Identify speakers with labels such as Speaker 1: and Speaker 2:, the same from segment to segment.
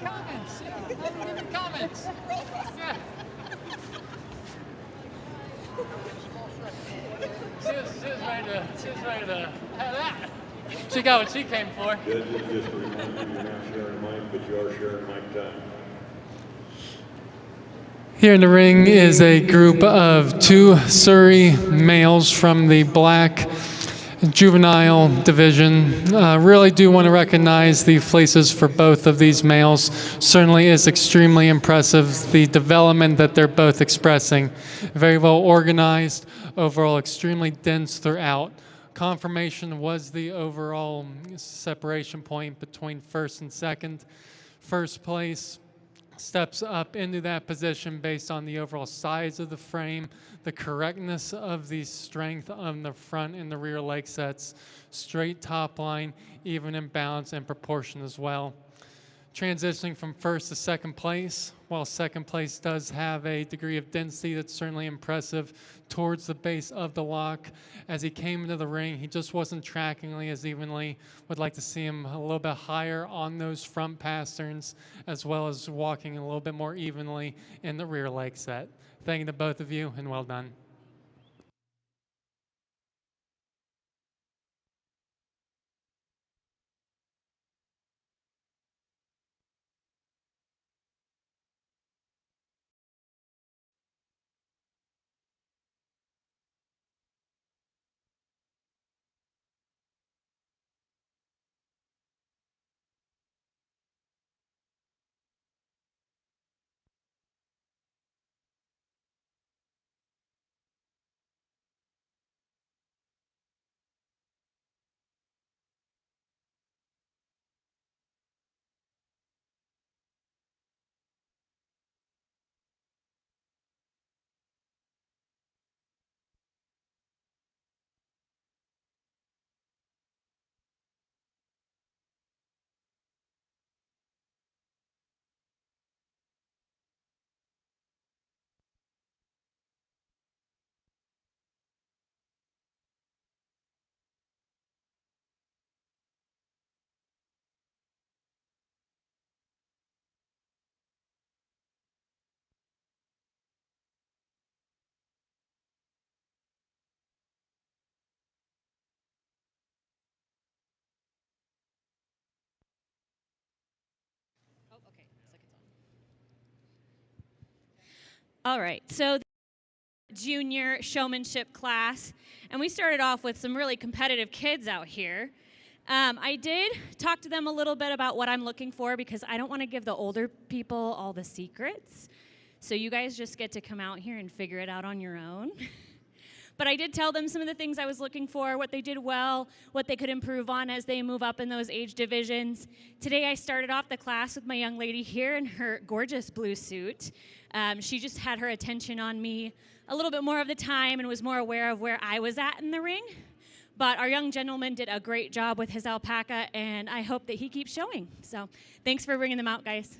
Speaker 1: comments. Yeah, let them give me comments. Yeah. She was ready to have that. She got what she came for.
Speaker 2: Just a reminder, you're not sharing mic, but you are sharing mic time.
Speaker 1: Here in the ring is a group of two Surrey males from the black juvenile division. Really do want to recognize the fleeces for both of these males. Certainly is extremely impressive, the development that they're both expressing. Very well organized, overall extremely dense throughout. Confirmation was the overall separation point between first and second. First place steps up into that position based on the overall size of the frame, the correctness of the strength on the front and the rear leg sets, straight top line, even in balance and proportion as well. Transitioning from first to second place, while second place does have a degree of density that's certainly impressive towards the base of the lock. As he came into the ring, he just wasn't tracking as evenly. Would like to see him a little bit higher on those front pasterns, as well as walking a little bit more evenly in the rear leg set. Thank you to both of you, and well done.
Speaker 3: All right, so junior showmanship class, and we started off with some really competitive kids out here. I did talk to them a little bit about what I'm looking for because I don't want to give the older people all the secrets. So you guys just get to come out here and figure it out on your own. But I did tell them some of the things I was looking for, what they did well, what they could improve on as they move up in those age divisions. Today I started off the class with my young lady here in her gorgeous blue suit. She just had her attention on me a little bit more of the time and was more aware of where I was at in the ring. But our young gentleman did a great job with his alpaca, and I hope that he keeps showing. So thanks for bringing them out, guys.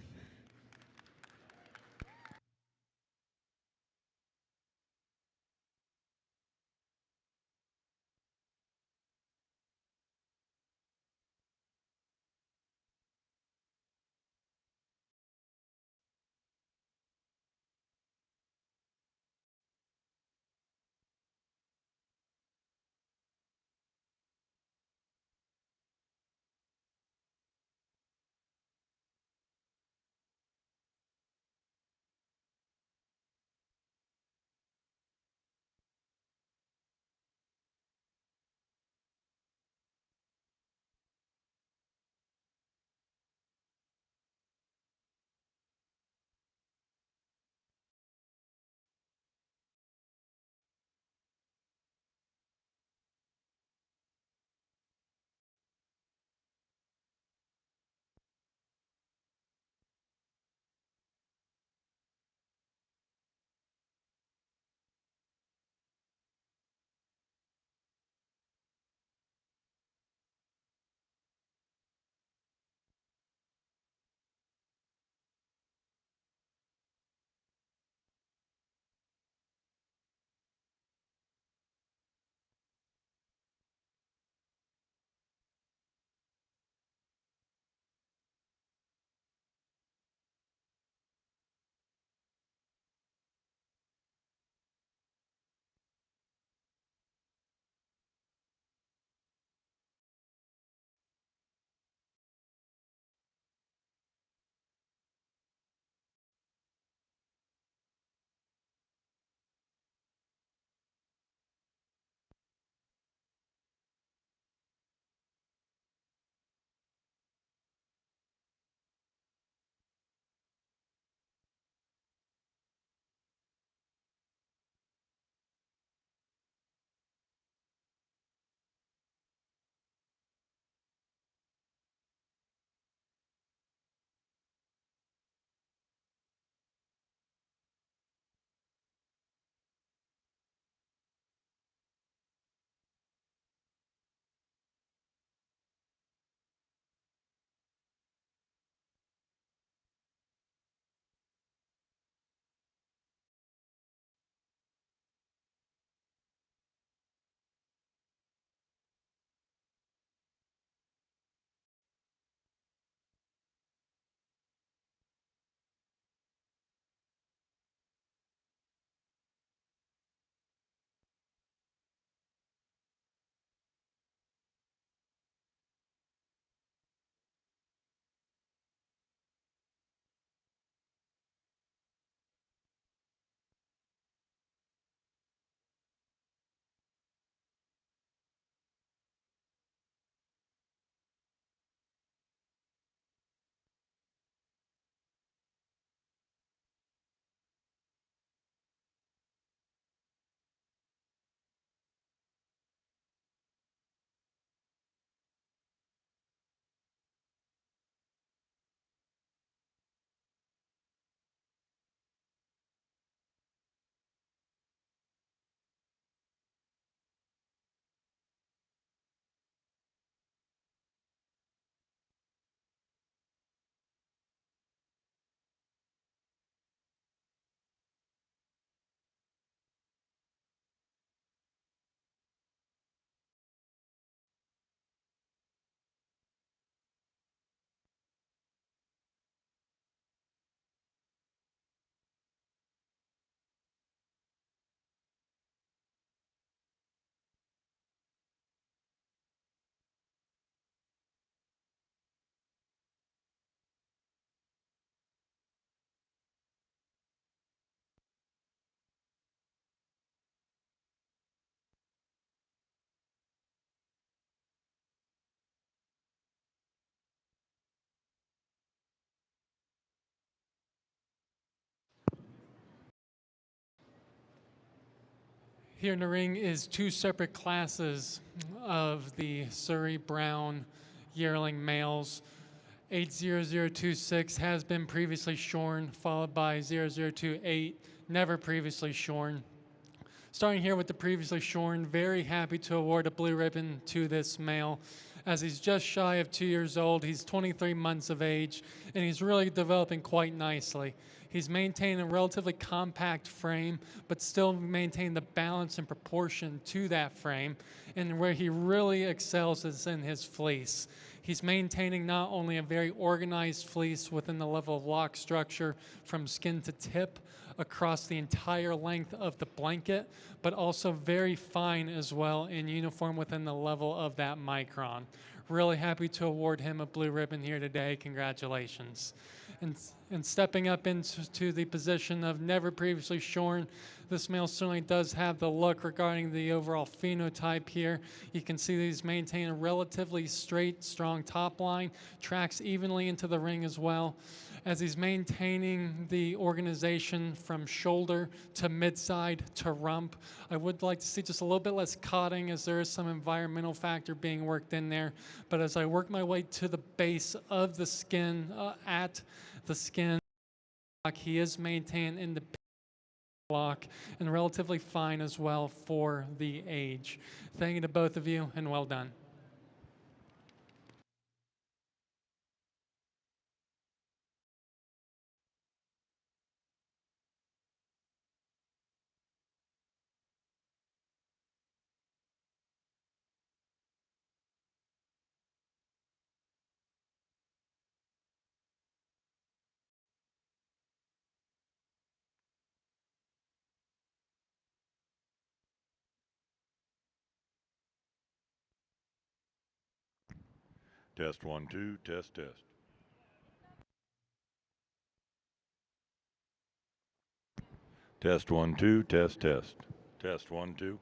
Speaker 1: Here in the ring is two separate classes of the Surrey Brown yearling males. 80026 has been previously shorn, followed by 0028, never previously shorn. Starting here with the previously shorn, very happy to award a blue ribbon to this male. As he's just shy of 2 years old, he's 23 months of age, and he's really developing quite nicely. He's maintained a relatively compact frame, but still maintained the balance and proportion to that frame. And where he really excels is in his fleece. He's maintaining not only a very organized fleece within the level of lock structure from skin to tip across the entire length of the blanket, but also very fine as well in uniform within the level of that micron. Really happy to award him a blue ribbon here today. Congratulations. And stepping up into the position of never previously shorn, this male certainly does have the look regarding the overall phenotype here. You can see that he's maintaining a relatively straight, strong top line, tracks evenly into the ring as well. As he's maintaining the organization from shoulder to midside to rump, I would like to see just a little bit less cotting as there is some environmental factor being worked in there. But as I work my way to the base of the skin, at the skin, he is maintained in the lock and relatively fine as well for the age. Thank you to both of you and well done.
Speaker 2: Test 1, 2, test, test. Test 1, 2, test, test. Test 1, 2.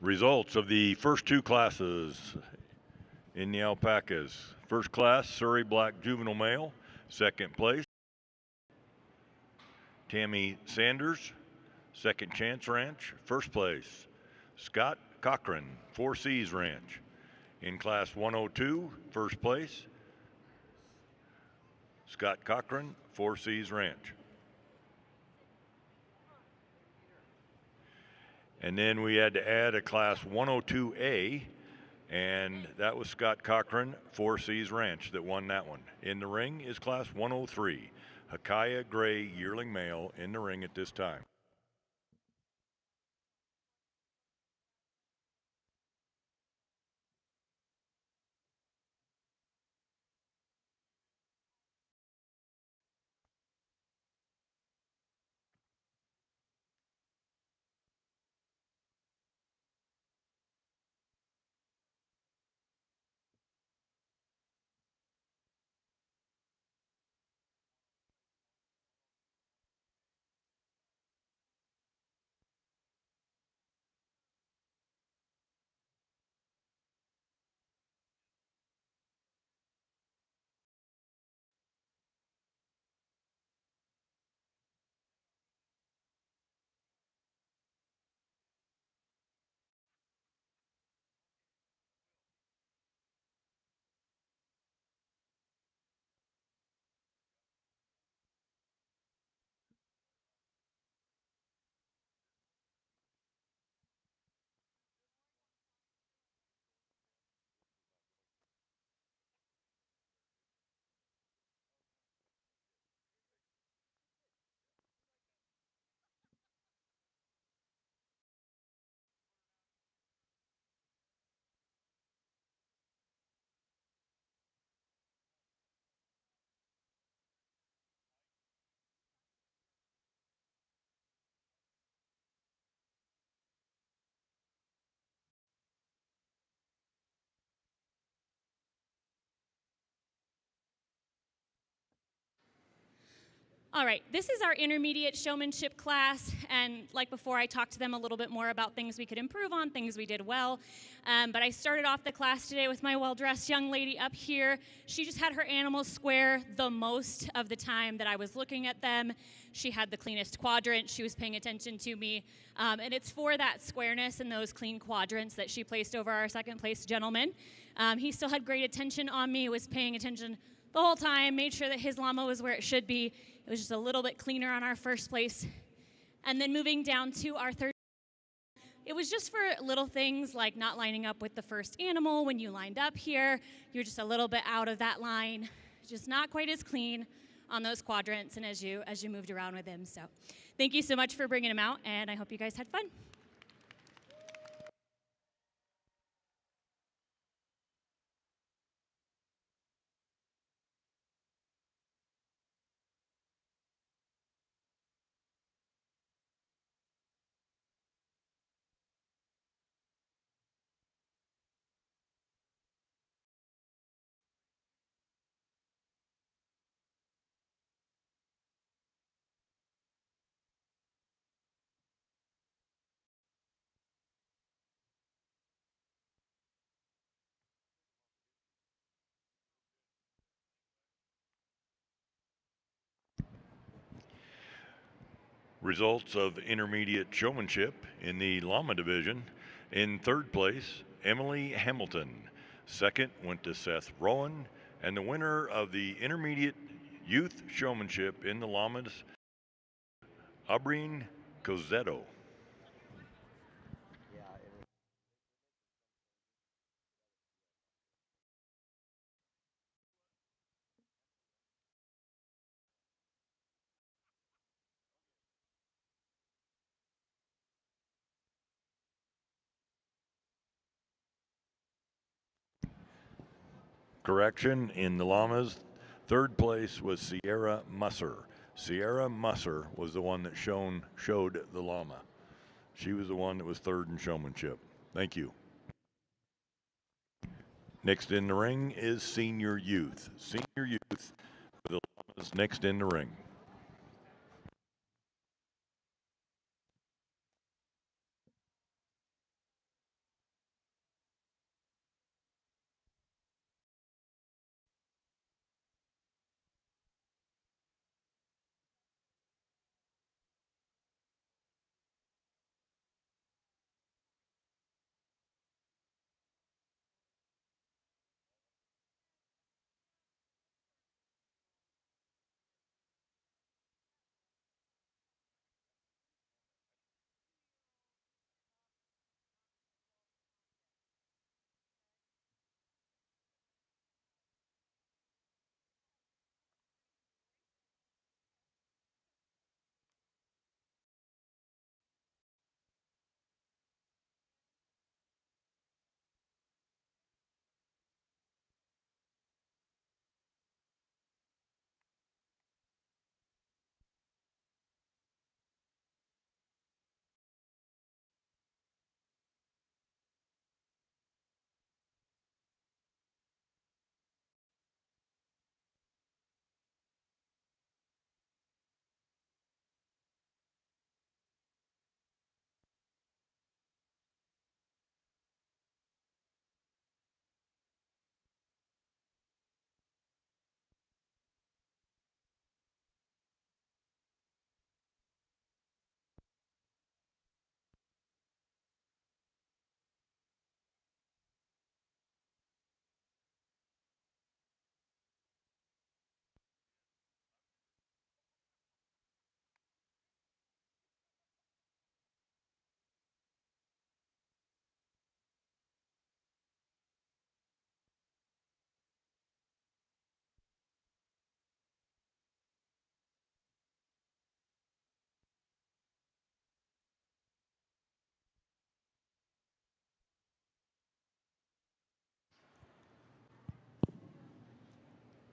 Speaker 2: Results of the first two classes in the alpacas. First class, Surrey Black Juvenile Male. Second place, Tammy Sanders, Second Chance Ranch. First place, Scott Cochran, Four Seas Ranch. In class 102, first place, Scott Cochran, Four Seas Ranch. And then we had to add a class 102A, and that was Scott Cochran, Four Seas Ranch, that won that one. In the ring is class 103, Hakaya Gray Yearling Male in the ring at this time.
Speaker 3: All right, this is our intermediate showmanship class, and like before, I talked to them a little bit more about things we could improve on, things we did well. But I started off the class today with my well-dressed young lady up here. She just had her animals square the most of the time that I was looking at them. She had the cleanest quadrant. She was paying attention to me, and it's for that squareness and those clean quadrants that she placed over our second place gentleman. He still had great attention on me, was paying attention the whole time, made sure that his llama was where it should be. It was just a little bit cleaner on our first place. And then moving down to our third, it was just for little things like not lining up with the first animal when you lined up here. You're just a little bit out of that line, just not quite as clean on those quadrants and as you moved around with him. So thank you so much for bringing him out, and I hope you guys had fun.
Speaker 2: Results of intermediate showmanship in the llama division. In third place, Emily Hamilton. Second went to Seth Rowan. And the winner of the intermediate youth showmanship in the llamas, Abrine Cozetto. Correction, in the llamas, third place was Sierra Musser. Sierra Musser was the one that showed the llama. She was the one that was third in showmanship. Thank you. Next in the ring is senior youth. Senior youth, the llamas next in the ring.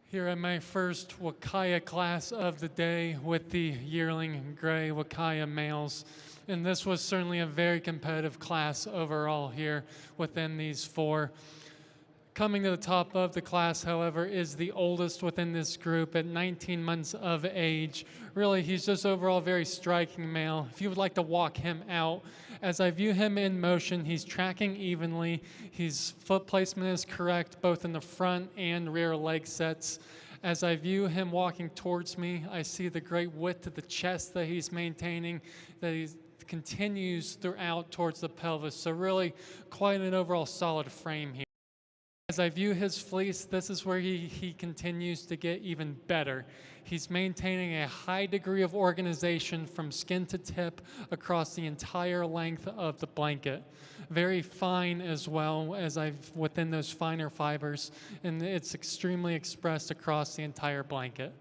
Speaker 1: Here at my first Wakaya class of the day with the yearling gray Wakaya males. And this was certainly a very competitive class overall here within these four. Coming to the top of the class, however, is the oldest within this group at 19 months of age. Really, he's just overall a very striking male. If you would like to walk him out, as I view him in motion, he's tracking evenly. His foot placement is correct both in the front and rear leg sets. As I view him walking towards me, I see the great width of the chest that he's maintaining, that he continues throughout towards the pelvis. So really quite an overall solid frame here. As I view his fleece, this is where he continues to get even better. He's maintaining a high degree of organization from skin to tip across the entire length of the blanket. Very fine as well as within those finer fibers, and it's extremely expressed across the entire blanket.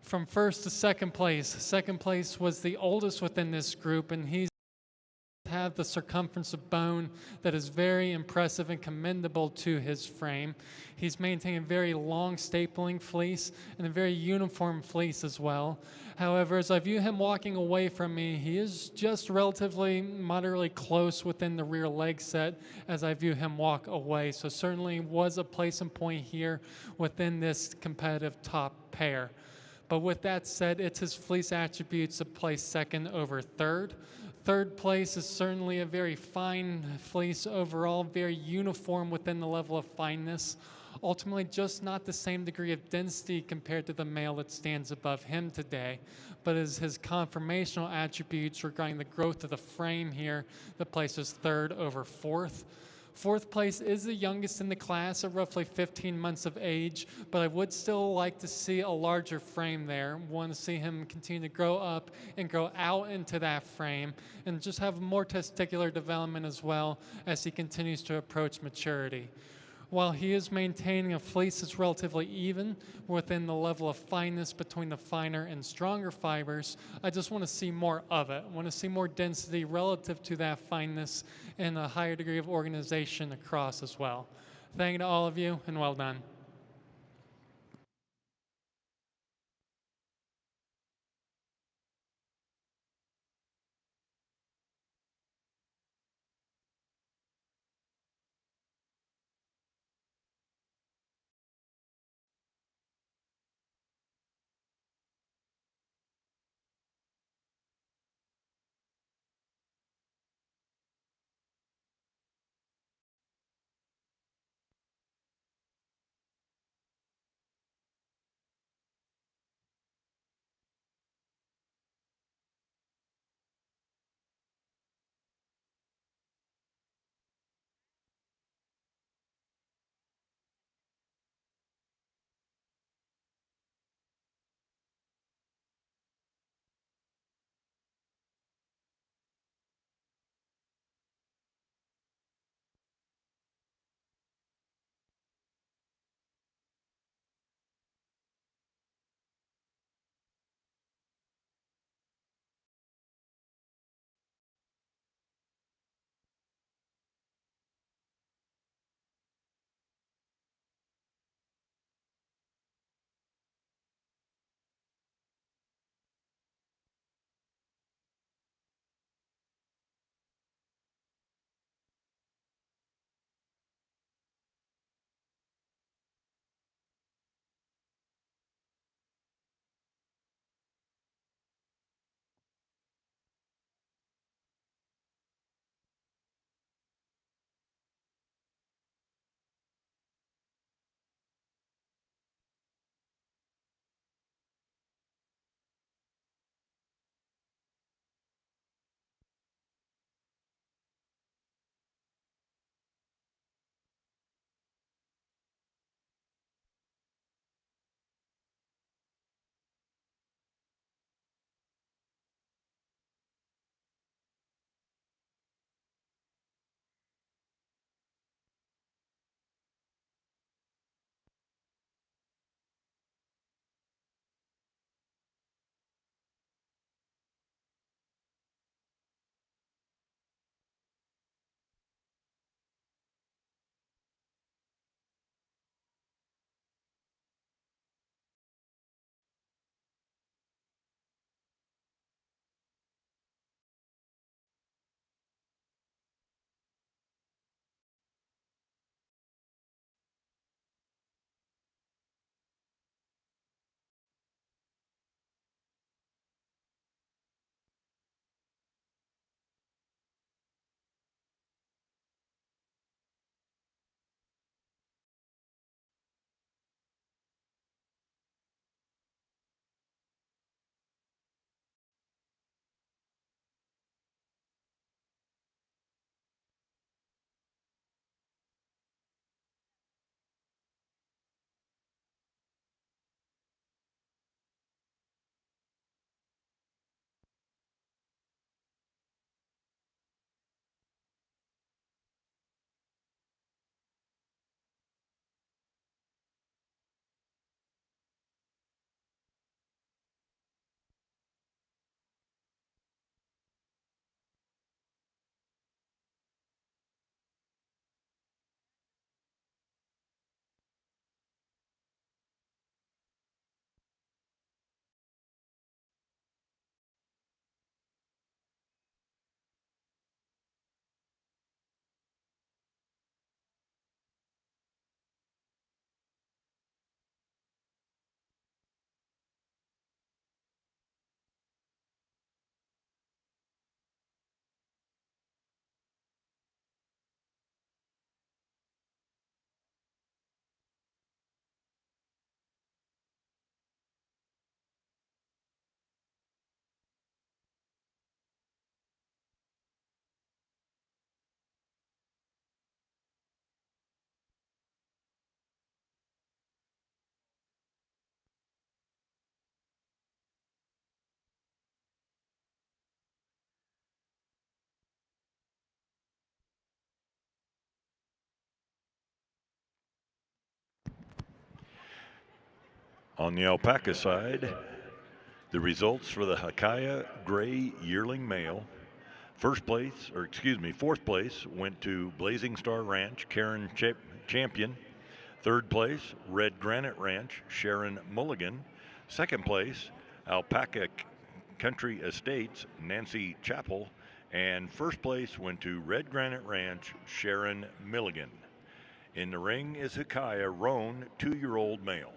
Speaker 1: From first to second place was the oldest within this group, and he's have the circumference of bone that is very impressive and commendable to his frame. He's maintaining a very long stapling fleece and a very uniform fleece as well. However, as I view him walking away from me, he is just relatively moderately close within the rear leg set as I view him walk away. So certainly was a placement point here within this competitive top pair. But with that said, it's his fleece attributes that place second over third. Third place is certainly a very fine fleece overall, very uniform within the level of fineness. Ultimately, just not the same degree of density compared to the male that stands above him today, but is his conformational attributes regarding the growth of the frame here that places third over fourth. Fourth place is the youngest in the class at roughly 15 months of age, but I would still like to see a larger frame there. Want to see him continue to grow up and grow out into that frame and just have more testicular development as well as he continues to approach maturity. While he is maintaining a fleece that's relatively even within the level of fineness between the finer and stronger fibers, I just want to see more of it. I want to see more density relative to that fineness and a higher degree of organization across as well. Thank you to all of you, and well done.
Speaker 2: On the Alpaca side, the results for the Hakaya Gray Yearling Male. Fourth place went to Blazing Star Ranch, Karen Champion. Third place, Red Granite Ranch, Sharon Mulligan. Second place, Alpaca Country Estates, Nancy Chappell. And first place went to Red Granite Ranch, Sharon Milligan. In the ring is Hakaya Roan, 2-year-old male.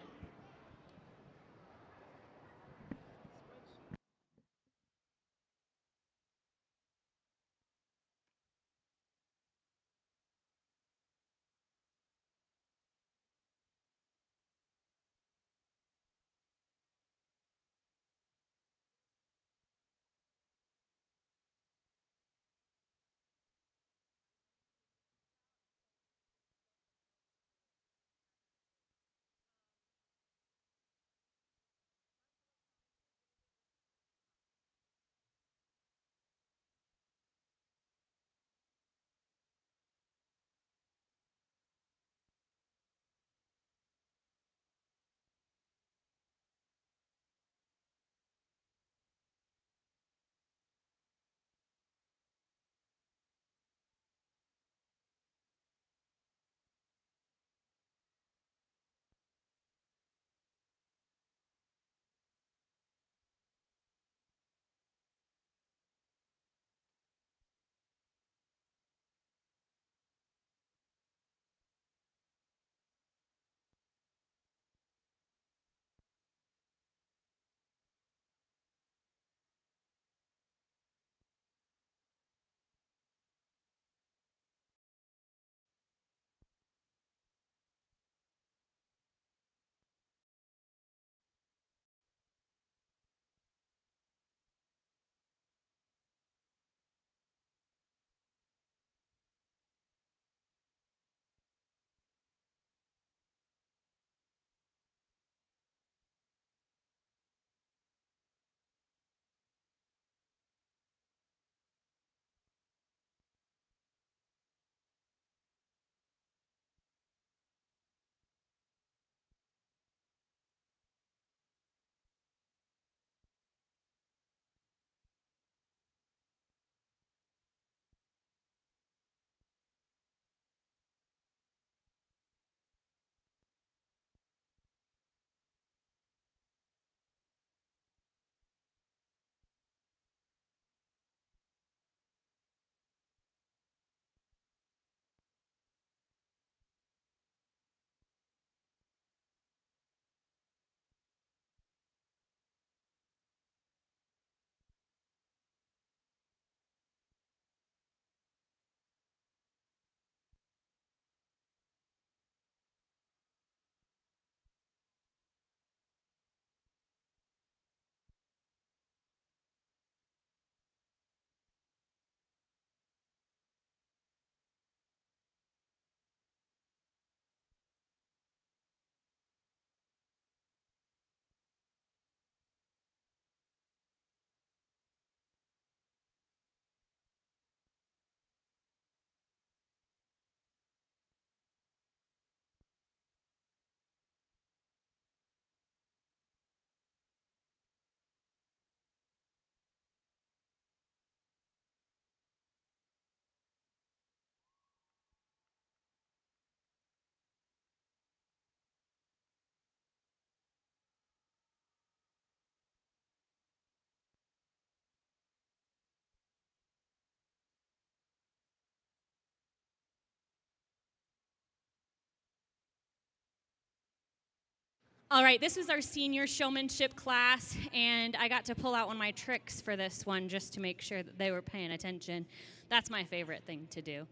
Speaker 3: All right, this was our senior showmanship class, and I got to pull out one of my tricks for this one just to make sure that they were paying attention. That's my favorite thing to do.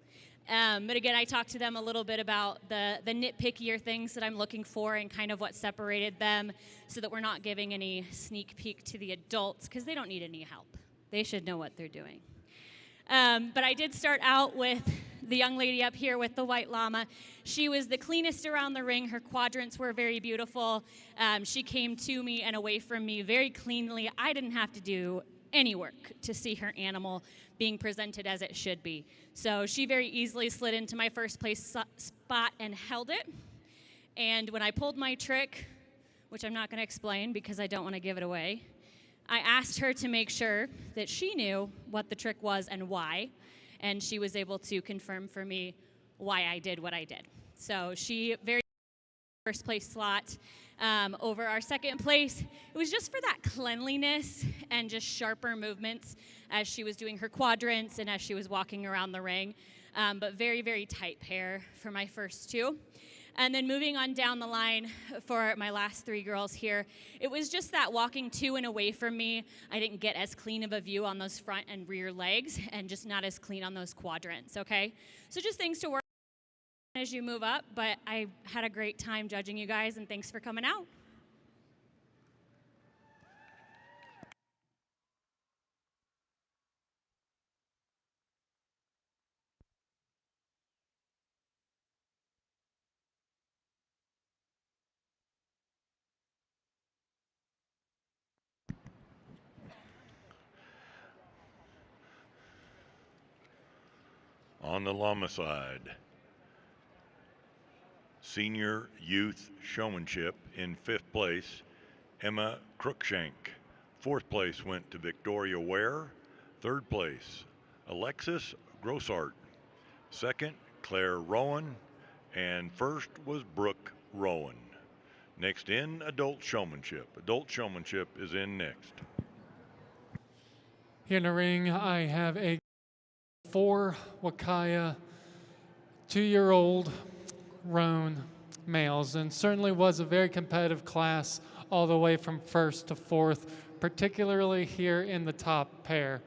Speaker 3: But again, I talked to them a little bit about the nitpickier things that I'm looking for and kind of what separated them so that we're not giving any sneak peek to the adults because they don't need any help. They should know what they're doing. But I did start out with the young lady up here with the white llama. She was the cleanest around the ring. Her quadrants were very beautiful. She came to me and away from me very cleanly. I didn't have to do any work to see her animal being presented as it should be. So she very easily slid into my first place spot and held it. And when I pulled my trick, which I'm not going to explain because I don't want to give it away. I asked her to make sure that she knew what the trick was and why, and she was able to confirm for me why I did what I did. So she very first place slot over our second place. It was just for that cleanliness and just sharper movements as she was doing her quadrants and as she was walking around the ring. But very, very tight pair for my first two. And then moving on down the line for my last three girls here, it was just that walking to and away from me, I didn't get as clean of a view on those front and rear legs and just not as clean on those quadrants, okay? So just things to work on as you move up, but I had a great time judging you guys, and thanks for coming out.
Speaker 2: On the llama side, senior youth showmanship in fifth place, Emma Cruikshank. Fourth place went to Victoria Ware. Third place, Alexis Grossart. Second, Claire Rowan. And first was Brooke Rowan. Next in, adult showmanship. Adult showmanship is in next.
Speaker 1: Here in the ring, I have a 4 Wakaya 2-year-old roan males, and certainly was a very competitive class all the way from first to fourth, particularly here in the top pair.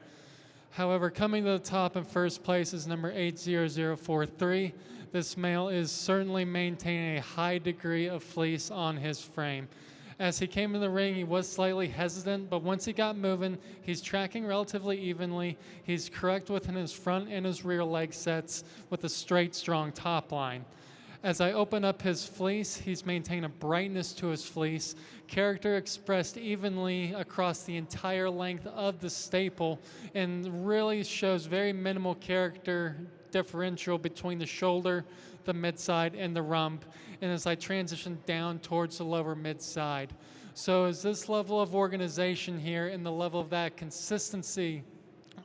Speaker 1: However, coming to the top in first place is number 80043. This male is certainly maintaining a high degree of fleece on his frame. As he came in the ring, he was slightly hesitant, but once he got moving, he's tracking relatively evenly. He's correct within his front and his rear leg sets with a straight, strong top line. As I open up his fleece, he's maintained a brightness to his fleece, character expressed evenly across the entire length of the staple, and really shows very minimal character differential between the shoulder, the mid-side, and the rump, and as I transition down towards the lower mid-side. So is this level of organization here and the level of that consistency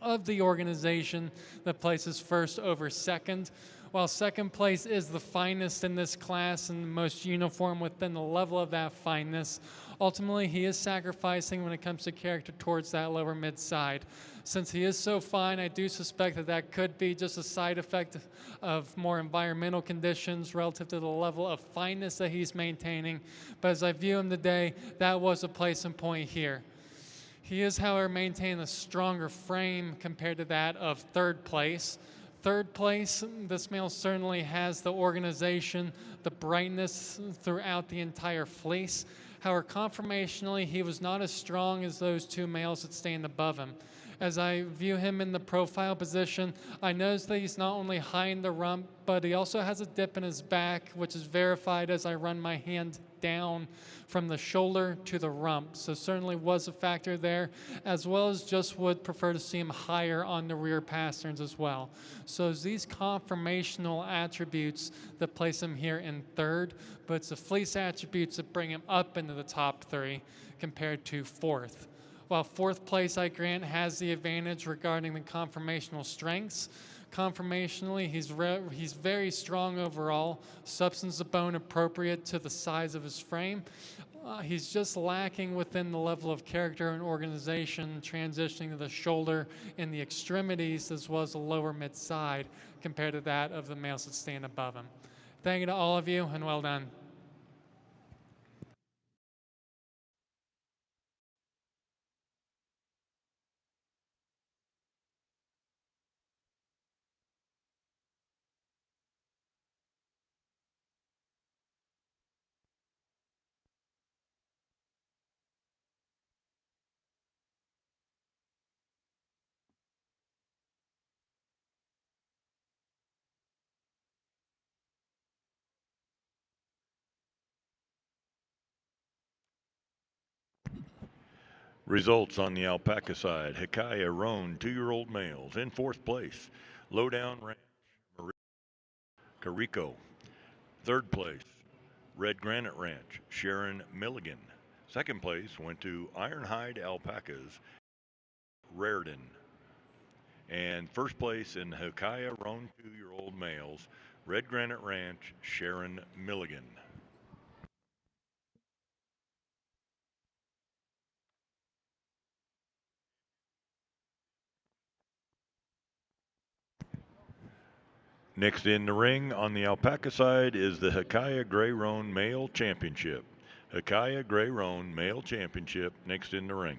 Speaker 1: of the organization that places first over second. While second place is the finest in this class and the most uniform within the level of that fineness, ultimately he is sacrificing when it comes to character towards that lower mid-side. Since he is so fine, I do suspect that that could be just a side effect of more environmental conditions relative to the level of fineness that he's maintaining. But as I view him today, that was a placing point here. He is, however, maintaining a stronger frame compared to that of third place. Third place, this male certainly has the organization, the brightness throughout the entire fleece. However, conformationally, he was not as strong as those two males that stand above him. As I view him in the profile position, I notice that he's not only high in the rump, but he also has a dip in his back, which is verified as I run my hand down from the shoulder to the rump. So certainly was a factor there, as well as just would prefer to see him higher on the rear pasterns as well. So it's these conformational attributes that place him here in third, but it's the fleece attributes that bring him up into the top three compared to fourth. While fourth place, I grant, has the advantage regarding the conformational strengths. Conformationally, he's very strong overall, substance of bone appropriate to the size of his frame. He's just lacking within the level of character and organization, transitioning to the shoulder and the extremities as well as the lower mid-side compared to that of the males that stand above him. Thank you to all of you, and well done.
Speaker 2: Results on the Alpaca side, Hikaya Roan, 2-year-old males. In fourth place, Lowdown Ranch, Carico. Third place, Red Granite Ranch, Sharon Milligan. Second place went to Ironhide Alpacas, Raritan. And first place in Hikaya Roan 2-year-old males, Red Granite Ranch, Sharon Milligan. Next in the ring on the alpaca side is the Hikaya Gray Roan Male Championship. Hikaya Gray Roan Male Championship next in the ring.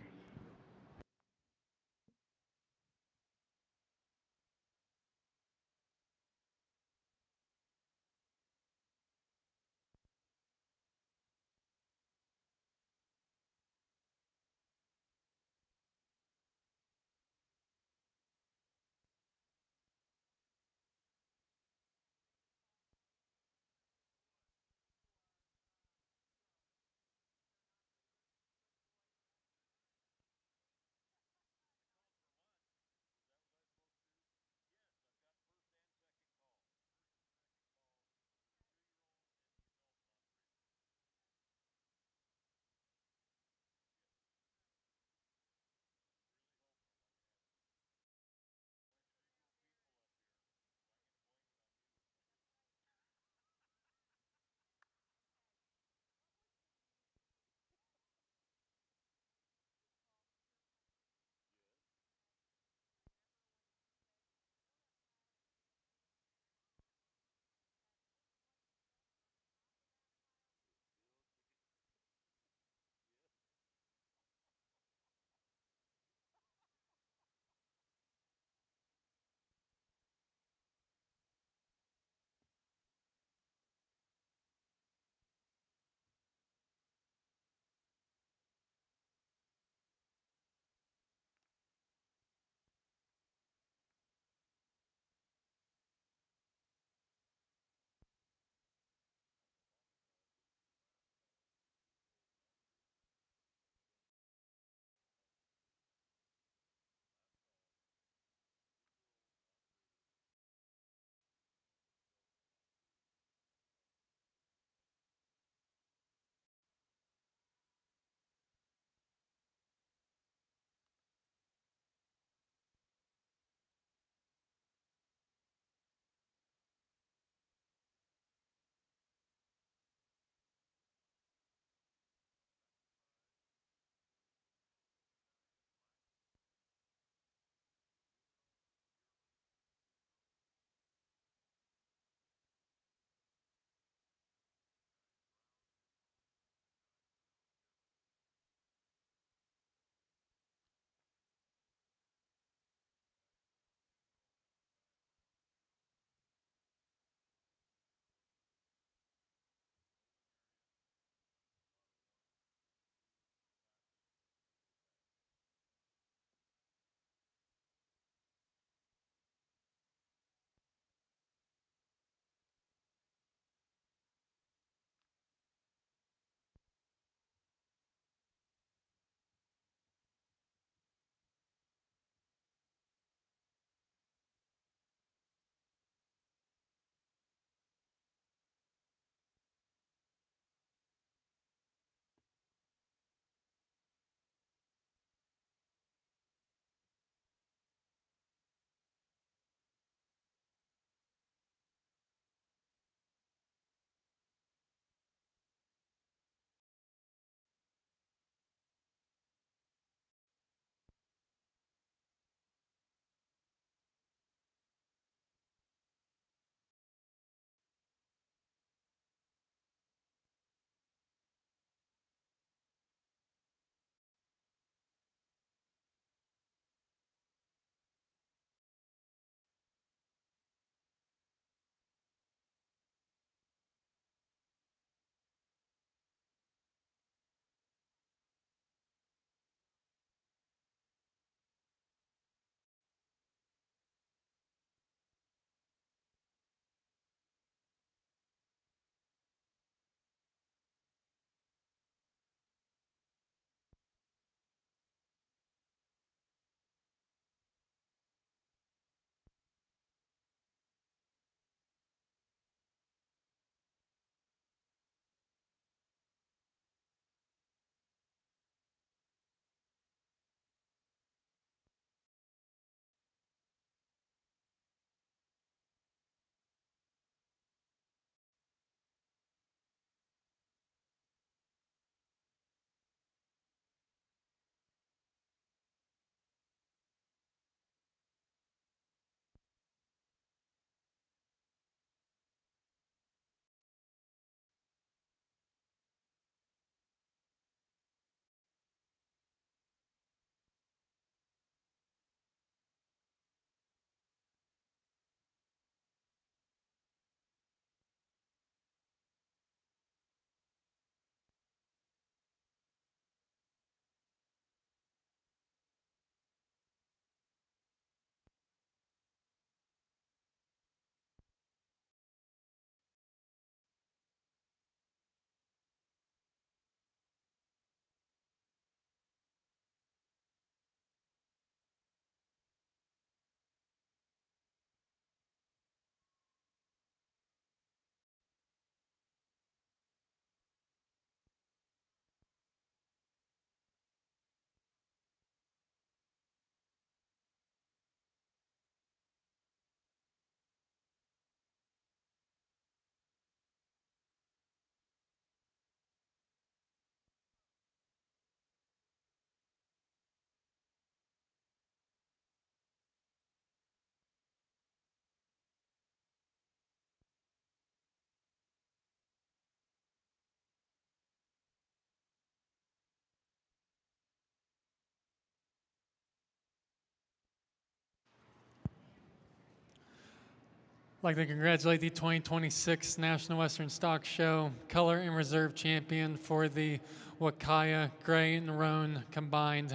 Speaker 1: I'd like to congratulate the 2026 National Western Stock Show color and reserve champion for the Wakaya Gray and Roan combined.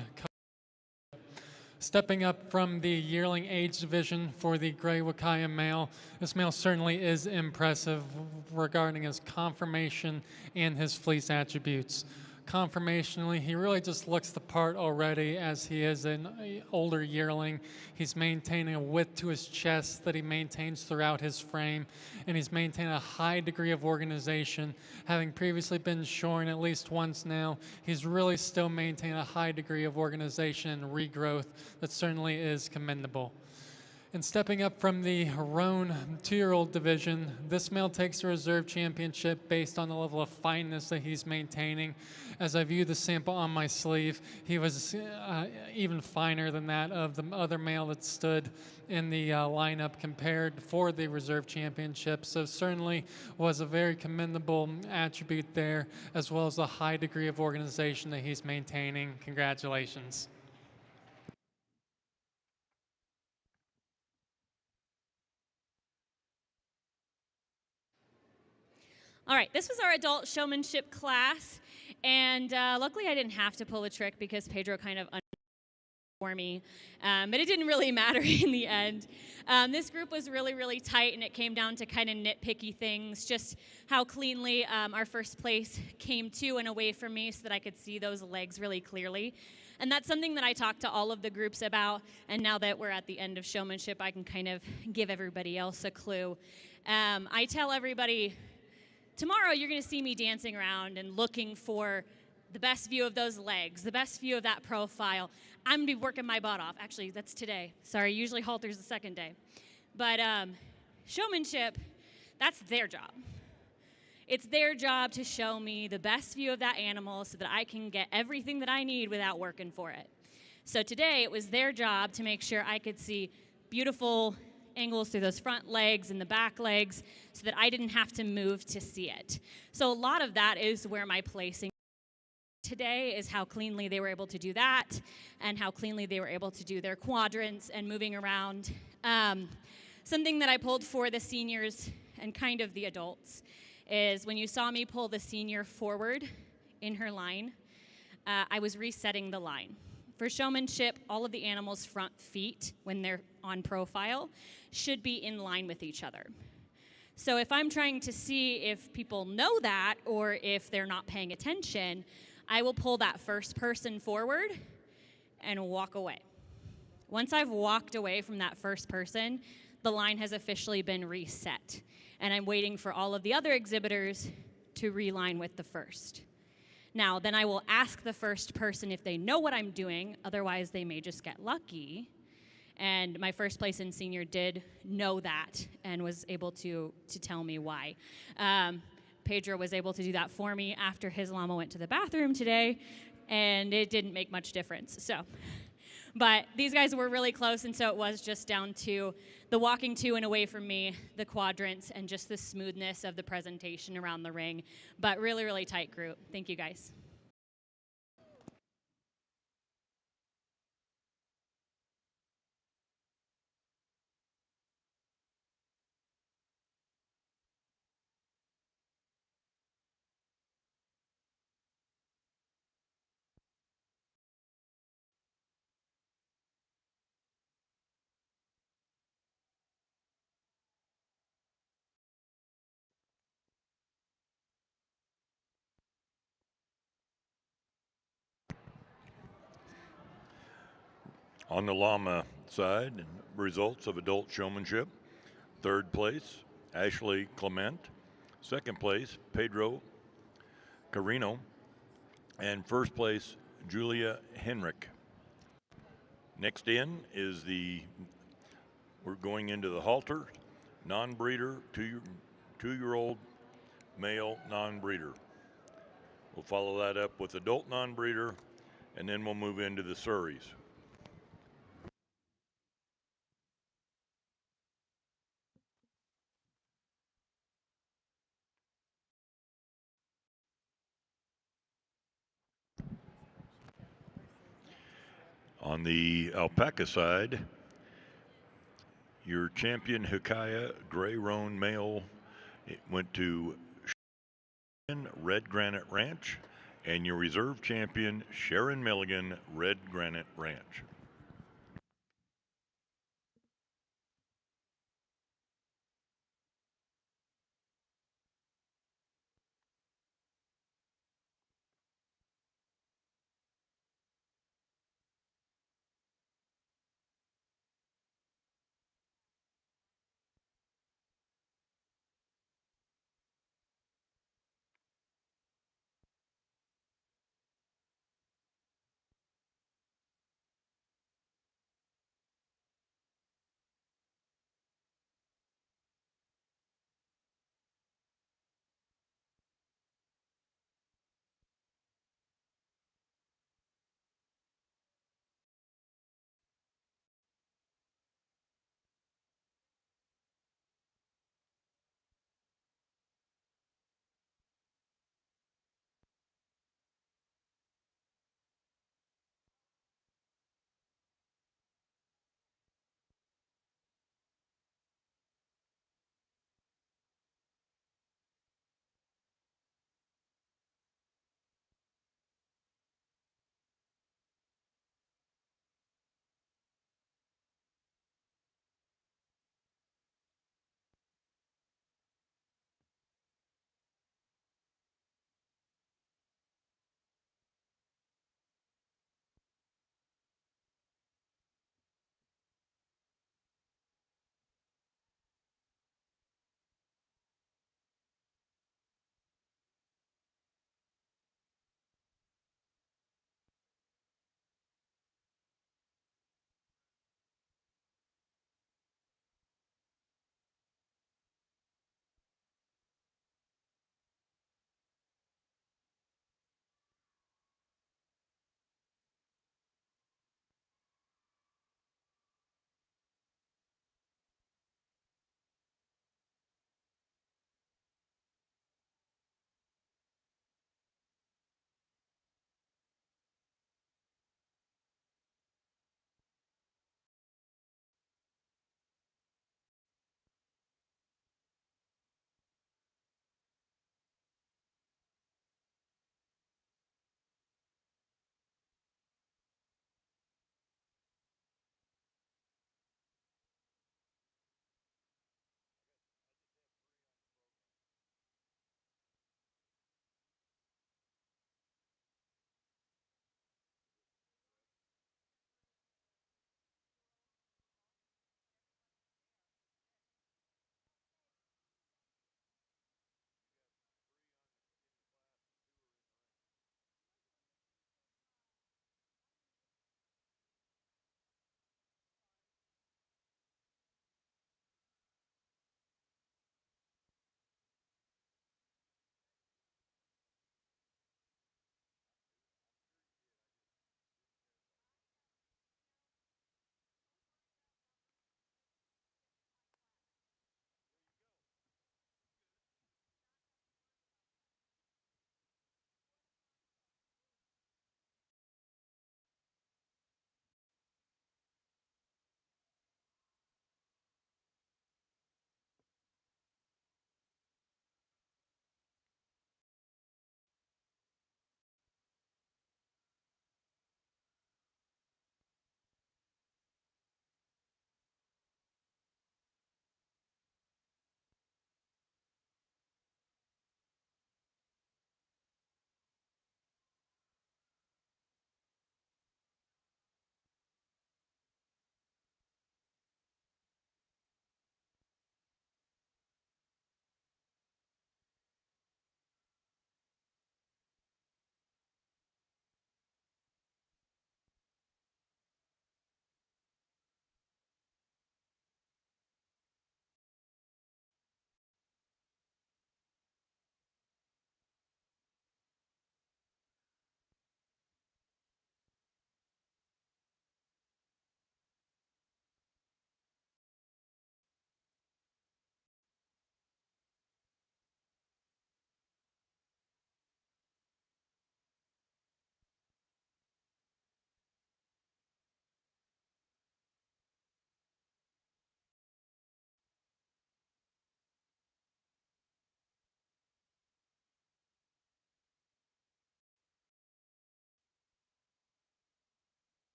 Speaker 1: Stepping up from the yearling age division for the Gray Wakaya male, this male certainly is impressive regarding his conformation and his fleece attributes. Conformationally, he really just looks the part already as he is an older yearling. He's maintaining a width to his chest that he maintains throughout his frame, and he's maintained a high degree of organization. Having previously been shorn at least once now, he's really still maintaining a high degree of organization and regrowth that certainly is commendable. And stepping up from the Roan 2-year-old division, this male takes a reserve championship based on the level of fineness that he's maintaining. As I view the sample on my sleeve, he was even finer than that of the other male that stood in the lineup compared for the reserve championship. So certainly was a very commendable attribute there, as well as the high degree of organization that he's maintaining. Congratulations.
Speaker 3: All right, this was our adult showmanship class, and luckily I didn't have to pull a trick because Pedro kind of for me, but it didn't really matter in the end. This group was really, really tight, and it came down to kind of nitpicky things, just how cleanly our first place came to and away from me so that I could see those legs really clearly. And that's something that I talked to all of the groups about, and now that we're at the end of showmanship, I can kind of give everybody else a clue. I tell everybody, tomorrow you're going to see me dancing around and looking for the best view of those legs, the best view of that profile. I'm going to be working my butt off. Actually, that's today. Sorry, usually halter's the second day. But showmanship, that's their job. It's their job to show me the best view of that animal so that I can get everything that I need without working for it. So today, it was their job to make sure I could see beautiful angles through those front legs and the back legs so that I didn't have to move to see it. So a lot of that is where my placing today is how cleanly they were able to do that and how cleanly they were able to do their quadrants and moving around. Something that I pulled for the seniors and kind of the adults is when you saw me pull the senior forward in her line, I was resetting the line. For showmanship, all of the animals' front feet, when they're on profile, should be in line with each other. So if I'm trying to see if people know that or if they're not paying attention, I will pull that first person forward and walk away. Once I've walked away from that first person, the line has officially been reset. And I'm waiting for all of the other exhibitors to reline with the first. Now, then I will ask the first person if they know what I'm doing, otherwise they may just get lucky. And my first place in senior did know that and was able to tell me why. Pedro was able to do that for me after his llama went to the bathroom today, and it didn't make much difference. So, but these guys were really close, and so it was just down to the walking to and away from me, the quadrants, and just the smoothness of the presentation around the ring. But really, really tight group. Thank you, guys.
Speaker 2: On the llama side, results of adult showmanship. Third place, Ashley Clement. Second place, Pedro Carino. And first place, Julia Henrik. Next in is we're going into the halter, non-breeder, two-year-old male non-breeder. We'll follow that up with adult non-breeder, and then we'll move into the Surreys. On the alpaca side, Your champion Hikaya Gray Roan male went to Red Granite Ranch, and your reserve champion Sharon Milligan Red Granite Ranch.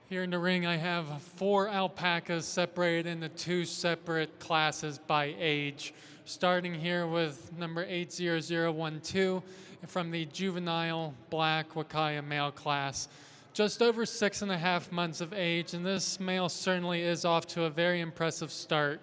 Speaker 1: Here in the ring, I have 4 alpacas separated into 2 separate classes by age. Starting here with number 80012 from the juvenile black Wakaya male class. Just over 6.5 months of age, and this male certainly is off to a very impressive start.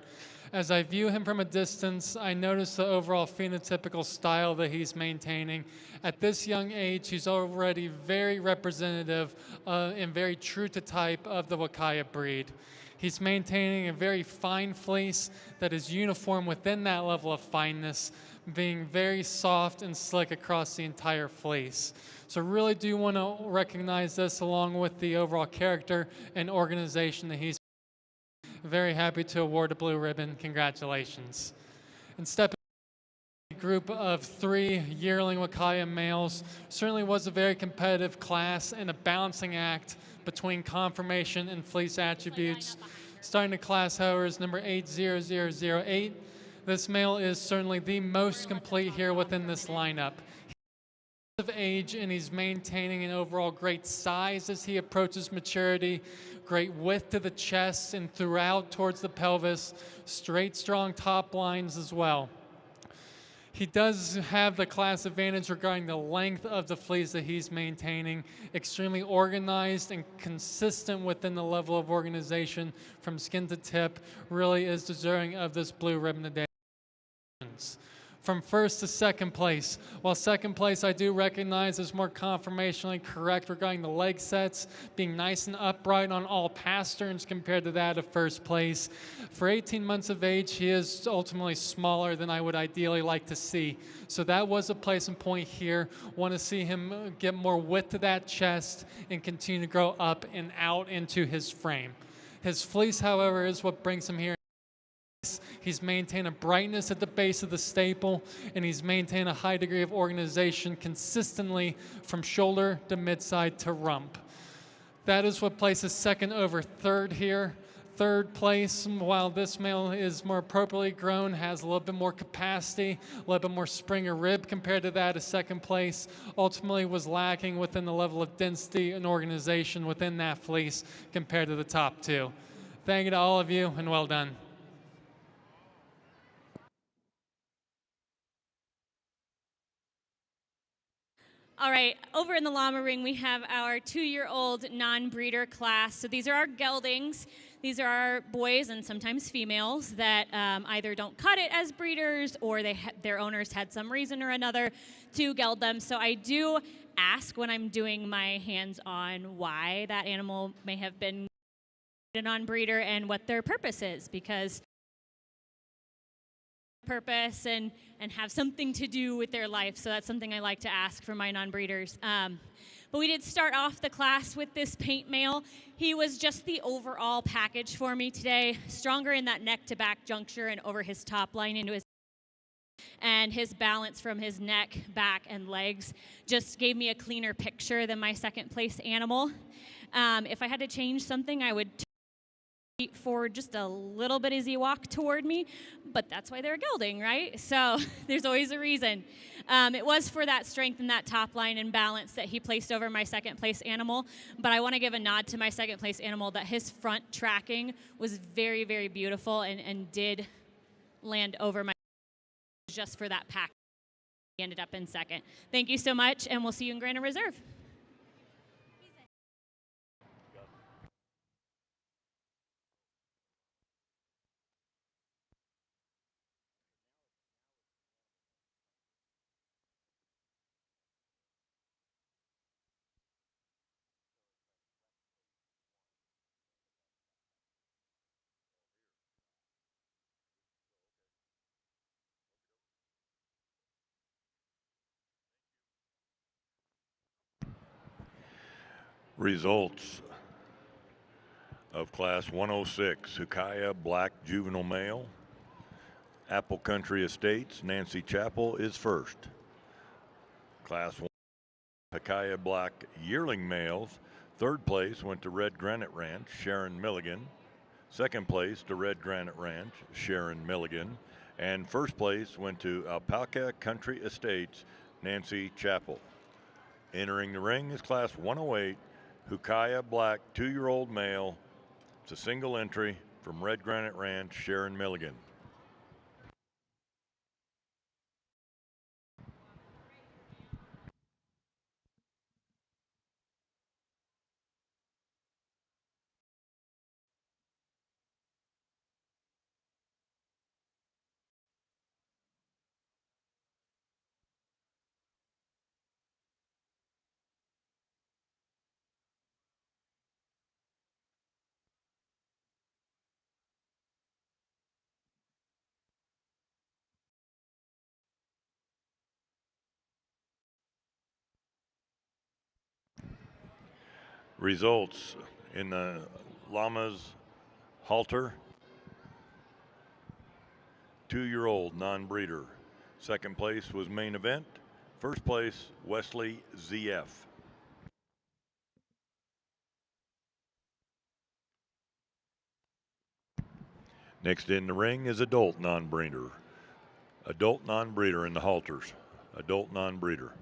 Speaker 1: As I view him from a distance, I notice the overall phenotypical style that he's maintaining. At this young age, he's already very representative and very true to type of the Wakaya breed. He's maintaining a very fine fleece that is uniform within that level of fineness, being very soft and slick across the entire fleece. So really do want to recognize this along with the overall character and organization that he's very happy to award a blue ribbon. Congratulations. And stepping a group of 3 yearling Wakaya males certainly was a very competitive class and a balancing act between conformation and fleece attributes. Starting the class, however, is number 80008. This male is certainly the most complete here within this lineup. Of age, and he's maintaining an overall great size as he approaches maturity, great width to the chest and throughout towards the pelvis, straight strong top lines as well. He does have the class advantage regarding the length of the fleece that he's maintaining, extremely organized and consistent within the level of organization from skin to tip, really is deserving of this blue ribbon today. From first to second place. While second place I do recognize is more conformationally correct regarding the leg sets, being nice and upright on all pasterns compared to that of first place. For 18 months of age, he is ultimately smaller than I would ideally like to see. So that was a placing point here. Want to see him get more width to that chest and continue to grow up and out into his frame. His fleece, however, is what brings him here. He's maintained a brightness at the base of the staple, and he's maintained a high degree of organization consistently from shoulder to midside to rump. That is what places second over third here. Third place, while this male is more appropriately grown, has a little bit more capacity, a little bit more spring or rib compared to that of second place, ultimately was lacking within the level of density and organization within that fleece compared to the top 2. Thank you to all of you, and well done.
Speaker 3: All right, over in the llama ring, we have our 2-year-old non-breeder class. So these are our geldings. These are our boys and sometimes females that either don't cut it as breeders or their owners had some reason or another to geld them. So I do ask when I'm doing my hands-on why that animal may have been a non-breeder and what their purpose is, because purpose and have something to do with their life. So that's something I like to ask for my non-breeders. But we did start off the class with this paint male. He was just the overall package for me today. Stronger in that neck to back juncture and over his top line into his, and his balance from his neck, back, and legs just gave me a cleaner picture than my second place animal. If I had to change something, I would forward just a little bit as he walked toward me, but that's why they're gelding, right? So there's always a reason. It was for that strength in that top line and balance that he placed over my second place animal, but I want to give a nod to my second place animal that his front tracking was very, very beautiful and did land over my just for that pack. He ended up in second. Thank you so much, and we'll see you in Grand Reserve.
Speaker 2: Results of Class 106, Hikaya Black Juvenile Male. Apple Country Estates, Nancy Chappell is first. Class 1, Hikaya Black Yearling Males. Third place went to Red Granite Ranch, Sharon Milligan. Second place to Red Granite Ranch, Sharon Milligan. And first place went to Alpaca Country Estates, Nancy Chappell. Entering the ring is Class 108, Hukaya Black 2-year-old male. It's a single entry from Red Granite Ranch, Sharon, Milligan. Results in the llama's halter, 2-year-old non-breeder. Second place was main event. First place, Wesley ZF. Next in the ring is adult non-breeder. Adult non-breeder in the halters. Adult non-breeder.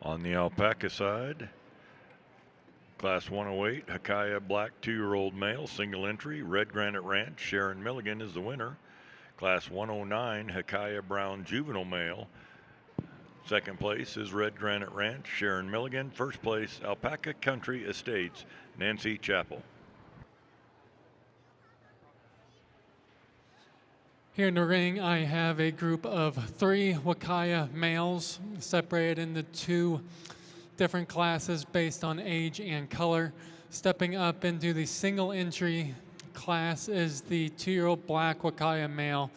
Speaker 2: On the Alpaca side, Class 108, Hakaya Black 2-year-old male, single entry, Red Granite Ranch. Sharon Milligan is the winner. Class 109, Hakaya Brown juvenile male. Second place is Red Granite Ranch, Sharon Milligan. First place, Alpaca Country Estates, Nancy Chappell.
Speaker 1: Here in the ring, I have a group of 3 Wakaya males separated into 2 different classes based on age and color. Stepping up into the single entry class is the 2-year-old black Wakaya male.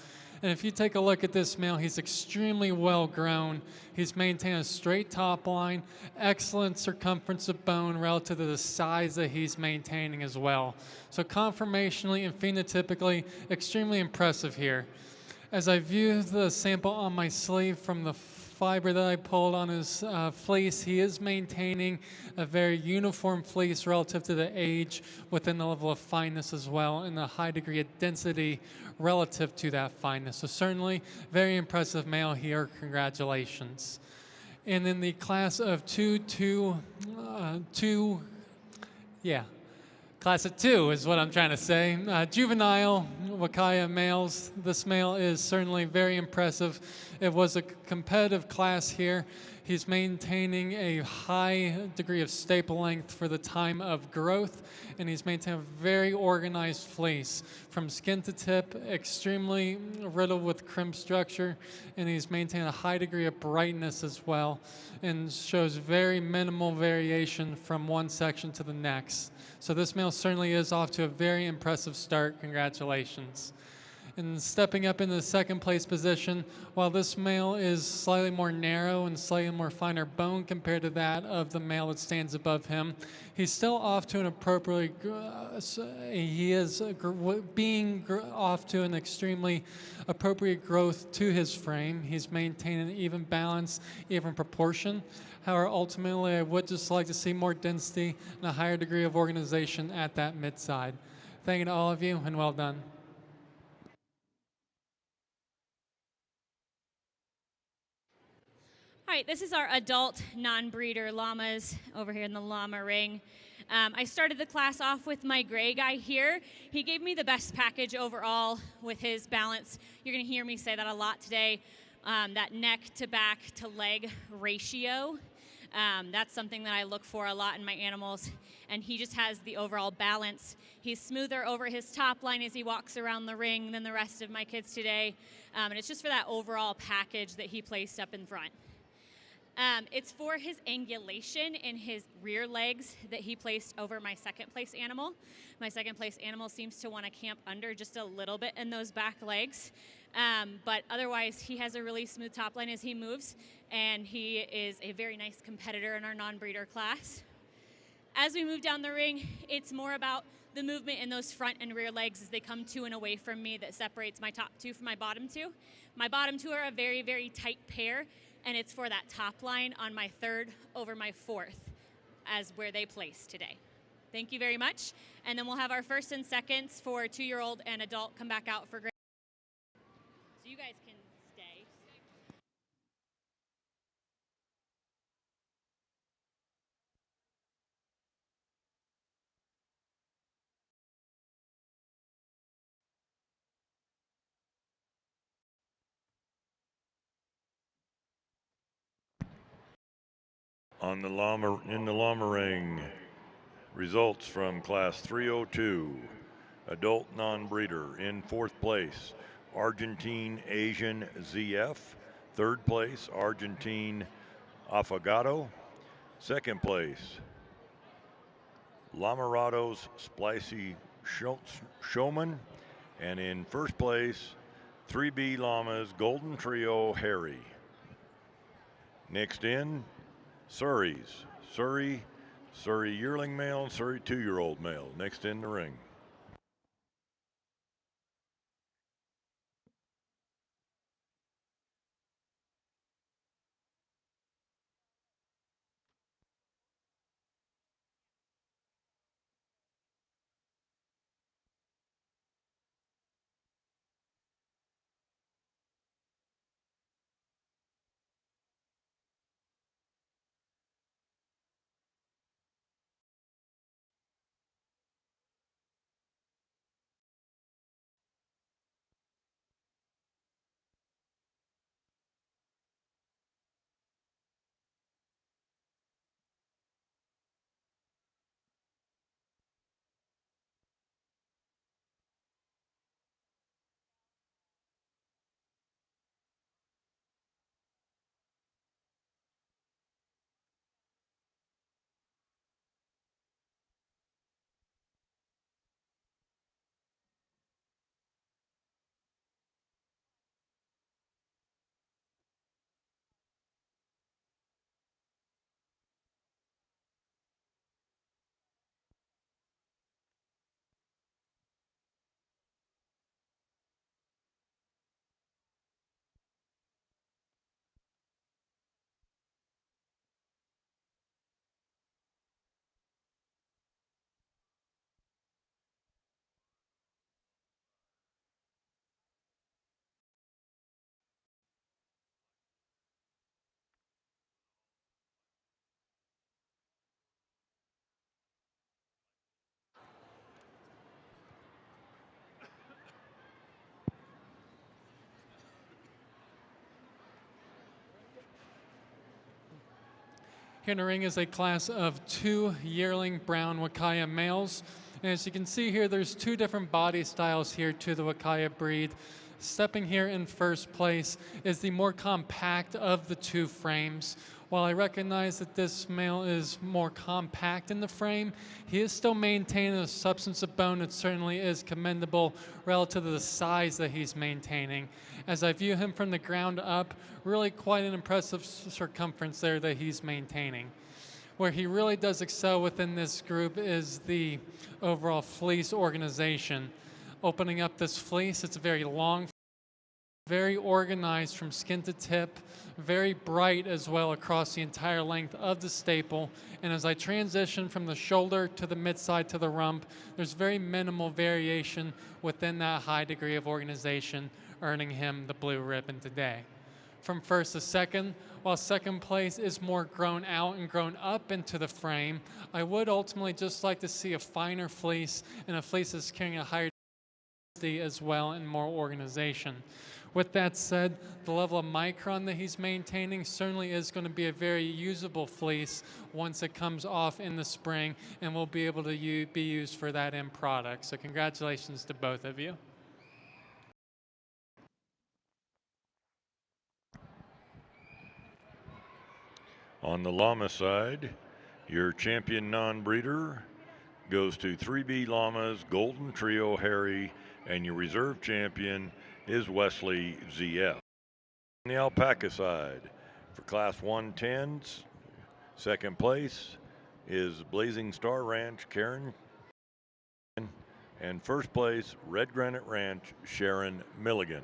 Speaker 1: And if you take a look at this male, he's extremely well grown. He's maintained a straight top line, excellent circumference of bone relative to the size that he's maintaining as well. So conformationally and phenotypically, extremely impressive here. As I view the sample on my sleeve from the fiber that I pulled on his fleece, he is maintaining a very uniform fleece relative to the age within the level of fineness as well, and a high degree of density relative to that fineness. So certainly very impressive male here. Congratulations. And in the class of 2, yeah, Class of 2 is what I'm trying to say. Juvenile Wakaya males. This male is certainly very impressive. It was a competitive class here. He's maintaining a high degree of staple length for the time of growth, and he's maintained a very organized fleece from skin to tip, extremely riddled with crimp structure, and he's maintained a high degree of brightness as well, and shows very minimal variation from one section to the next. So this male certainly is off to a very impressive start. Congratulations. And stepping up into the second place position, while this male is slightly more narrow and slightly more finer bone compared to that of the male that stands above him, he's still off to an appropriately, he is off to an extremely appropriate growth to his frame. He's maintaining an even balance, even proportion. However, ultimately, I would just like to see more density and a higher degree of organization at that mid-side. Thank you to all of you, and well done.
Speaker 3: All right, this is our adult non-breeder llamas over here in the llama ring. I started the class off with my gray guy here. He gave me the best package overall with his balance. You're gonna hear me say that a lot today, that neck to back to leg ratio. That's something that I look for a lot in my animals, and he just has the overall balance. He's smoother over his top line as he walks around the ring than the rest of my kids today, and it's just for that overall package that he placed up in front. It's for his angulation in his rear legs that he placed over my second place animal. My second place animal seems to want to camp under just a little bit in those back legs. But otherwise, he has a really smooth top line as he moves, and he is a very nice competitor in our non-breeder class. As we move down the ring, it's more about the movement in those front and rear legs as they come to and away from me that separates my top 2 from my bottom 2. My bottom 2 are a very, very tight pair, and it's for that top line on my 3rd over my 4th as where they place today. Thank you very much. And then we'll have our first and seconds for 2-year-old and adult come back out for grade. So you guys can stay.
Speaker 2: In the llama ring, results from Class 302, adult non-breeder. In 4th place, Argentine Asian ZF. 3rd place, Argentine Affogato. 2nd place, Lamarado's Splicey Showman. And in 1st place, 3B Llamas Golden Trio Harry. Next in, Surrey's. Surrey yearling male, Surrey 2-year-old male. Next in the ring.
Speaker 1: Here in the ring is a class of 2 yearling brown Wakaya males. And as you can see here, there's 2 different body styles here to the Wakaya breed. Stepping here in first place is the more compact of the 2 frames. While I recognize that this male is more compact in the frame, he is still maintaining a substance of bone that certainly is commendable relative to the size that he's maintaining. As I view him from the ground up, really quite an impressive circumference there that he's maintaining. Where he really does excel within this group is the overall fleece organization. Opening up this fleece, it's a very long, very organized from skin to tip, very bright as well across the entire length of the staple. And as I transition from the shoulder to the midside to the rump, there's very minimal variation within that high degree of organization, earning him the blue ribbon today. From first to second, while second place is more grown out and grown up into the frame, I would ultimately just like to see a finer fleece and a fleece that's carrying a higher density as well and more organization. With that said, the level of micron that he's maintaining certainly is going to be a very usable fleece once it comes off in the spring and will be able to be used for that end product. So congratulations to both of you.
Speaker 2: On the llama side, your champion non-breeder goes to 3B Llamas, Golden Trio Harry, and your reserve champion is Wesley ZF. On the Alpaca side, for Class 110s, second place is Blazing Star Ranch, Karen, and first place, Red Granite Ranch, Sharon Milligan.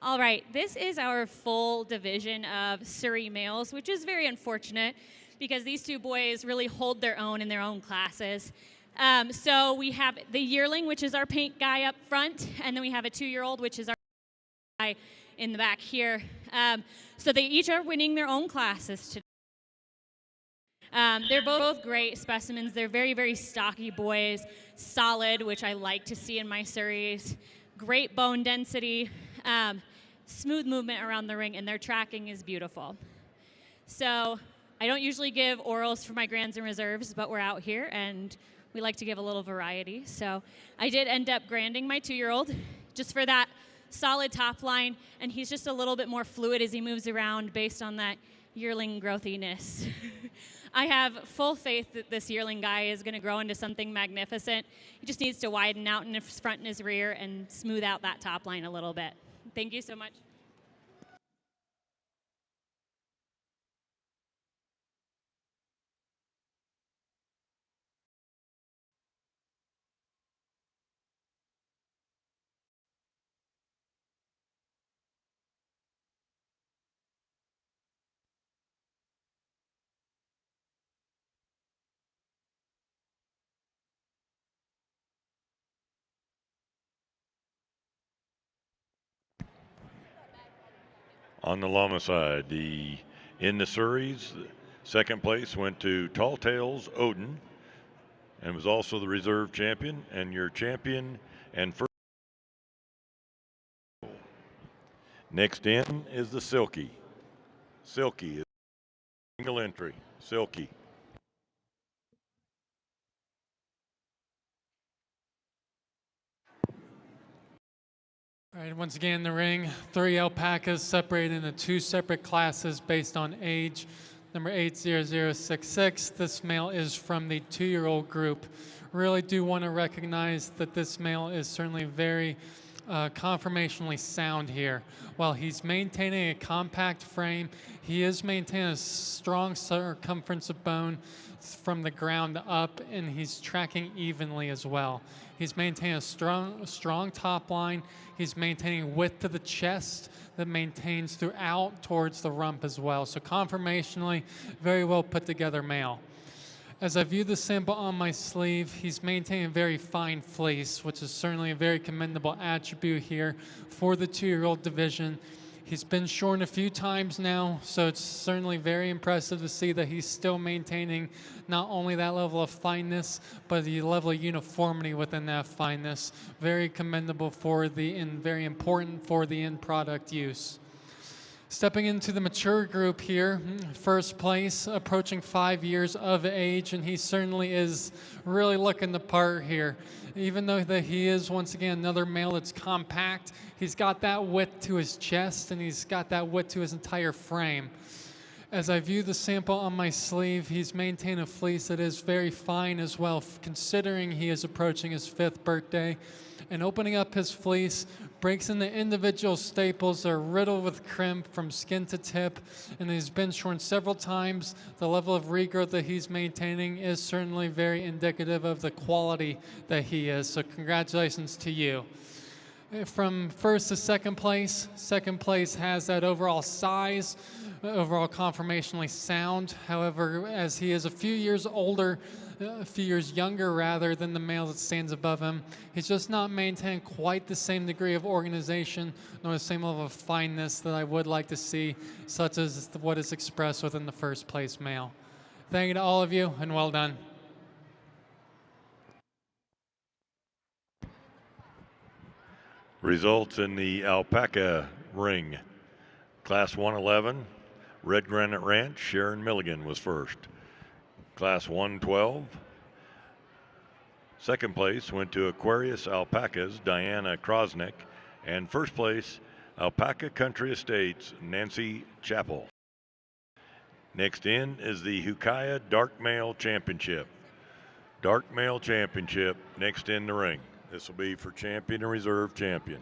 Speaker 3: All right, this is our full division of Surrey males, which is very unfortunate because these two boys really hold their own in their own classes. So we have the yearling, which is our pink guy up front, and then we have a 2-year-old, which is our guy in the back here. So they each are winning their own classes today. They're both great specimens. They're very, very stocky boys, solid, which I like to see in my Surreys. Great bone density, smooth movement around the ring, and their tracking is beautiful. So I don't usually give orals for my grands and reserves, but we're out here and we like to give a little variety. So I did end up granding my 2-year-old just for that solid top line, and he's just a little bit more fluid as he moves around based on that yearling growthiness. I have full faith that this yearling guy is going to grow into something magnificent. He just needs to widen out in his front and his rear and smooth out that top line a little bit. Thank you so much.
Speaker 2: On the llama side, in the Surreys, second place went to Tall Tales Odin and was also the reserve champion. And your champion and first. Next in is the Silky. Silky is single entry. Silky.
Speaker 1: All right, once again, in the ring, 3 alpacas separated into 2 separate classes based on age. Number 80066, this male is from the 2-year-old group. Really do want to recognize that this male is certainly very conformationally sound here. While he's maintaining a compact frame, he is maintaining a strong circumference of bone from the ground up, and he's tracking evenly as well. He's maintaining a strong top line. He's maintaining width to the chest that maintains throughout towards the rump as well. So conformationally, very well put together male. As I view the sample on my sleeve, he's maintaining a very fine fleece, which is certainly a very commendable attribute here for the 2-year-old division. He's been shorn a few times now, so it's certainly very impressive to see that he's still maintaining not only that level of fineness, but the level of uniformity within that fineness. Very commendable and very important for the end product use. Stepping into the mature group here, first place, approaching 5 years of age, and he certainly is really looking the part here. Even though that he is, once again, another male that's compact, he's got that width to his chest, and he's got that width to his entire frame. As I view the sample on my sleeve, he's maintained a fleece that is very fine as well, considering he is approaching his 5th birthday. And opening up his fleece breaks into individual staples that are riddled with crimp from skin to tip, and he's been shorn several times. The level of regrowth that he's maintaining is certainly very indicative of the quality that he is. So congratulations to you. From first to second place has that overall size, overall conformationally sound. However, as he is a few years older, a few years younger rather than the male that stands above him, he's just not maintaining quite the same degree of organization nor the same level of fineness that I would like to see, such as what is expressed within the first place male. Thank you to all of you, and well done.
Speaker 2: Results in the Alpaca ring. Class 111, Red Granite Ranch, Sharon Milligan was first. Class 112, second place went to Aquarius Alpacas, Diana Krosnick, and first place, Alpaca Country Estates, Nancy Chappell. Next in is the Hukaya Dark Male Championship. Dark Male Championship next in the ring. This will be for champion and reserve champion.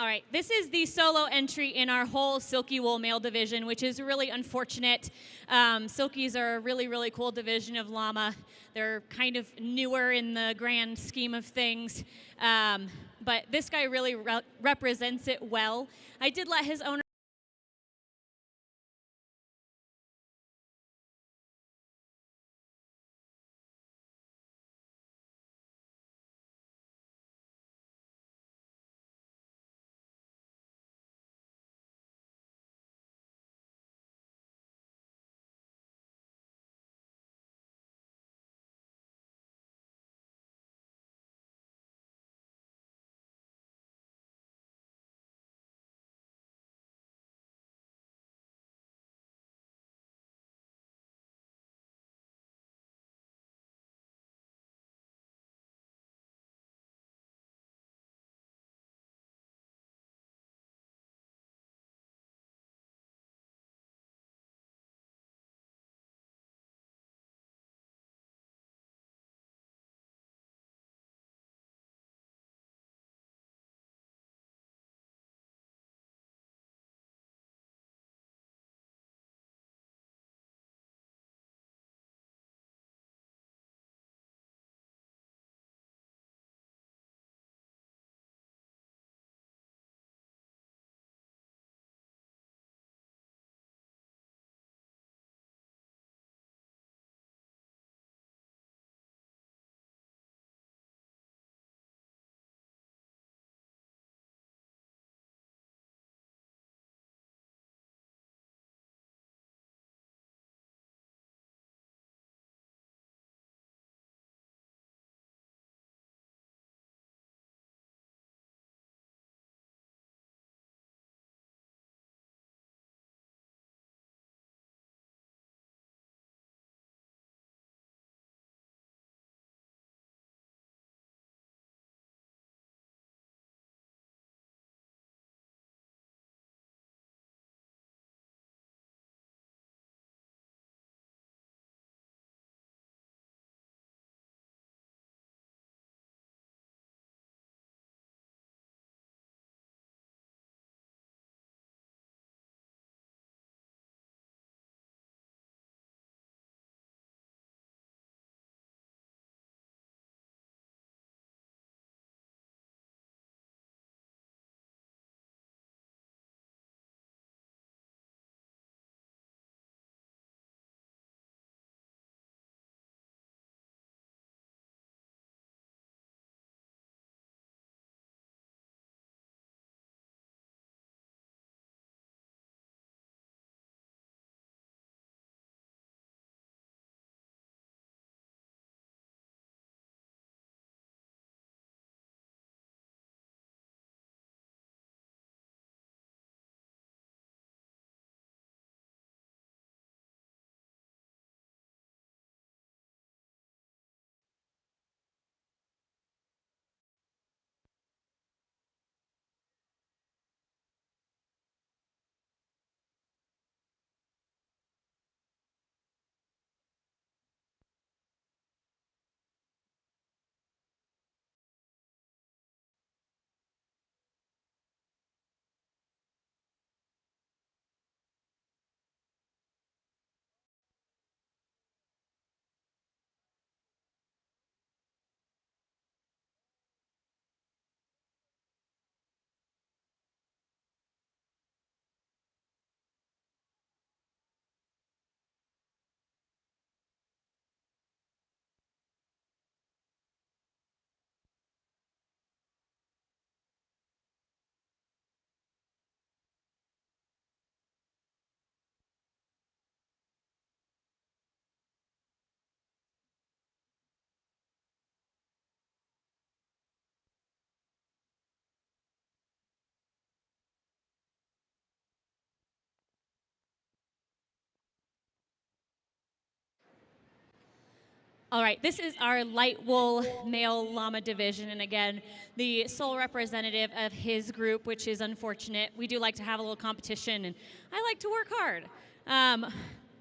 Speaker 3: All right, this is the solo entry in our whole Silky Wool male division, which is really unfortunate. Silkies are a really, really cool division of llama. They're kind of newer in the grand scheme of things, but this guy really represents it well. I did let his owner All right, this is our light wool male llama division, and again, the sole representative of his group, which is unfortunate. We do like to have a little competition, and I like to work hard.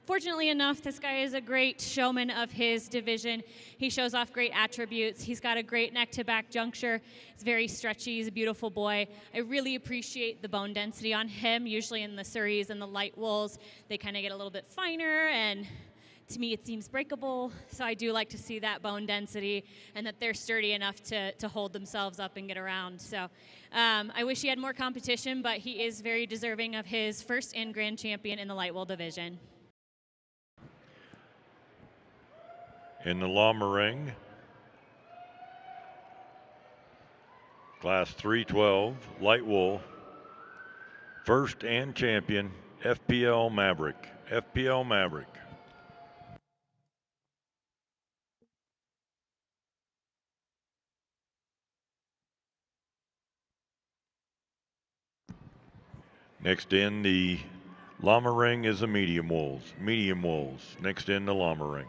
Speaker 3: fortunately enough, this guy is a great showman of his division. He shows off great attributes. He's got a great neck to back juncture. He's very stretchy. He's a beautiful boy. I really appreciate the bone density on him. Usually in the Surreys and the light wools, they kind of get a little bit finer, and to me it seems breakable. So I do like to see that bone density and that they're sturdy enough to hold themselves up and get around. So I wish he had more competition, but he is very deserving of his first and grand champion in the light wool division.
Speaker 2: In the llama ring, class 312, light wool, first and champion, FPL Maverick. FPL Maverick. Next in the llama ring is the medium wools. Medium wools. Next in the llama ring.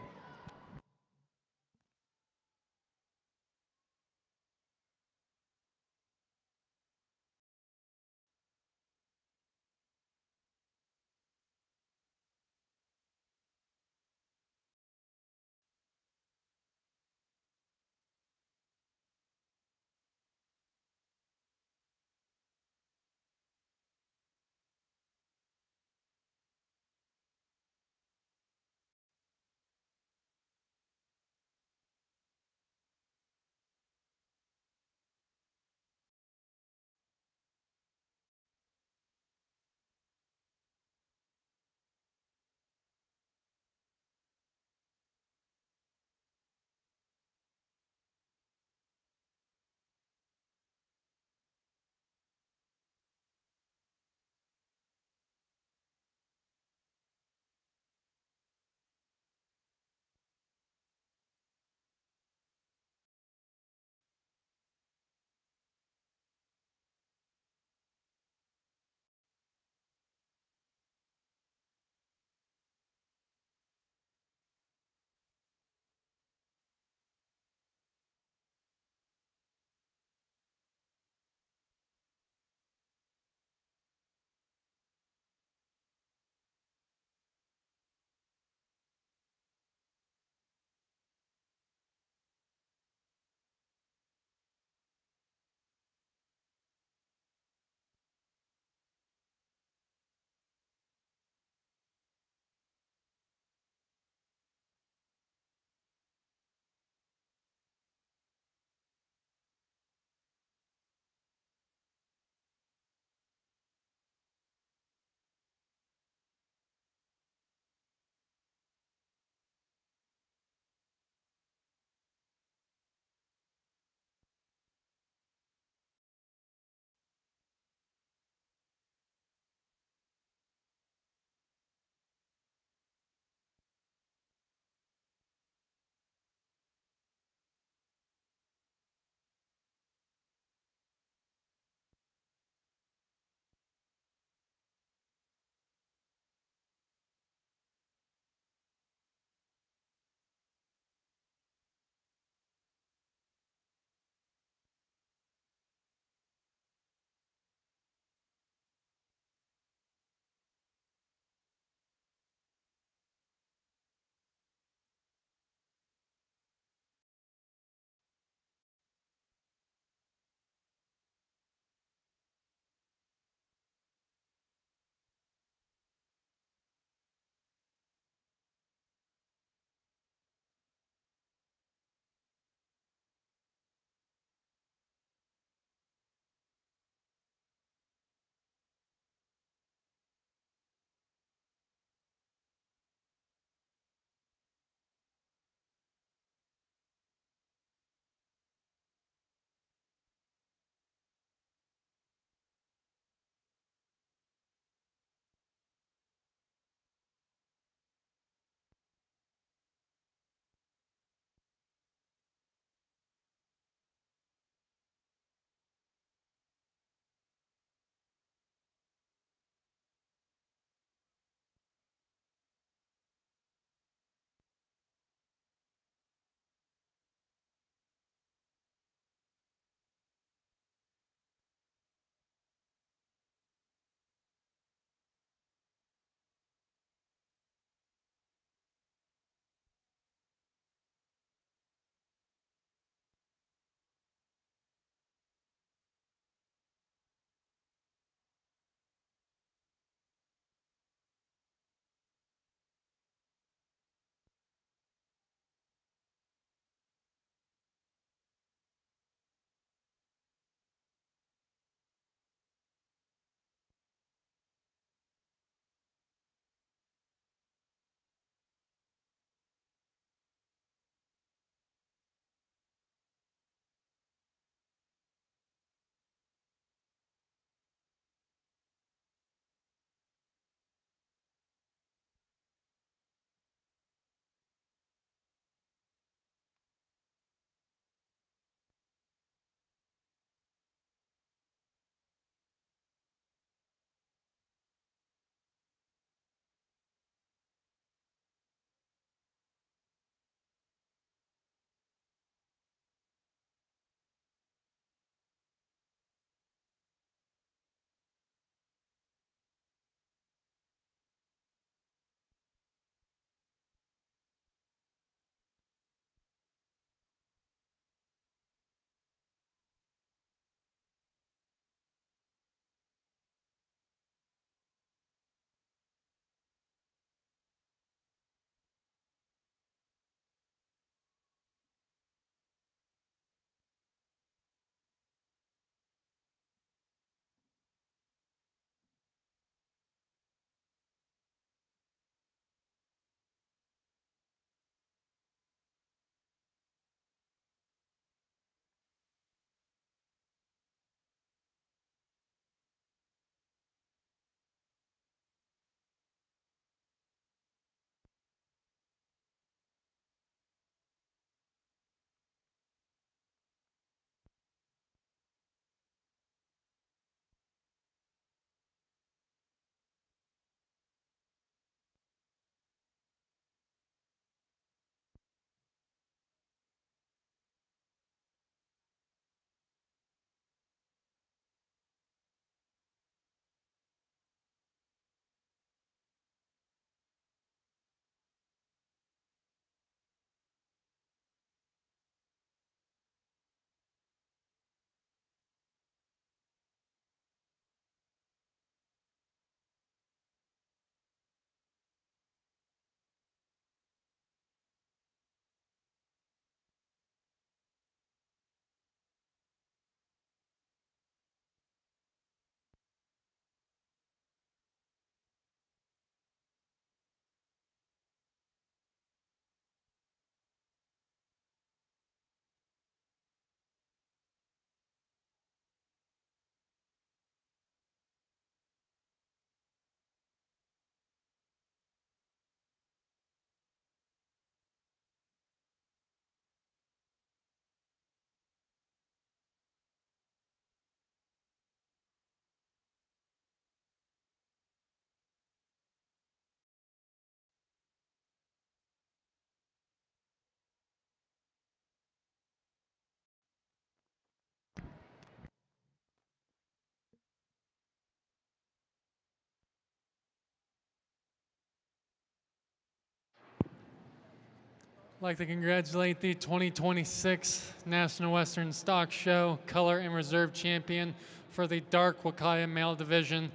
Speaker 1: I'd like to congratulate the 2026 National Western Stock Show Color and Reserve Champion for the Dark Wakaya Male Division,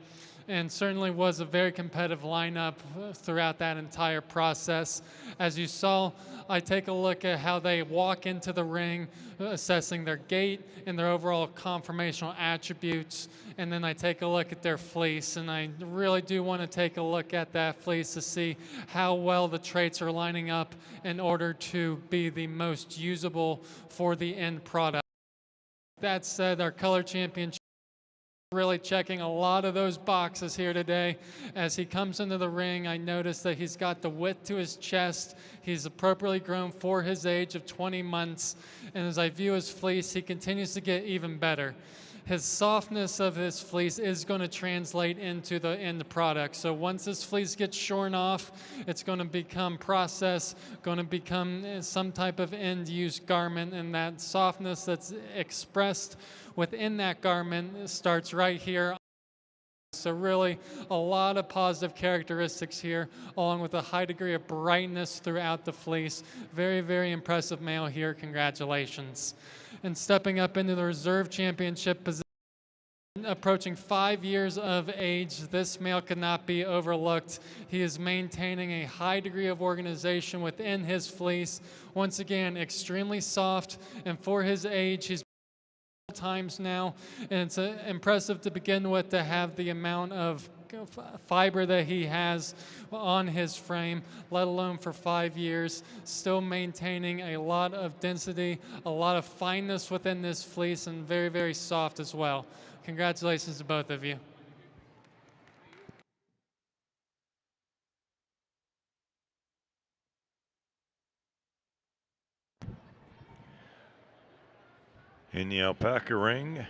Speaker 1: and certainly was a very competitive lineup throughout that entire process. As you saw, I take a look at how they walk into the ring, assessing their gait and their overall conformational attributes, and then I take a look at their fleece, and I really do want to take a look at that fleece to see how well the traits are lining up in order to be the most usable for the end product. That said, our color champion really checking a lot of those boxes here today. As he comes into the ring, I notice that he's got the width to his chest. He's appropriately grown for his age of 20 months. And as I view his fleece, he continues to get even better. His softness of his fleece is going to translate into the end product. So once this fleece gets shorn off, it's going to become processed, going to become some type of end-use garment, and that softness that's expressed within that garment starts right here. So really a lot of positive characteristics here, along with a high degree of brightness throughout the fleece. Very, very impressive male here. Congratulations. And stepping up into the reserve championship position, approaching 5 years of age, this male could not be overlooked. He is maintaining a high degree of organization within his fleece. Once again, extremely soft, and for his age, he's times now, and it's impressive to begin with to have the amount of fiber that he has on his frame, let alone for 5 years, still maintaining a lot of density, a lot of fineness within this fleece, and very, very soft as well. Congratulations to both of you.
Speaker 2: In the Alpaca ring,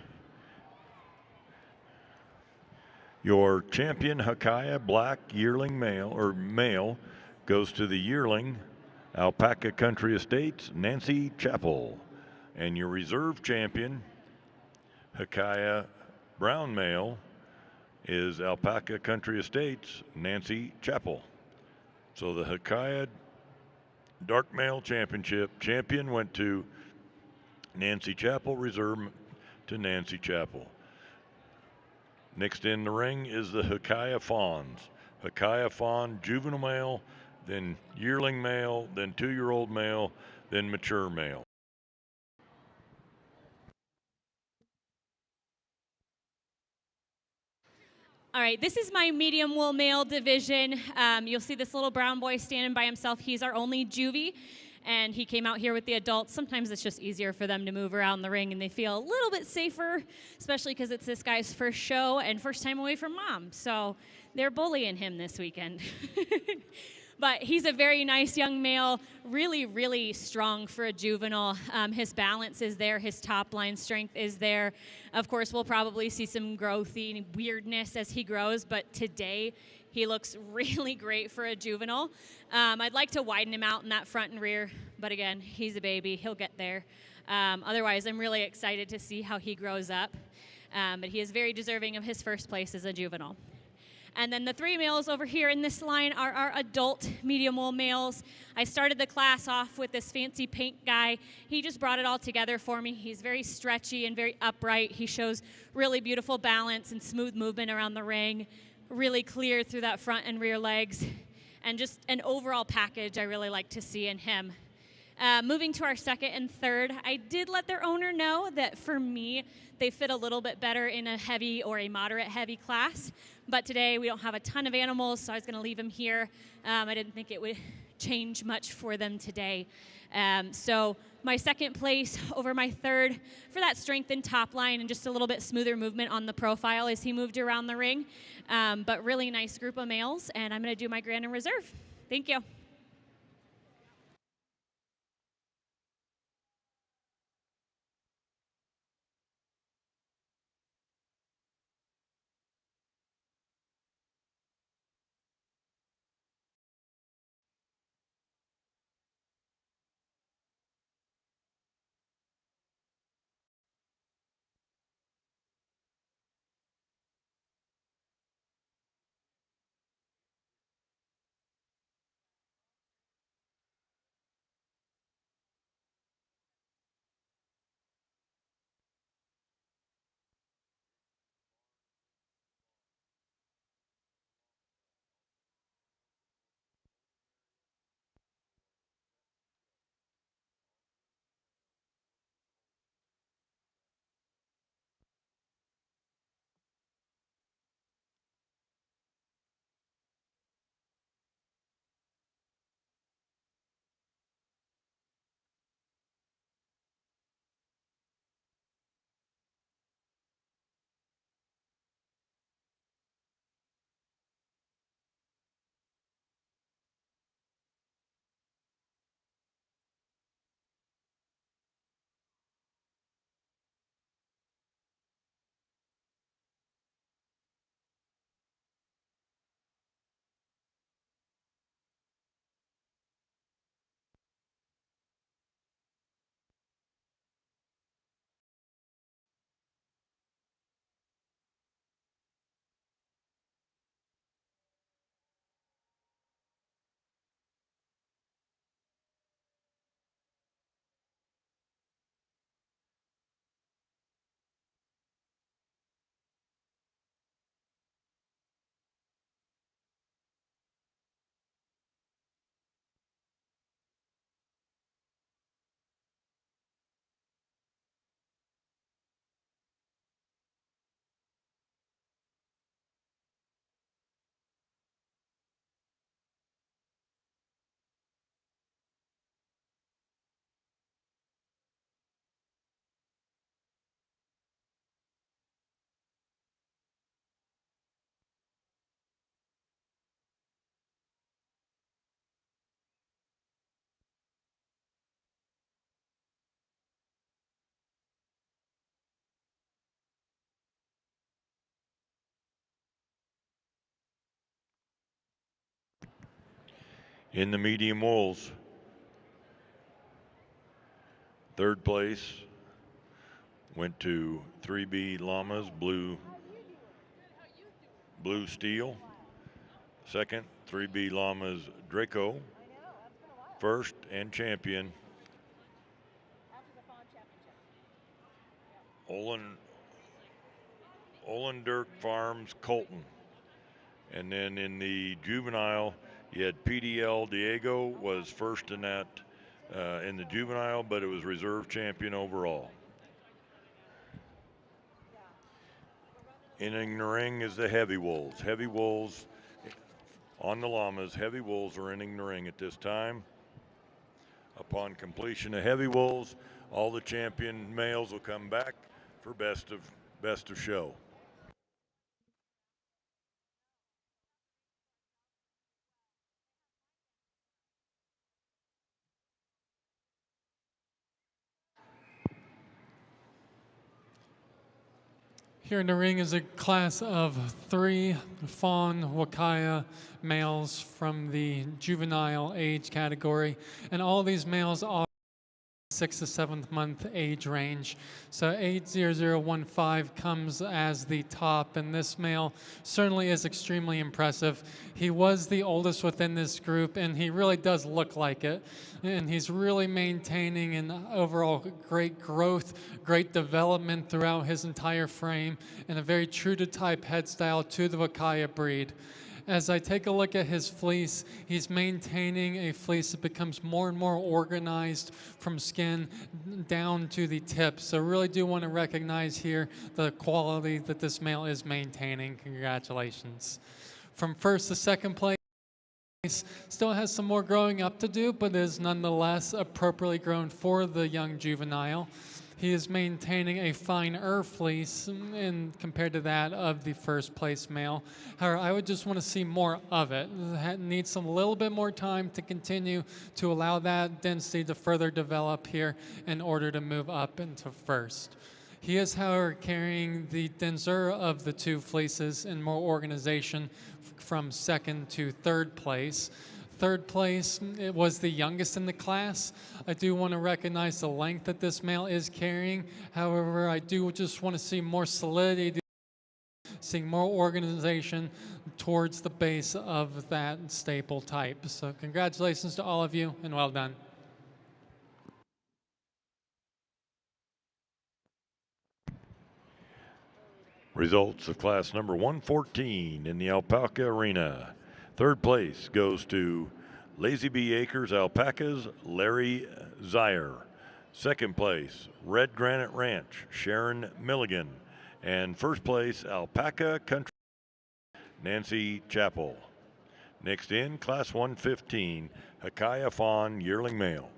Speaker 2: your champion Hakaya Black yearling male goes to the yearling Alpaca Country Estates Nancy Chappell, and your reserve champion Hakaya Brown male is Alpaca Country Estates Nancy Chappell. So the Hakaya Dark Male Championship champion went to Nancy Chappell, reserve to Nancy Chappell. Next in the ring is the Hakaya Fawns. Hakaya Fawn juvenile male, then yearling male, then 2-year-old male, then mature male.
Speaker 3: All right, this is my medium wool male division. You'll see this little brown boy standing by himself. He's our only juvie, and he came out here with the adults. Sometimes it's just easier for them to move around the ring, and they feel a little bit safer, especially because it's this guy's first show and first time away from mom. So they're bullying him this weekend. But he's a very nice young male, really, really strong for a juvenile. His balance is there. His top line strength is there. Of course, we'll probably see some growthy weirdness as he grows, but today he looks really great for a juvenile. I'd like to widen him out in that front and rear, but again, he's a baby. He'll get there. Otherwise, I'm really excited to see how he grows up. But he is very deserving of his first place as a juvenile. And then the 3 males over here in this line are our adult medium wool males. I started the class off with this fancy pink guy. He just brought it all together for me. He's very stretchy and very upright. He shows really beautiful balance and smooth movement around the ring, really clear through that front and rear legs, and just an overall package I really like to see in him. Moving to our second and third, I did let their owner know that for me, they fit a little bit better in a heavy or a moderate heavy class. But today we don't have a ton of animals, so I was going to leave them here. I didn't think it would change much for them today. So my second place over my third for that strengthened top line and just a little bit smoother movement on the profile as he moved around the ring. But really nice group of males, and I'm going to do my grand and reserve. Thank you.
Speaker 2: In the medium wolves, third place went to 3B Llamas, Blue Steel. Second, 3B Llamas, Draco. First and champion, Olendirk Farms, Colton. And then in the juvenile, you had PDL Diego was first in that in the juvenile, but it was reserve champion overall. Entering the ring is the heavy wolves. Heavy wolves on the llamas. Heavy wolves are entering the ring at this time. Upon completion of heavy wolves, all the champion males will come back for best of show.
Speaker 1: Here in the ring is a class of 3 fawn Wakaya males from the juvenile age category, and all these males are 6th to 7th month age range. So 80015 comes as the top, and this male certainly is extremely impressive. He was the oldest within this group, and he really does look like it. And he's really maintaining an overall great growth, great development throughout his entire frame, and a very true to type head style to the Wakaya breed. As I take a look at his fleece, he's maintaining a fleece that becomes more and more organized from skin down to the tip. So really do want to recognize here the quality that this male is maintaining. Congratulations. From first to second place, still has some more growing up to do, but is nonetheless appropriately grown for the young juvenile. He is maintaining a finer fleece compared to that of the first place male. However, I would just want to see more of it. It needs some little bit more time to continue to allow that density to further develop here in order to move up into first. He is, however, carrying the denser of the 2 fleeces in more organization from second to third place. Third place, it was the youngest in the class. I do want to recognize the length that this male is carrying. However, I do just want to see more solidity, seeing more organization towards the base of that staple type. So congratulations to all of you, and well done.
Speaker 2: Results of class number 114 in the Alpaca Arena. Third place goes to Lazy Bee Acres Alpacas, Larry Zier. Second place, Red Granite Ranch, Sharon Milligan. And first place, Alpaca Country, Nancy Chappell. Next in, class 115, Hakaya Fawn Yearling Male.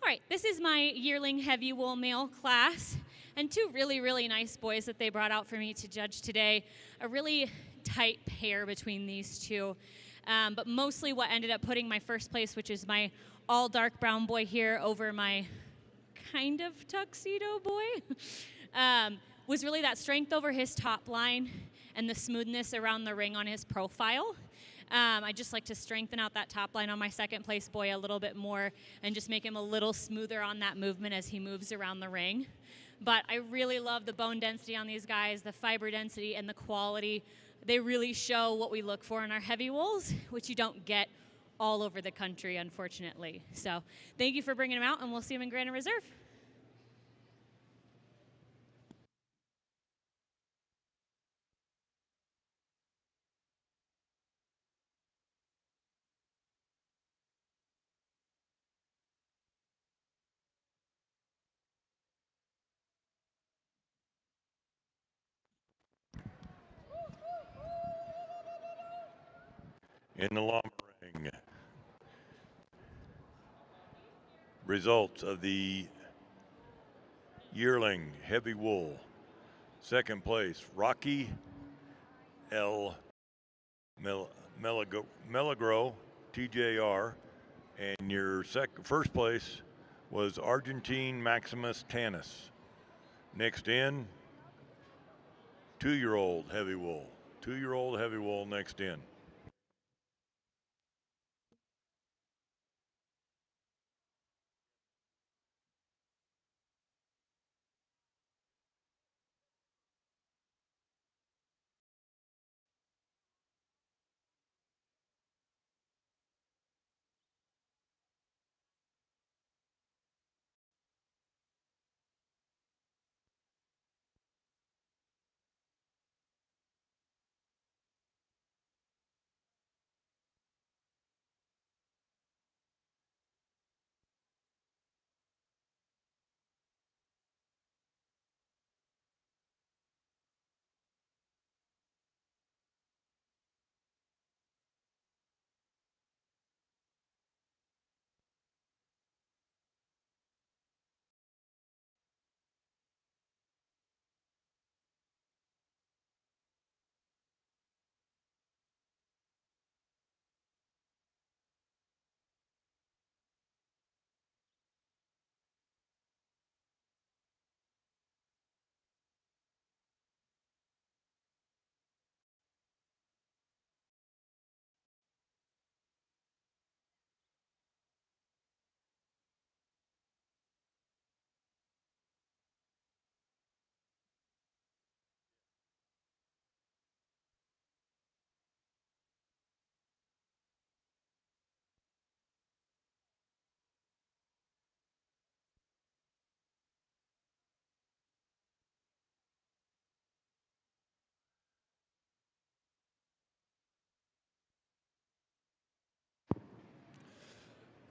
Speaker 3: right, this is my yearling heavy wool male class, and two really, really nice boys that they brought out for me to judge today. A really tight pair between these two. But mostly what ended up putting my first place, which is my all dark brown boy here over my kind of tuxedo boy, was really that strength over his top line and the smoothness around the ring on his profile. I just like to strengthen out that top line on my second place boy a little bit more and just make him a little smoother on that movement as he moves around the ring. But I really love the bone density on these guys, the fiber density and the quality. They really show what we look for in our heavy wools, which you don't get all over the country, unfortunately. So thank you for bringing them out, and we'll see them in Grand Reserve.
Speaker 2: In the llama ring, results of the yearling heavy wool. Second place, Rocky L. Melagro, TJR. And your first place was Argentine Maximus Tanis. Next in, 2-year-old heavy wool. 2-year-old heavy wool next in.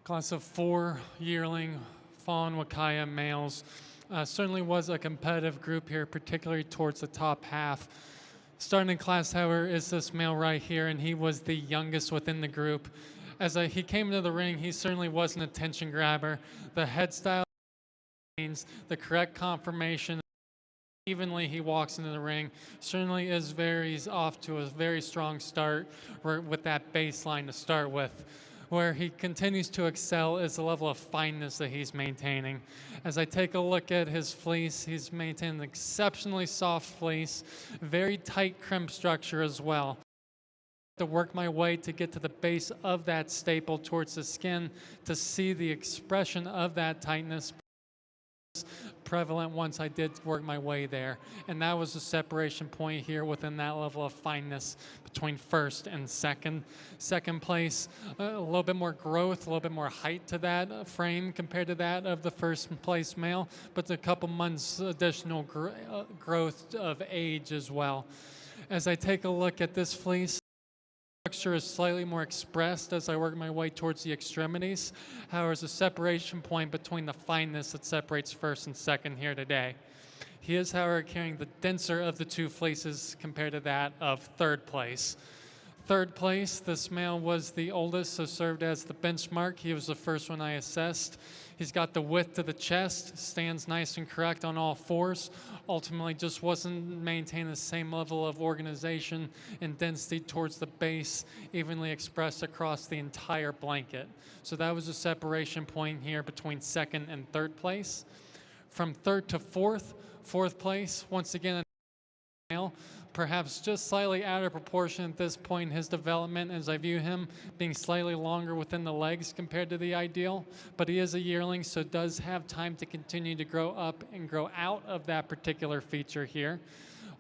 Speaker 1: Class of 4 yearling fawn Wakaya males. Certainly was a competitive group here, particularly towards the top half. Starting in class, however, is this male right here, and he was the youngest within the group. As he came into the ring, he certainly was an attention grabber. The head style, the correct conformation, evenly he walks into the ring, certainly he's off to a very strong start with that baseline to start with. Where he continues to excel is the level of fineness that he's maintaining. As I take a look at his fleece, he's maintained an exceptionally soft fleece, very tight crimp structure as well. To work my way to get to the base of that staple towards the skin to see the expression of that tightness prevalent once I did work my way there. And that was the separation point here within that level of fineness between first and second. Second place, a little bit more growth, a little bit more height to that frame compared to that of the first place male, but a couple months additional growth of age as well. As I take a look at this fleece, structure is slightly more expressed as I work my way towards the extremities. However, there's a separation point between the fineness that separates first and second here today. He is, however, carrying the denser of the two fleeces compared to that of third place. Third place, this male was the oldest, so served as the benchmark. He was the first one I assessed. He's got the width to the chest, stands nice and correct on all fours. Ultimately, just wasn't maintaining the same level of organization and density towards the base, evenly expressed across the entire blanket. So that was a separation point here between second and third place. From third to fourth place, once again, male, perhaps just slightly out of proportion at this point in his development, as I view him being slightly longer within the legs compared to the ideal. But he is a yearling, so does have time to continue to grow up and grow out of that particular feature here.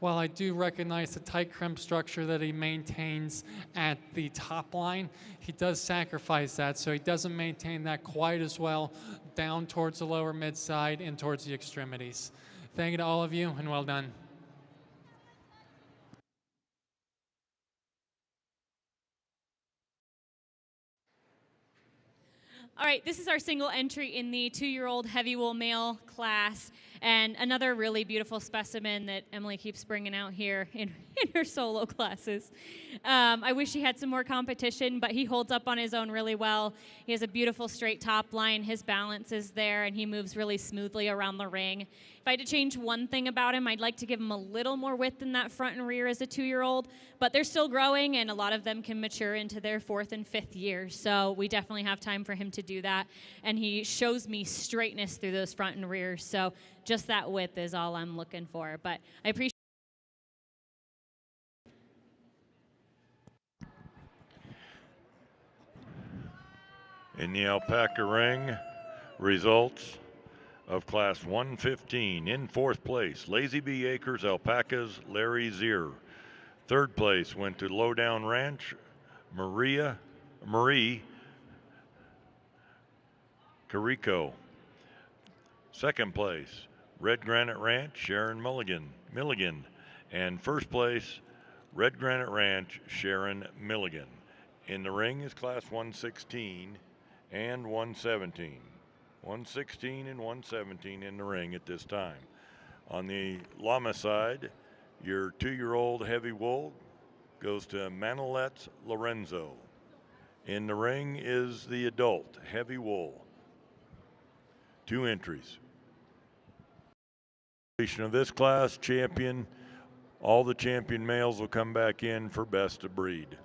Speaker 1: While I do recognize the tight crimp structure that he maintains at the top line, he does sacrifice that, so he doesn't maintain that quite as well down towards the lower mid side and towards the extremities. Thank you to all of you, and well done.
Speaker 3: All right, this is our single entry in the 2-year-old heavy wool male class, and another really beautiful specimen that Emily keeps bringing out here in her solo classes. I wish he had some more competition, but he holds up on his own really well. He has a beautiful straight top line, his balance is there, and he moves really smoothly around the ring. If I had to change one thing about him, I'd like to give him a little more width in that front and rear as a 2-year-old, but they're still growing, and a lot of them can mature into their 4th and 5th year, so we definitely have time for him to do that. And he shows me straightness through those front and rears, so just that width is all I'm looking for. But I appreciate.
Speaker 2: In the Alpaca ring, results of Class 115. In 4th place, Lazy Bee Acres Alpacas, Larry Zier. 3rd place went to Lowdown Ranch, Marie Carico. 2nd place, Red Granite Ranch, Sharon Milligan. And 1st place, Red Granite Ranch, Sharon Milligan. In the ring is Class 116 and 117. 116 and 117 in the ring at this time. On the llama side, your 2-year-old heavy wool goes to Manolete Lorenzo. In the ring is the adult heavy wool. 2 entries. Of this class, champion, all the champion males will come back in for best of breed.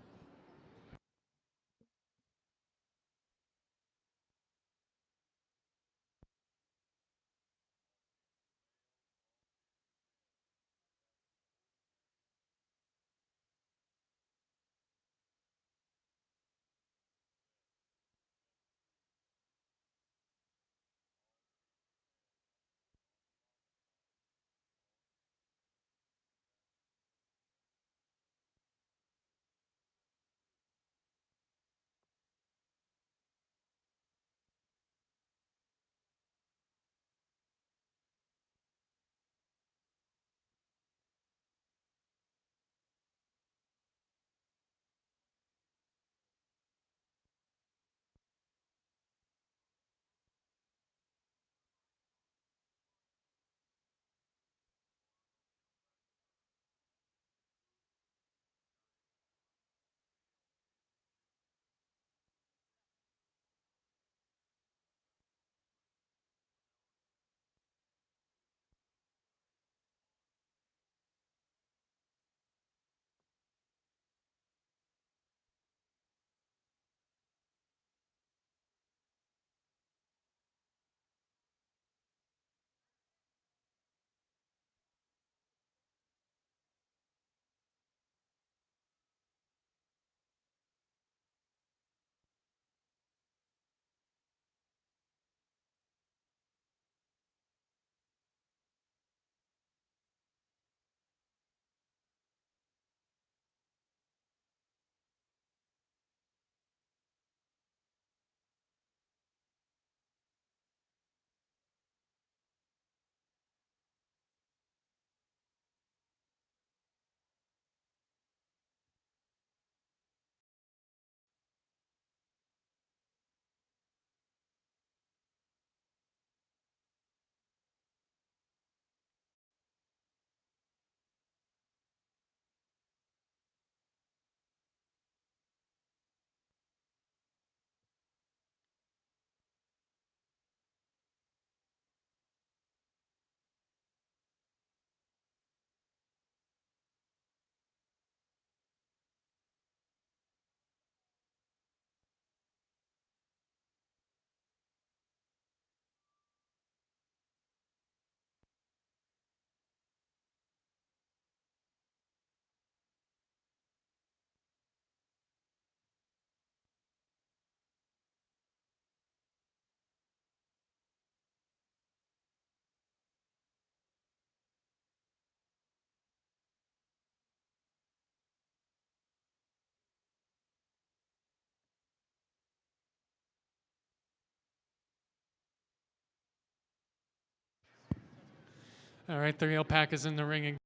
Speaker 1: All right, three alpacas in the ring in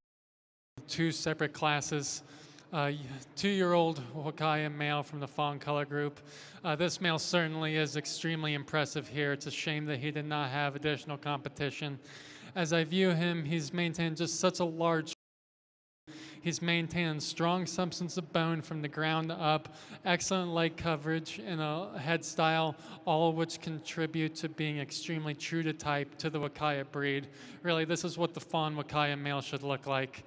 Speaker 1: two separate classes. 2-year-old Wakaya male from the fawn color group. This male certainly is extremely impressive here. It's a shame that he did not have additional competition. As I view him, he's maintained just such a large. He's maintained strong substance of bone from the ground up, excellent leg coverage, and a head style, all of which contribute to being extremely true to type to the Wakaya breed. Really, this is what the fawn Wakaya male should look like.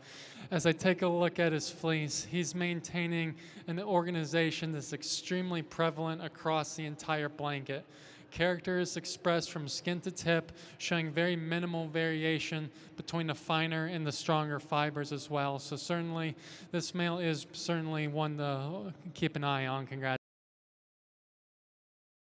Speaker 1: As I take a look at his fleece, he's maintaining an organization that's extremely prevalent across the entire blanket. Character is expressed from skin to tip, showing very minimal variation between the finer and the stronger fibers as well. So certainly, this male is certainly one to keep an eye on. Congrats.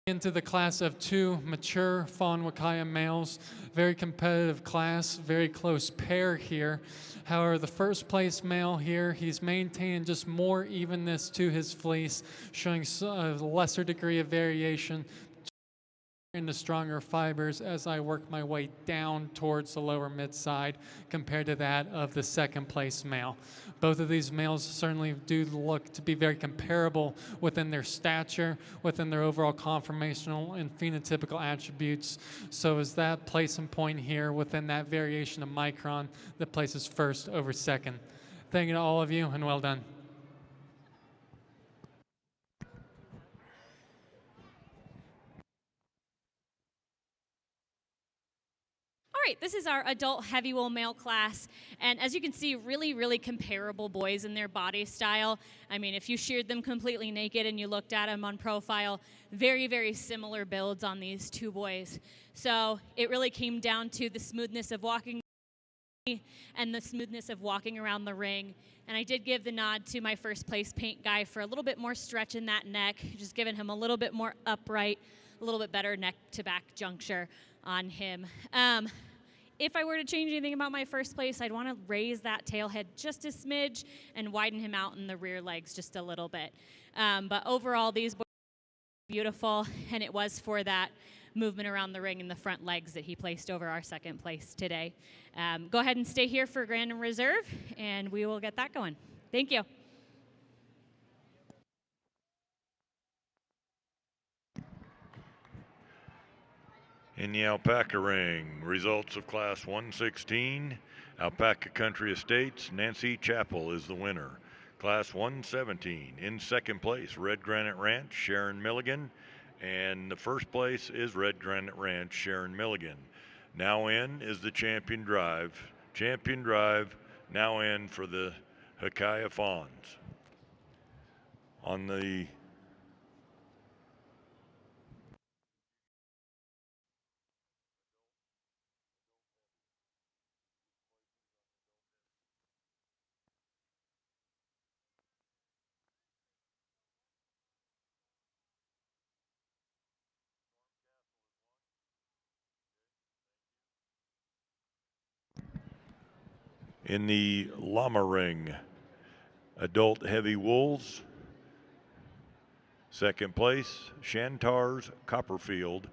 Speaker 1: Into the class of two mature fawn Wakaya males. Very competitive class, very close pair here. However, the first place male here, he's maintained just more evenness to his fleece, showing a lesser degree of variation in the stronger fibers as I work my way down towards the lower mid side compared to that of the second place male. Both of these males certainly do look to be very comparable within their stature, within their overall conformational and phenotypical attributes. So is that placing point here within that variation of micron that places first over second. Thank you to all of you and well done.
Speaker 3: All right, this is our adult heavy wool male class. And as you can see, really, really comparable boys in their body style. I mean, if you sheared them completely naked and you looked at them on profile, very, very similar builds on these two boys. So it really came down to the smoothness of walking and the smoothness of walking around the ring. And I did give the nod to my first place paint guy for a little bit more stretch in that neck, just giving him a little bit more upright, a little bit better neck to back juncture on him. If I were to change anything about my first place, I'd want to raise that tail head just a smidge and widen him out in the rear legs just a little bit. But overall, these boys are beautiful, and it was for that movement around the ring in the front legs that he placed over our second place today. Go ahead and stay here for Grand and Reserve, and we will get that going. Thank you.
Speaker 2: In the Alpaca ring, results of Class 116, Alpaca Country Estates, Nancy Chappell is the winner. Class 117, in second place, Red Granite Ranch, Sharon Milligan, and the first place is Red Granite Ranch, Sharon Milligan. Now in is the Champion Drive. Champion Drive now in for the Wakaya Fawns. On the llama ring, adult heavy wools. Second place, Shantar's Copperfield,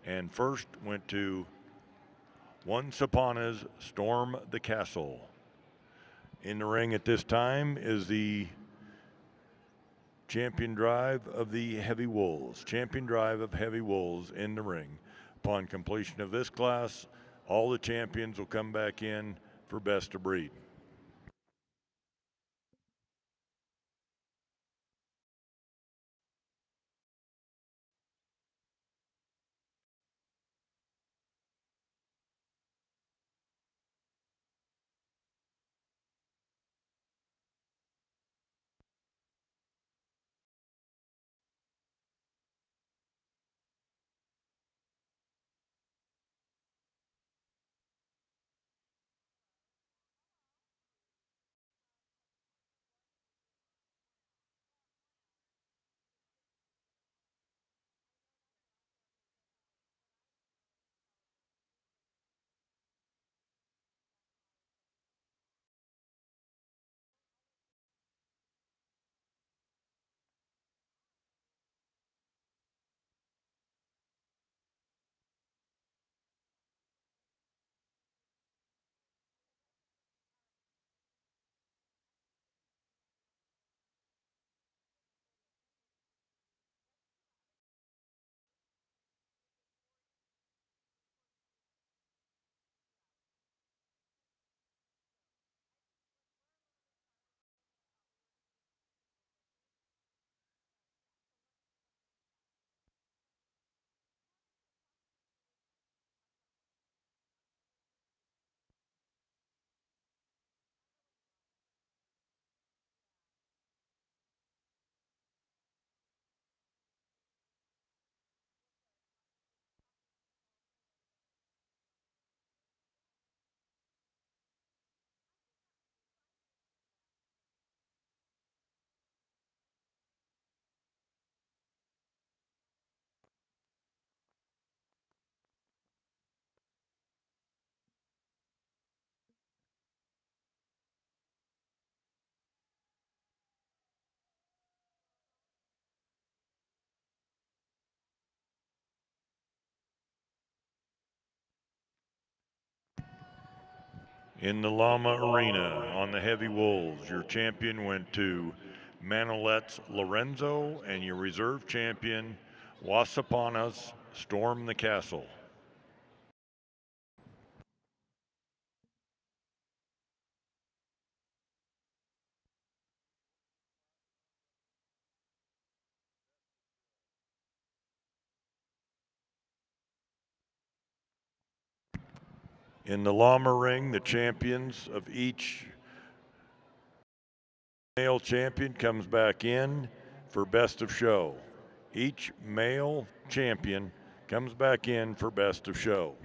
Speaker 2: and first went to Once Upon Storm the Castle. In the ring at this time is the Champion Drive of the Heavy Wolves. Champion Drive of Heavy Wolves in the ring. Upon completion of this class, all the champions will come back in for best of breed. In the Llama Arena on the Heavy Wolves, your champion went to Manolet's Lorenzo, and your reserve champion, Wasapana's Storm the Castle. In the Llama Ring, the champions of each male champion comes back in for best of show. Each male champion comes back in for best of show.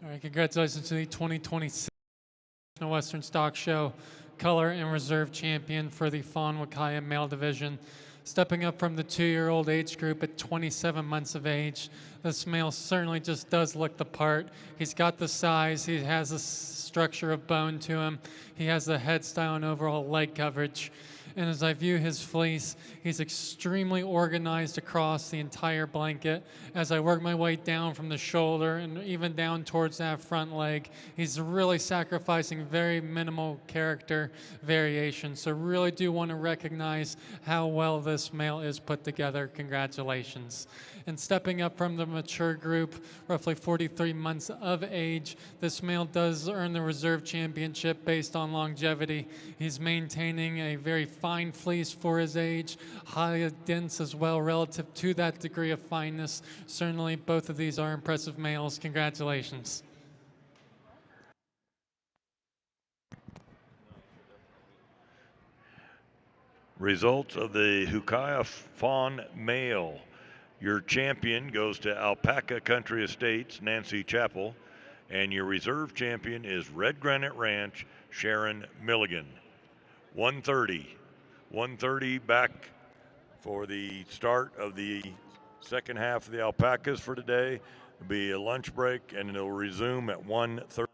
Speaker 1: All right, congratulations to the 2026 National Western Stock Show color and reserve champion for the Fawn Wakaya male division. Stepping up from the 2-year-old age group at 27 months of age, this male certainly just does look the part. He's got the size, he has a structure of bone to him, he has the head style and overall leg coverage. And as I view his fleece, he's extremely organized across the entire blanket. As I work my way down from the shoulder and even down towards that front leg, he's really sacrificing very minimal character variation. So really do want to recognize how well this male is put together. Congratulations. And stepping up from the mature group, roughly 43 months of age, this male does earn the reserve championship based on longevity. He's maintaining a very fine fleece for his age, high dense as well relative to that degree of fineness. Certainly both of these are impressive males. Congratulations.
Speaker 2: Results of the Hukaya Fawn male. Your champion goes to Alpaca Country Estates, Nancy Chapel, and your reserve champion is Red Granite Ranch, Sharon Milligan. 1:30. 1:30 back for the start of the second half of the Alpacas for today. It'll be a lunch break, and it'll resume at 1:30.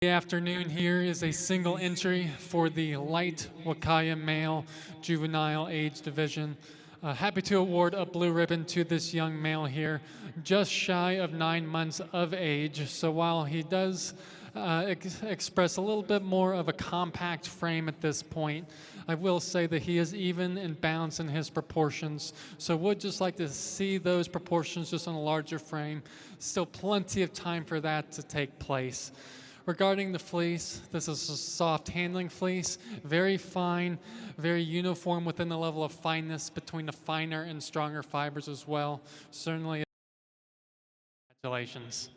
Speaker 1: The afternoon here is a single entry for the light Wakaya male juvenile age division. Happy to award a blue ribbon to this young male here, just shy of 9 months of age. So while he does express a little bit more of a compact frame at this point, I will say that he is even and balanced in his proportions. So would just like to see those proportions just on a larger frame. Still plenty of time for that to take place. Regarding the fleece, this is a soft handling fleece, very fine, very uniform within the level of fineness between the finer and stronger fibers as well. Certainly, congratulations.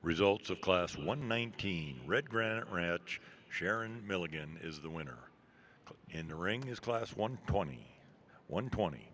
Speaker 2: Results of Class 119, Red Granite Ranch, Sharon Milligan is the winner. In the ring is Class 120. 120.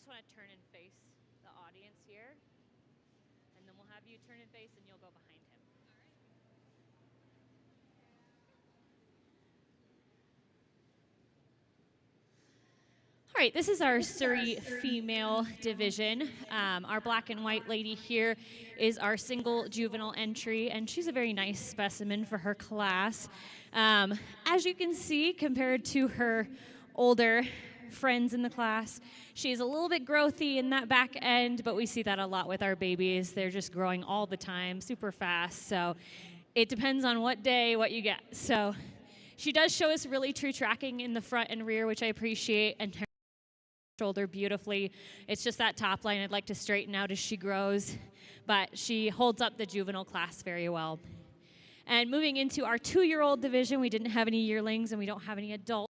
Speaker 3: just want to turn and face the audience here, and then we'll have you turn and face, and you'll go behind him. All right, this is our Surrey female division. Our black and white lady here is our single juvenile entry, and she's a very nice specimen for her class. As you can see, compared to her older friends in the class, she's a little bit growthy in that back end, but we see that a lot with our babies. They're just growing all the time, super fast. So it depends on what day, what you get. So she does show us really true tracking in the front and rear, which I appreciate, and her shoulder beautifully. It's just that top line I'd like to straighten out as she grows, but she holds up the juvenile class very well. And moving into our 2-year-old division, we didn't have any yearlings and we don't have any adults.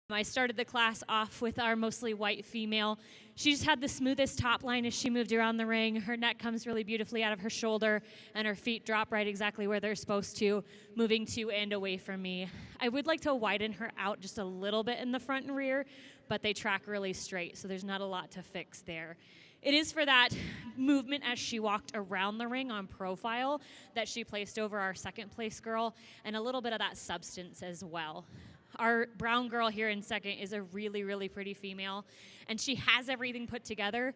Speaker 3: I started the class off with our mostly white female. She just had the smoothest top line as she moved around the ring. Her neck comes really beautifully out of her shoulder, and her feet drop right exactly where they're supposed to, moving to and away from me. I would like to widen her out just a little bit in the front and rear, but they track really straight, so there's not a lot to fix there. It is for that movement as she walked around the ring on profile that she placed over our second place girl, and a little bit of that substance as well. Our brown girl here in second is a really, really pretty female, and she has everything put together.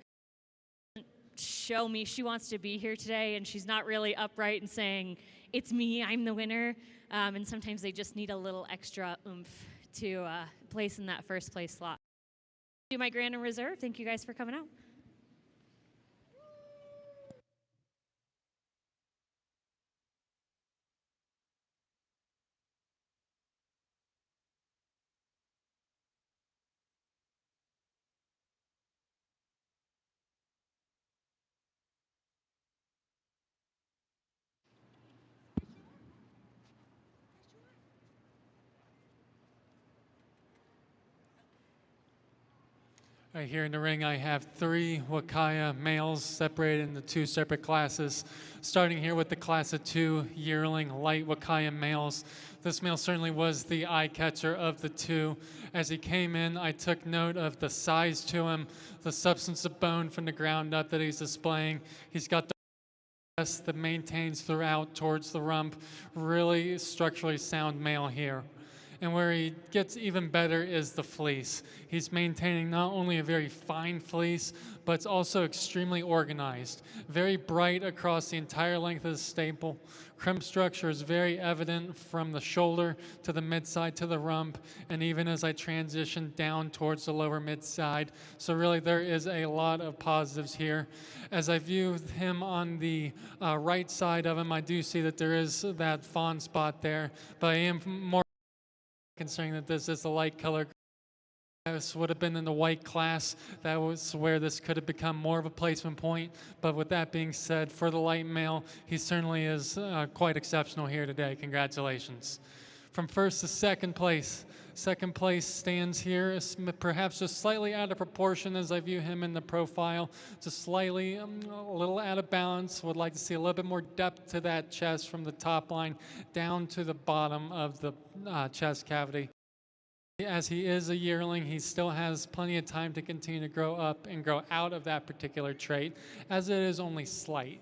Speaker 3: Show me she wants to be here today, and she's not really upright and saying, it's me, I'm the winner. And sometimes they just need a little extra oomph to place in that first place slot. Do my grand and reserve. Thank you guys for coming out.
Speaker 1: Right here in the ring, I have 3 Wakaya males separated into 2 separate classes. Starting here with the class of 2 yearling light Wakaya males. This male certainly was the eye catcher of the 2. As he came in, I took note of the size to him, the substance of bone from the ground up that he's displaying. He's got the chest that maintains throughout towards the rump. Really structurally sound male here. And where he gets even better is the fleece. He's maintaining not only a very fine fleece, but it's also extremely organized. Very bright across the entire length of the staple. Crimp structure is very evident from the shoulder to the mid-side to the rump, and even as I transition down towards the lower mid-side. So really there is a lot of positives here. As I view him on the right side of him, I do see that there is that fawn spot there, but I am more considering that this is a light color. This would have been in the white class. That was where this could have become more of a placement point. But with that being said, for the light male, he certainly is quite exceptional here today. Congratulations. From first to second place. Second place stands here, is perhaps just slightly out of proportion as I view him in the profile. Just slightly, a little out of balance. Would like to see a little bit more depth to that chest from the top line down to the bottom of the chest cavity. As he is a yearling, he still has plenty of time to continue to grow up and grow out of that particular trait, as it is only slight.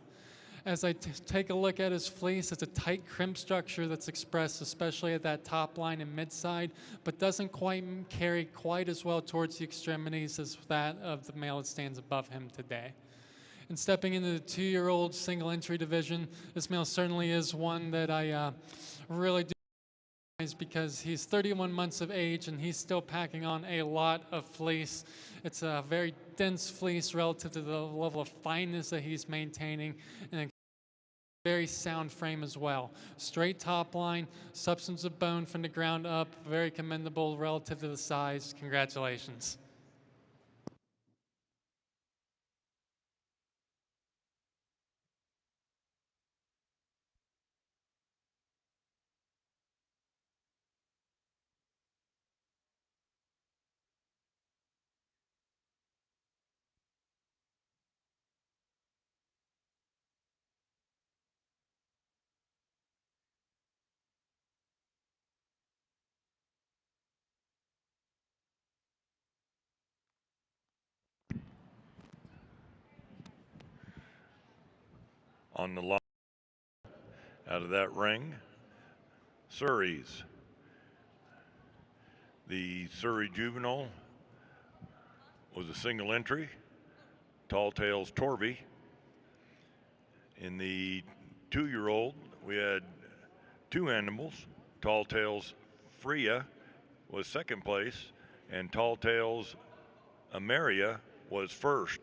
Speaker 1: As I take a look at his fleece, it's a tight crimp structure that's expressed especially at that top line and mid-side, but doesn't quite carry quite as well towards the extremities as that of the male that stands above him today. And stepping into the 2-year-old single entry division, this male certainly is one that I really do because he's 31 months of age and he's still packing on a lot of fleece. It's a very dense fleece relative to the level of fineness that he's maintaining, and a very sound frame as well. Straight top line, substance of bone from the ground up, very commendable relative to the size. Congratulations.
Speaker 2: On the line, out of that ring, Surrey's. The Surrey Juvenile was a single entry. Tall Tales Torby. In the 2-year-old, we had two animals. Tall Tales Freya was second place, and Tall Tales Ameria was first.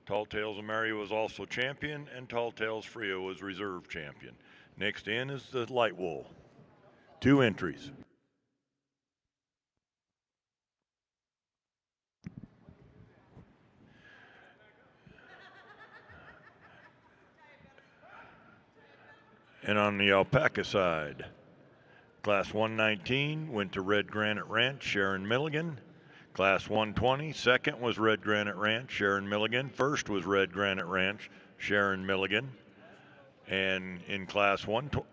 Speaker 2: Tall Tales Ameria was also champion, and Tall Tales Freya was reserve champion. Next in is the light wool. 2 entries. And on the alpaca side, Class 119 went to Red Granite Ranch, Sharon Milligan. Class 120, second was Red Granite Ranch, Sharon Milligan. First was Red Granite Ranch, Sharon Milligan. And in Class 120,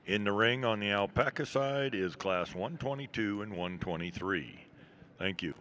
Speaker 2: in the ring on the alpaca side is Class 122 and 123. Thank you.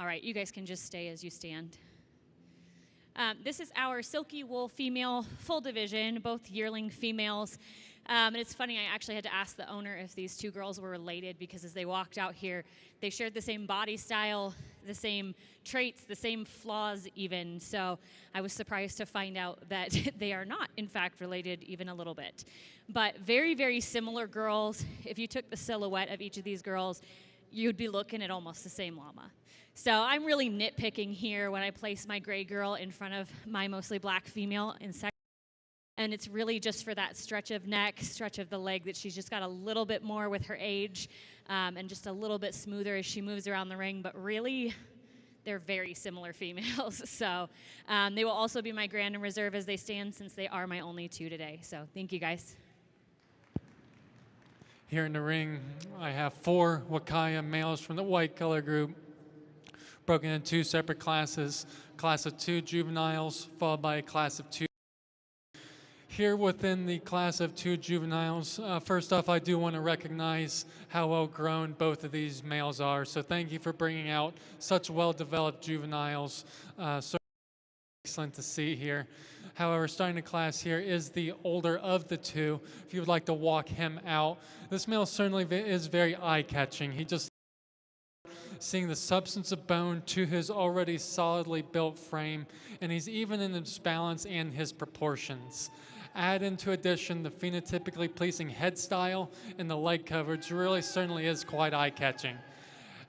Speaker 3: All right, you guys can just stay as you stand. This is our silky wool female full division, both yearling females. And it's funny, I actually had to ask the owner if these two girls were related because as they walked out here, they shared the same body style, the same traits, the same flaws even. So I was surprised to find out that they are not, in fact, related even a little bit. But very, very similar girls. If you took the silhouette of each of these girls, you'd be looking at almost the same llama. So I'm really nitpicking here when I place my gray girl in front of my mostly black female in second. And it's really just for that stretch of neck, stretch of the leg that she's just got a little bit more with her age and just a little bit smoother as she moves around the ring. But really, they're very similar females. So they will also be my grand and reserve as they stand since they are my only two today. So thank you guys.
Speaker 1: Here in the ring, I have 4 Wakaya males from the white color group, broken into 2 separate classes, class of 2 juveniles, followed by a class of 2. Here within the class of 2 juveniles, first off, I do want to recognize how well grown both of these males are. So thank you for bringing out such well-developed juveniles. So excellent to see here. However, starting the class here is the older of the 2. If you would like to walk him out, this male certainly is very eye-catching. He just seeing the substance of bone to his already solidly built frame, and he's even in his balance and his proportions. Add into addition the phenotypically pleasing head style and the leg coverage really certainly is quite eye-catching.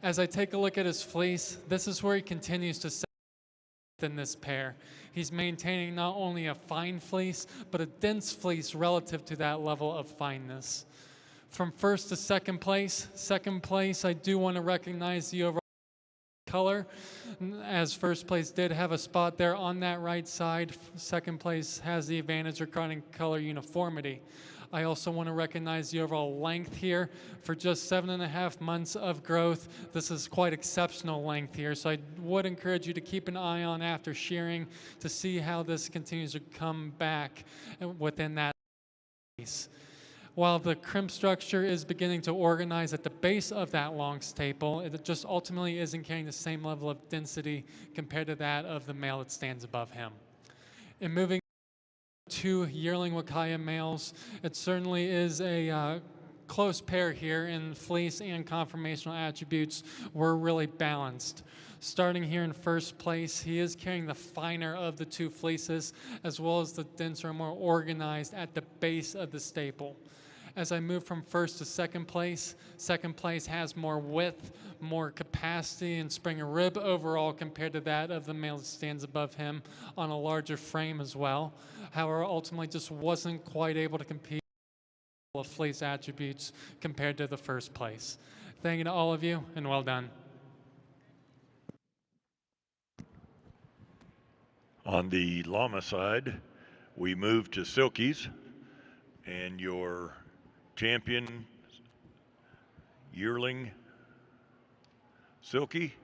Speaker 1: As I take a look at his fleece, this is where he continues to in this pair. He's maintaining not only a fine fleece, but a dense fleece relative to that level of fineness. From first to second place, I do want to recognize the overall color, as first place did have a spot there on that right side. Second place has the advantage regarding color uniformity. I also want to recognize the overall length here. For just 7.5 months of growth, this is quite exceptional length here. So I would encourage you to keep an eye on after shearing to see how this continues to come back within that piece. While the crimp structure is beginning to organize at the base of that long staple, it just ultimately isn't carrying the same level of density compared to that of the male that stands above him. In moving 2 yearling Wakaya males, it certainly is a close pair here in fleece and conformational attributes were really balanced. Starting here in first place, he is carrying the finer of the 2 fleeces as well as the denser and more organized at the base of the staple. As I move from first to second place has more width, more capacity, and spring a rib overall compared to that of the male that stands above him on a larger frame as well. However, ultimately just wasn't quite able to compete with fleece attributes compared to the first place. Thank you to all of you, and well done.
Speaker 2: On the llama side, we move to silkies, and your champion yearling silky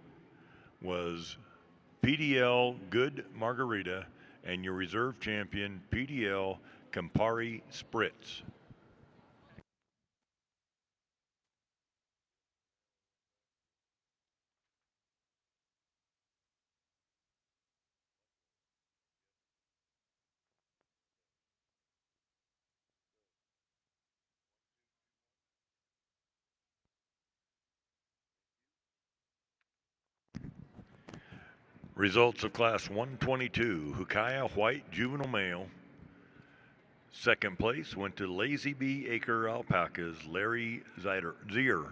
Speaker 2: was PDL Good Margarita, and your reserve champion PDL Campari Spritz. Results of Class 122, Hukaya White Juvenile Male. Second place went to Lazy Bee Acre Alpacas, Larry Zier.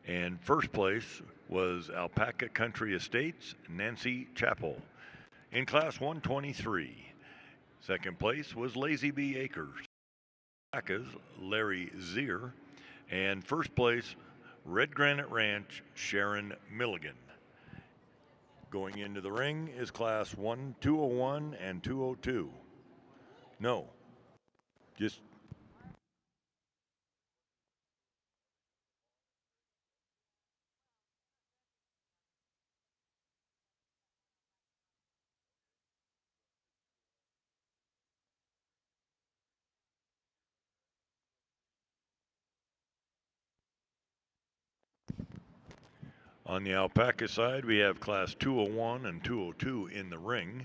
Speaker 2: And first place was Alpaca Country Estates, Nancy Chappell. In Class 123, second place was Lazy Bee Acres, Alpacas, Larry Zier. And first place, Red Granite Ranch, Sharon Milligan. Going into the ring is Class 201 and 202. No, just On the Alpaca side, we have Class 201 and 202 in the ring.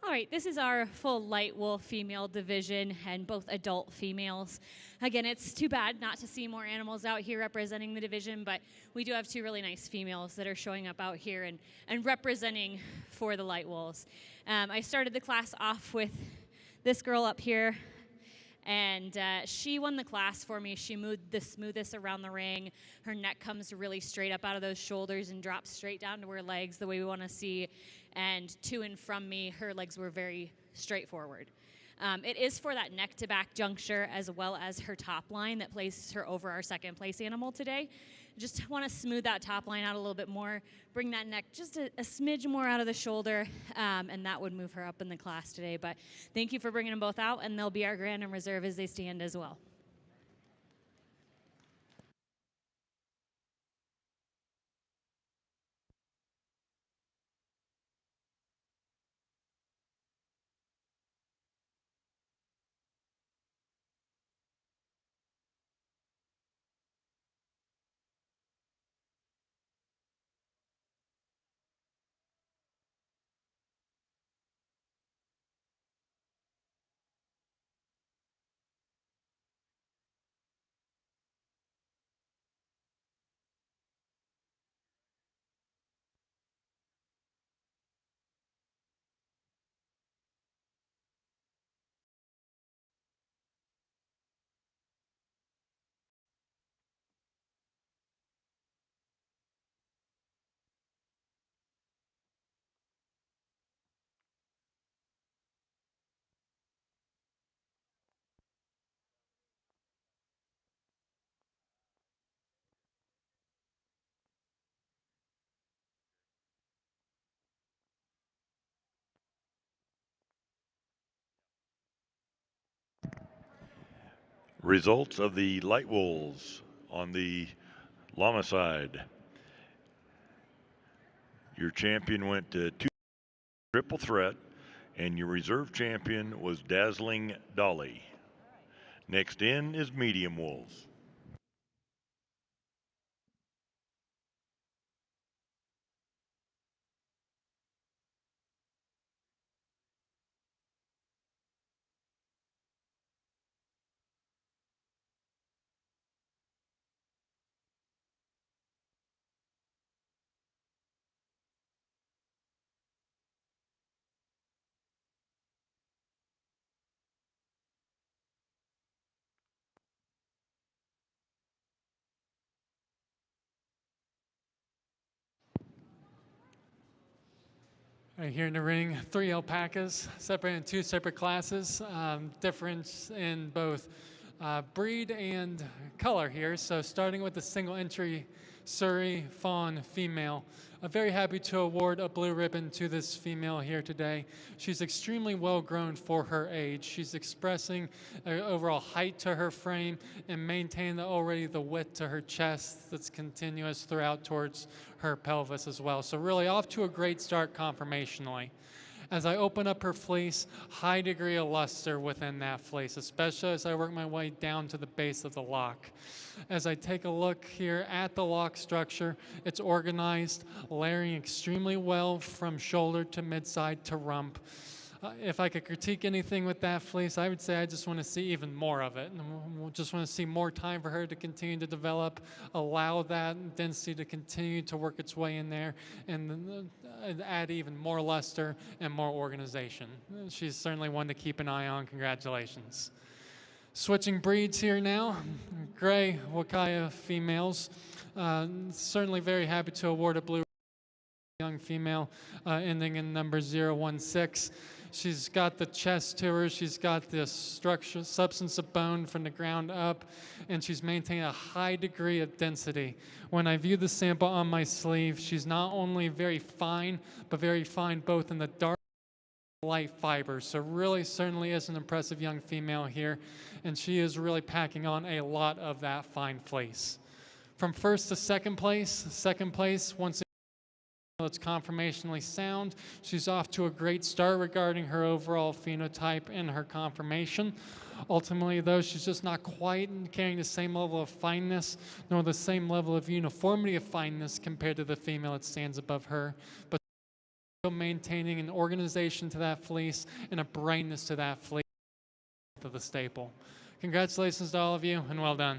Speaker 3: All right, this is our full light wool female division and both adult females. Again, it's too bad not to see more animals out here representing the division, but we do have two really nice females that are showing up out here and representing for the light wools. I started the class off with this girl up here, and she won the class for me. She moved the smoothest around the ring. Her neck comes really straight up out of those shoulders and drops straight down to her legs the way we want to see. And to and from me, her legs were very straightforward. It is for that neck to back juncture as well as her top line that places her over our second place animal today. Just want to smooth that top line out a little bit more, bring that neck just a smidge more out of the shoulder, and that would move her up in the class today. But thank you for bringing them both out, and they'll be our grand and reserve as they stand as well.
Speaker 2: Results of the light wools. On the Llama side, your champion went to two triple threat, and your reserve champion was Dazzling Dolly. Next in is medium wolves.
Speaker 1: Right here in the ring, three alpacas, separated in two separate classes. Difference in both breed and color here. So starting with the single entry Surrey fawn female. I'm very happy to award a blue ribbon to this female here today. She's extremely well grown for her age. She's expressing overall height to her frame and maintaining already the width to her chest that's continuous throughout towards her pelvis as well. So really off to a great start conformationally. As I open up her fleece, high degree of luster within that fleece, especially as I work my way down to the base of the lock. As I take a look here at the lock structure, it's organized, layering extremely well from shoulder to midside to rump. If I could critique anything with that fleece, I would say I just want to see even more of it. And we'll just want to see more time for her to continue to develop, allow that density to continue to work its way in there, and add even more luster and more organization. She's certainly one to keep an eye on. Congratulations. Switching breeds here now, gray Wakaya females. Certainly very happy to award a blue young female ending in number 016. She's got the chest to her, she's got the structure, substance of bone from the ground up, and she's maintaining a high degree of density. When I view the sample on my sleeve, she's not only very fine, but very fine both in the dark and light fibers. So really certainly is an impressive young female here, and she is really packing on a lot of that fine fleece. From first to second place, once that's conformationally sound. She's off to a great start regarding her overall phenotype and her conformation. Ultimately, though, she's just not quite carrying the same level of fineness nor the same level of uniformity of fineness compared to the female that stands above her, but still maintaining an organization to that fleece and a brightness to that fleece of the staple. Congratulations to all of you, and well done.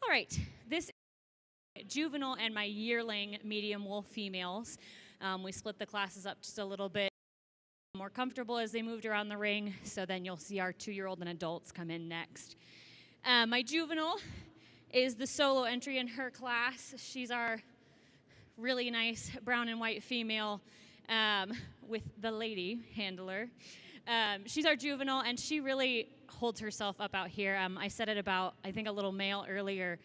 Speaker 3: All right, this juvenile and my yearling medium wool females. We split the classes up just a little bit more comfortable as they moved around the ring, so then you'll see our 2-year-old and adults come in next. My juvenile is the solo entry in her class. She's our really nice brown and white female with the lady handler. She's our juvenile, and she really holds herself up out here. I said it about, I think, a little male earlier.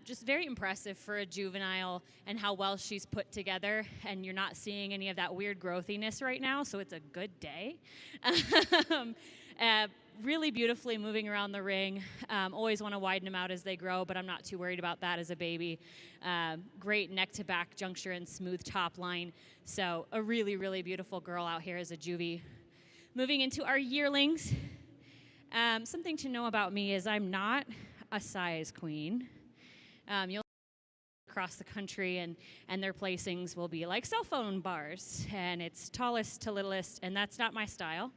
Speaker 3: Just very impressive for a juvenile and how well she's put together, and you're not seeing any of that weird growthiness right now, so it's a good day. Really beautifully moving around the ring. Always want to widen them out as they grow, but I'm not too worried about that as a baby. Great neck to back juncture and smooth top line. So a really, really beautiful girl out here as a juvie. Moving into our yearlings. Something to know about me is I'm not a size queen. You'll across the country, and their placings will be like cell phone bars, and it's tallest to littlest, and that's not my style.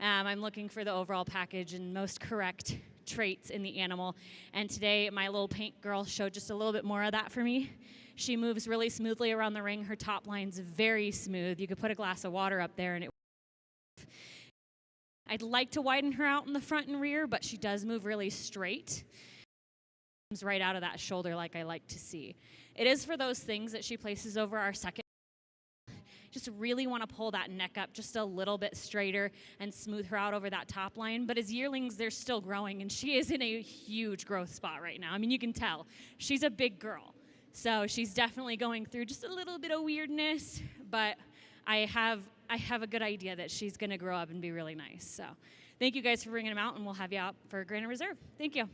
Speaker 3: I'm looking for the overall package and most correct traits in the animal, and today my little paint girl showed just a little bit more of that for me. She moves really smoothly around the ring. Her top line's very smooth. You could put a glass of water up there and it. I'd like to widen her out in the front and rear, but she does move really straight. Comes right out of that shoulder like I like to see. It is for those things that she places over our second. Just really want to pull that neck up just a little bit straighter and smooth her out over that top line. But as yearlings, they're still growing, and she is in a huge growth spot right now. I mean, you can tell. She's a big girl. So she's definitely going through just a little bit of weirdness, but I have a good idea that she's going to grow up and be really nice. So thank you guys for bringing them out, and we'll have you out for Granite Reserve. Thank you.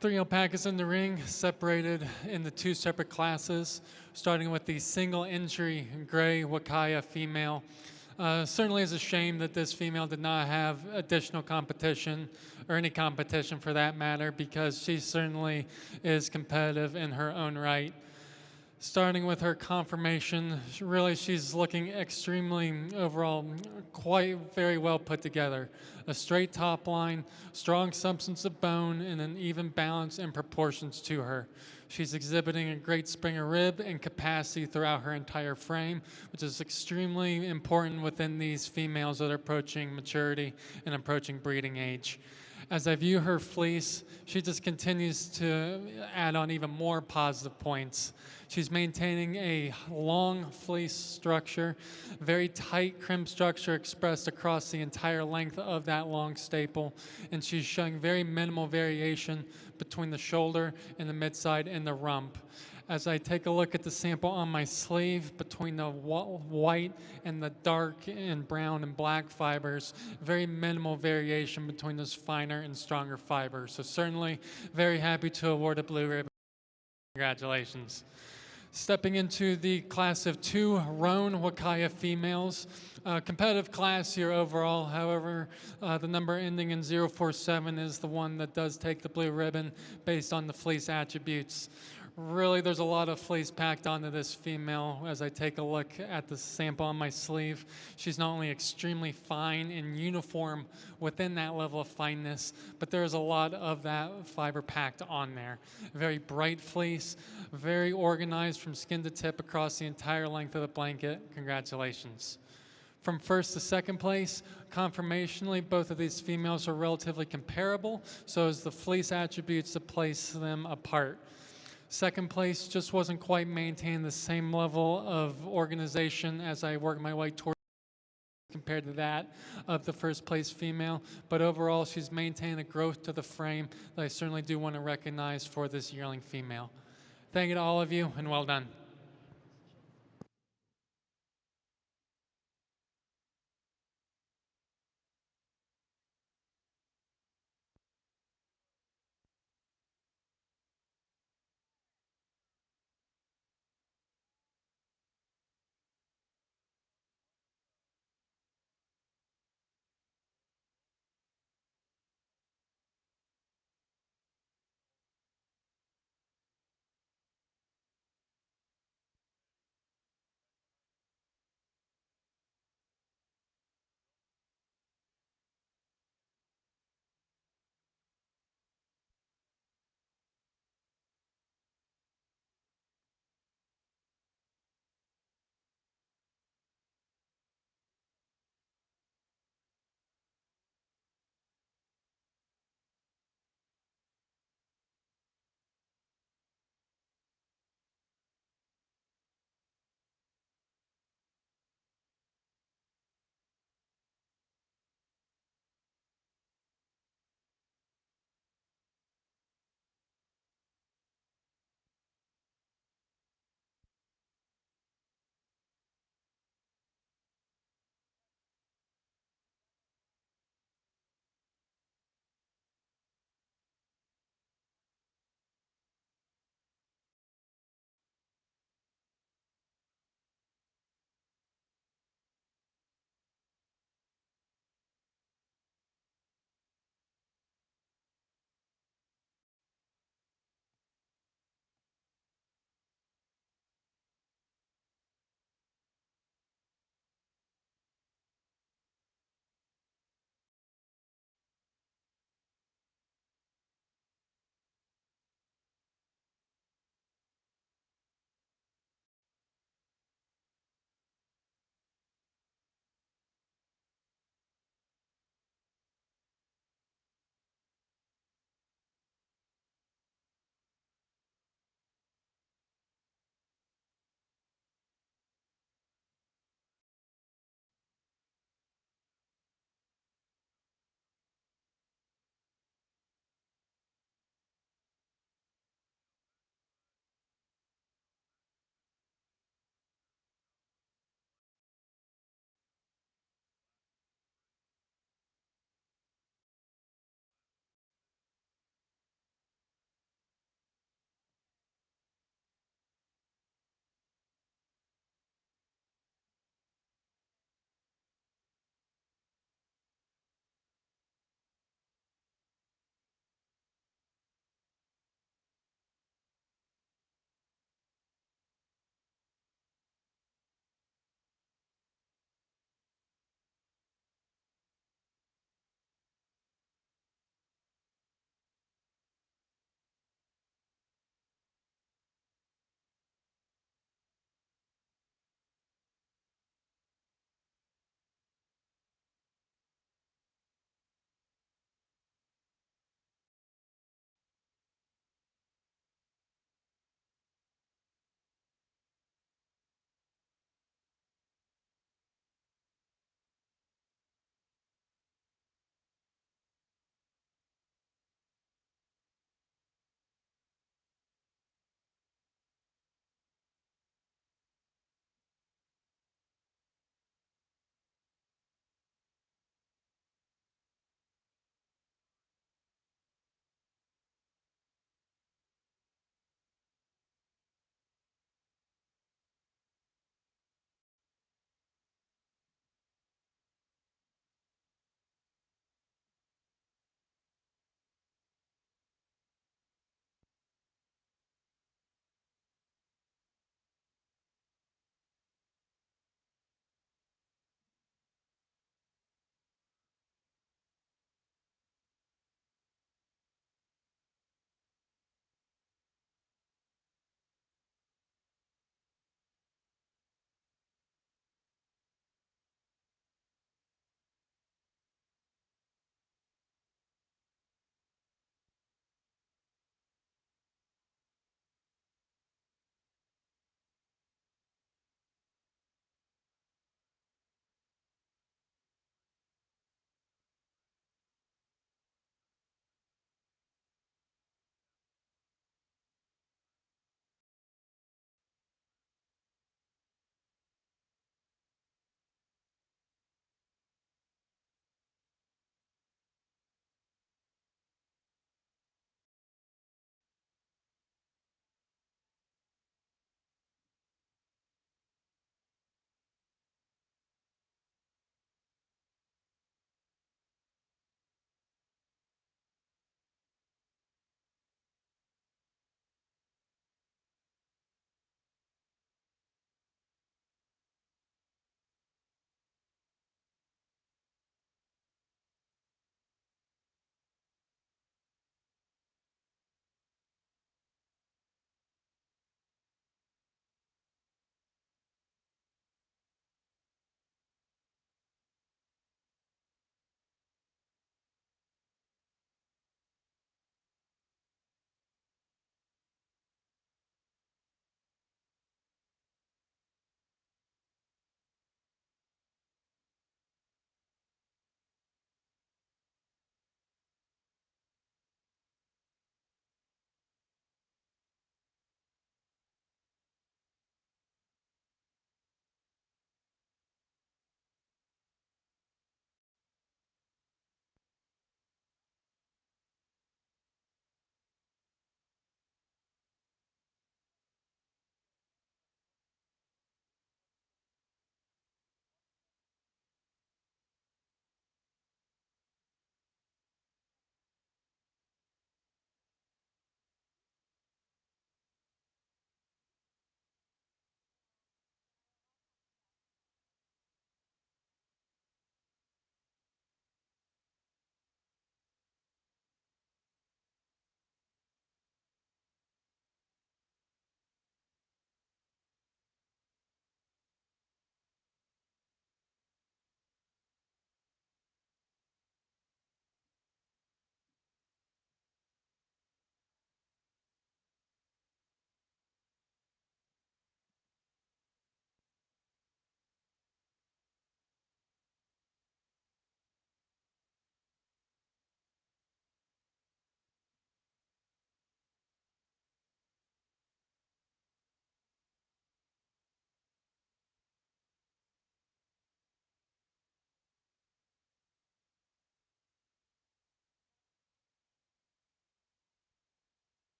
Speaker 1: Three alpacas in the ring, separated into two separate classes, starting with the single entry gray Wakaya female. Certainly is a shame that this female did not have additional competition, or any competition for that matter, because she certainly is competitive in her own right. Starting with her conformation, really she's looking extremely overall quite very well put together. A straight top line, strong substance of bone, and an even balance and proportions to her. She's exhibiting a great springer rib and capacity throughout her entire frame, which is extremely important within these females that are approaching maturity and approaching breeding age. As I view her fleece, she just continues to add on even more positive points. She's maintaining a long fleece structure, very tight crimp structure expressed across the entire length of that long staple, and she's showing very minimal variation between the shoulder and the midside and the rump. As I take a look at the sample on my sleeve, between the white and the dark and brown and black fibers, very minimal variation between those finer and stronger fibers. So certainly very happy to award a blue ribbon. Congratulations. Stepping into the class of 2 Roan Wakaya females. Competitive class here overall. However, the number ending in 047 is the one that does take the blue ribbon based on the fleece attributes. Really, there's a lot of fleece packed onto this female as I take a look at the sample on my sleeve. She's not only extremely fine and uniform within that level of fineness, but there's a lot of that fiber packed on there. Very bright fleece, very organized from skin to tip across the entire length of the blanket. Congratulations. From first to second place, conformationally, both of these females are relatively comparable, so as the fleece attributes to place them apart. Second place just wasn't quite maintaining the same level of organization as I worked my way towards compared to that of the first place female, but overall she's maintained a growth to the frame that I certainly do want to recognize for this yearling female. Thank you to all of you, and well done.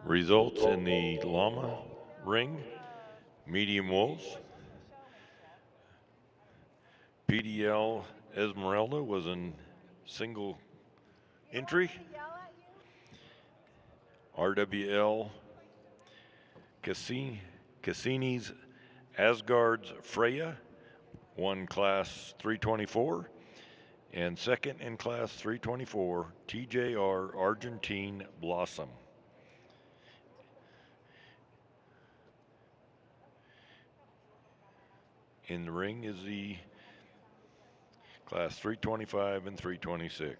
Speaker 2: Results in the llama ring, medium wolves. PDL Esmeralda was in single entry. RWL Cassini's Asgard's Freya won class 324. And second in class 324, TJR Argentine Blossom. In the ring is the class 325 and 326.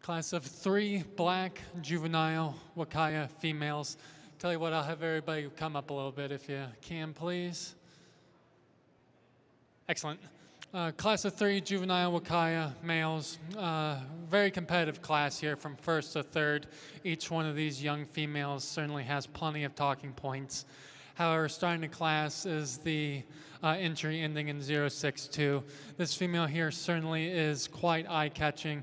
Speaker 1: Class of 3 black juvenile Wakaya females. Tell you what, I'll have everybody come up a little bit if you can, please. Excellent. Class of 3 juvenile Wakaya males. Very competitive class here from first to third. Each one of these young females certainly has plenty of talking points. However, starting the class is the entry ending in 062. This female here certainly is quite eye-catching.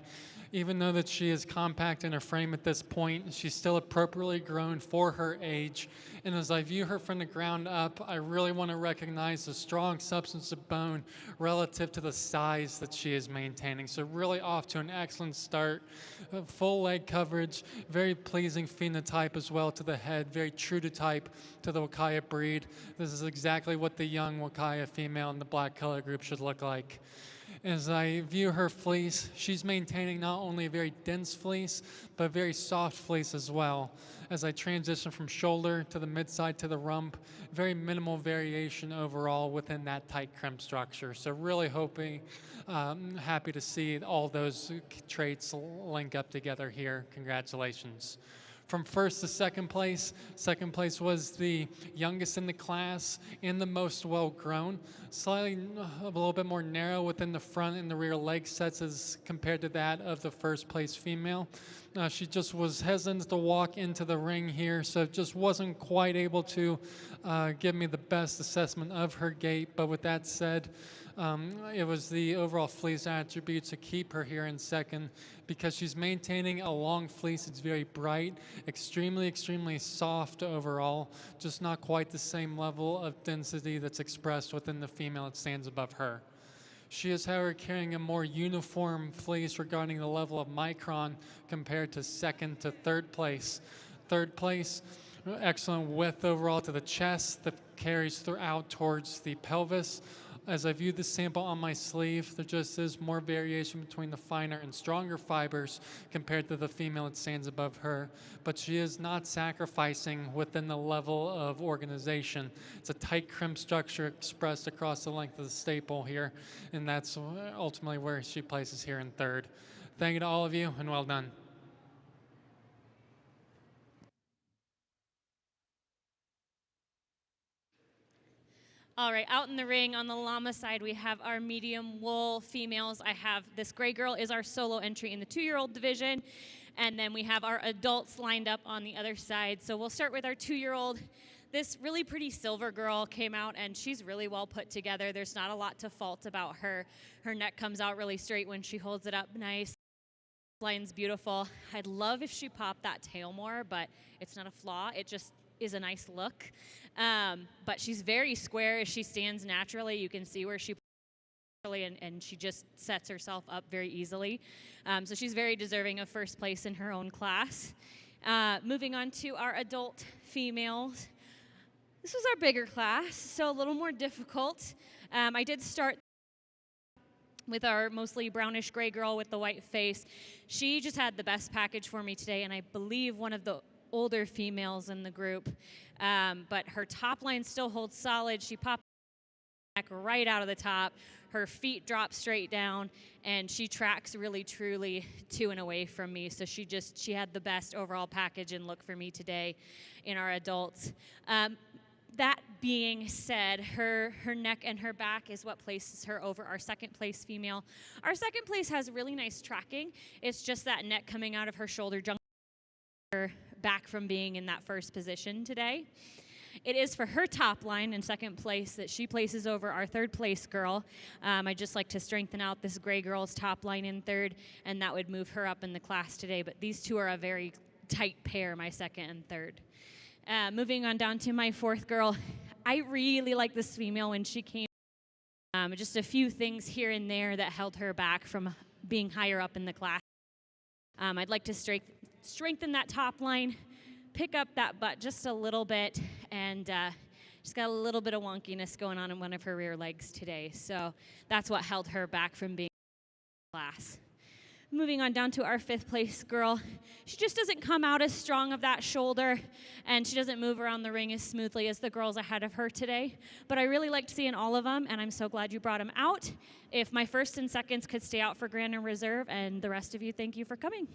Speaker 1: Even though that she is compact in her frame at this point, she's still appropriately grown for her age. And as I view her from the ground up, I really want to recognize the strong substance of bone relative to the size that she is maintaining. So really off to an excellent start. Full leg coverage, very pleasing phenotype as well to the head, very true to type to the Wakaya breed. This is exactly what the young Wakaya female in the black color group should look like. As I view her fleece, she's maintaining not only a very dense fleece, but a very soft fleece as well. As I transition from shoulder to the midside to the rump, very minimal variation overall within that tight crimp structure. So really happy to see all those traits link up together here. Congratulations. From first to second place was the youngest in the class and the most well-grown, slightly a little bit more narrow within the front and the rear leg sets as compared to that of the first place female. She just was hesitant to walk into the ring here, so just wasn't quite able to give me the best assessment of her gait. But with that said, it was the overall fleece attributes to keep her here in second because she's maintaining a long fleece. It's very bright, extremely soft overall, just not quite the same level of density that's expressed within the female that stands above her. She is, however, carrying a more uniform fleece regarding the level of micron compared to second to third place. Third place, excellent width overall to the chest that carries throughout towards the pelvis. As I view the sample on my sleeve, there just is more variation between the finer and stronger fibers compared to the female that stands above her, but she is not sacrificing within the level of organization. It's a tight crimp structure expressed across the length of the staple here, and that's ultimately where she places here in third. Thank you to all of you, and well done.
Speaker 3: All right, out in the ring on the llama side, we have our medium wool females. I have this gray girl is our solo entry in the 2-year-old division. And then we have our adults lined up on the other side. So we'll start with our 2-year-old. This really pretty silver girl came out, and she's really well put together. There's not a lot to fault about her. Her neck comes out really straight when she holds it up nice. Line's beautiful. I'd love if she popped that tail more, but it's not a flaw. It just is a nice look. But she's very square as she stands naturally. You can see where she and she just sets herself up very easily. So she's very deserving of first place in her own class. Moving on to our adult females. This was our bigger class, so a little more difficult. I did start with our mostly brownish gray girl with the white face. She just had the best package for me today, and I believe one of the older females in the group. But her top line still holds solid. She popped back right out of the top. Her feet drop straight down, and she tracks really truly to and away from me. So she had the best overall package and look for me today in our adults. That being said, her neck and her back is what places her over our second place female. Our second place has really nice tracking. It's just that neck coming out of her shoulder junction her back from being in that first position today. It is for her top line in second place that she places over our third place girl. I just like to strengthen out this gray girl's top line in third, and that would move her up in the class today. But these two are a very tight pair, my second and third. Moving on down to my fourth girl, I really like this female when she came. Just a few things here and there that held her back from being higher up in the class. I'd like to strengthen that top line, pick up that butt just a little bit, and she's got a little bit of wonkiness going on in one of her rear legs today. So that's what held her back from being in the class. Moving on down to our fifth place girl. She just doesn't come out as strong of that shoulder, and she doesn't move around the ring as smoothly as the girls ahead of her today. But I really liked seeing all of them, and I'm so glad you brought them out. If my first and seconds could stay out for Grand and Reserve, and the rest of you, thank you for coming.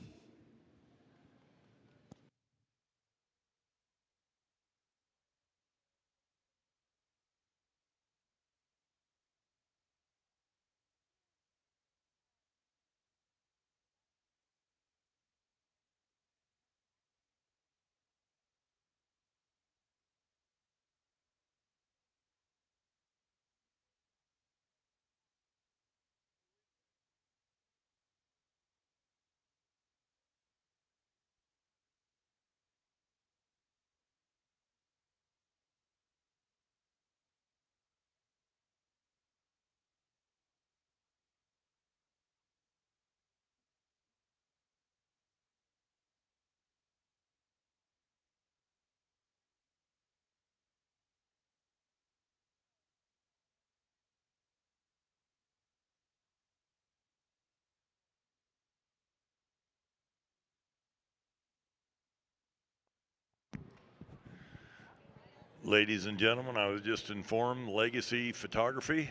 Speaker 2: Ladies and gentlemen, I was just informed Legacy Photography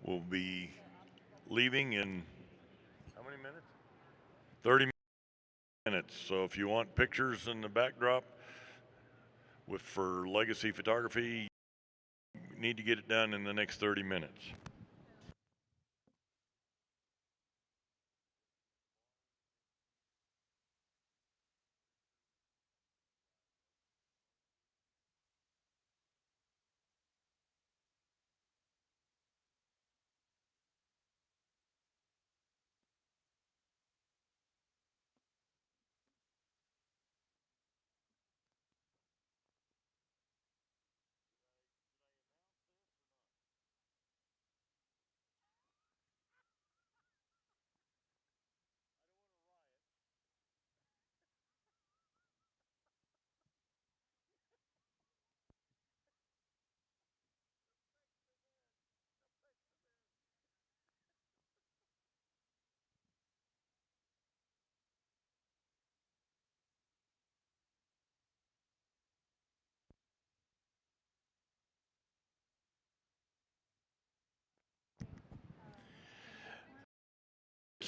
Speaker 2: will be leaving in how many minutes? 30 minutes. So if you want pictures in the backdrop for Legacy Photography, you need to get it done in the next 30 minutes.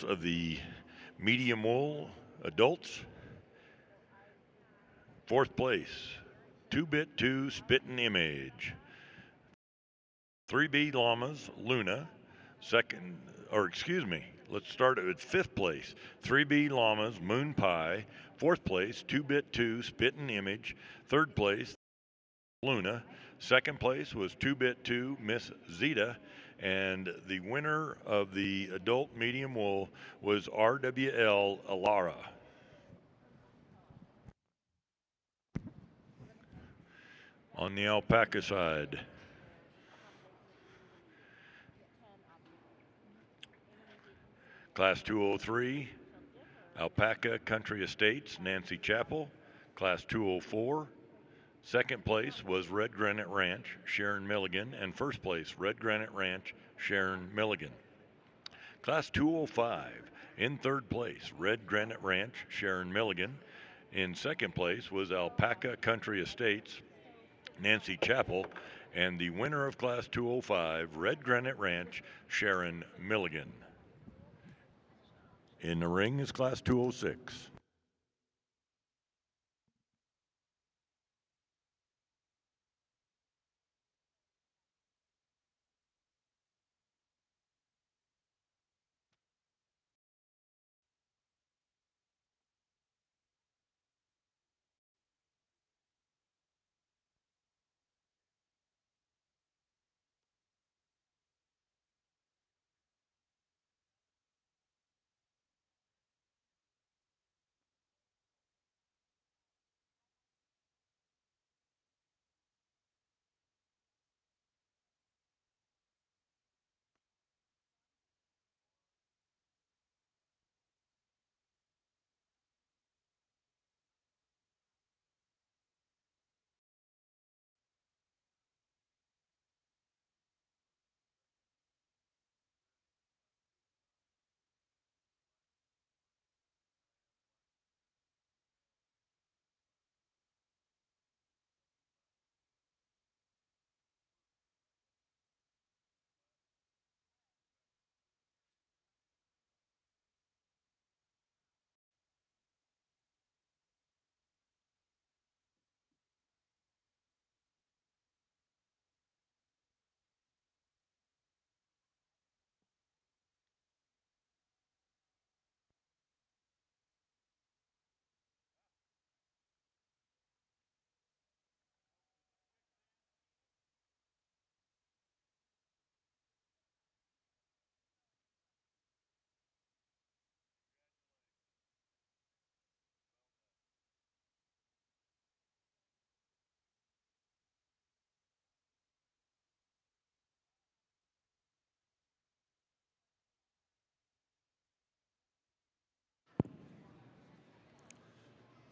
Speaker 2: results of the medium wool adults. Fourth place, 2-bit 2 Spittin' Image. 3B Llamas, Luna. Let's start at fifth place, 3B Llamas, Moon Pie. Fourth place, 2-bit 2 Spittin' Image. Third place, Luna. Second place was 2-bit 2 Miss Zeta. And the winner of the adult medium wool was RWL Alara. On the alpaca side, Class 203, Alpaca Country Estates, Nancy Chappell. Class 204, second place was Red Granite Ranch, Sharon Milligan. And first place, Red Granite Ranch, Sharon Milligan. Class 205, in third place, Red Granite Ranch, Sharon Milligan. In second place was Alpaca Country Estates, Nancy Chappell. And the winner of Class 205, Red Granite Ranch, Sharon Milligan. In the ring is Class 206.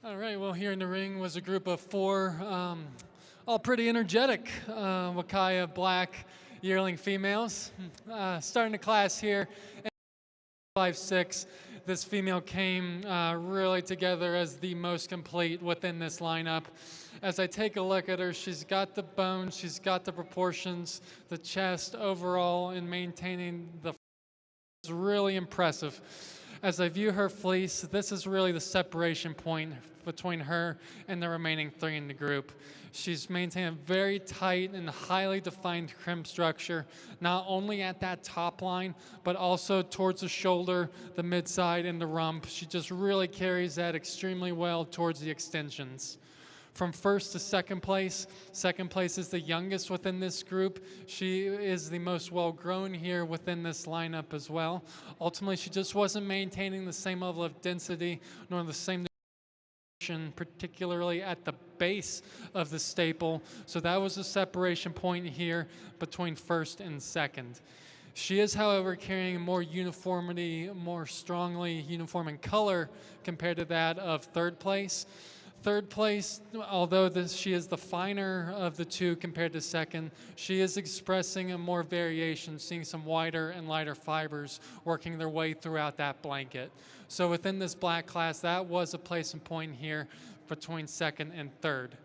Speaker 1: All right, well, here in the ring was a group of four, all pretty energetic Wakaya black yearling females. Starting the class here, 5'6". This female came really together as the most complete within this lineup. As I take a look at her, she's got the bones, she's got the proportions, the chest overall, and maintaining the is really impressive. As I view her fleece, this is really the separation point between her and the remaining three in the group. She's maintained a very tight and highly defined crimp structure, not only at that top line, but also towards the shoulder, the midside, and the rump. She just really carries that extremely well towards the extensions. From first to second place is the youngest within this group. She is the most well-grown here within this lineup as well. Ultimately, she just wasn't maintaining the same level of density nor the same particularly at the base of the staple. So that was a separation point here between first and second. She is, however, carrying more uniformity, more strongly uniform in color compared to that of third place. Third place, although she is the finer of the two compared to second, she is expressing a more variation, seeing some wider and lighter fibers working their way throughout that blanket. So within this black class, that was a placing point here between second and third.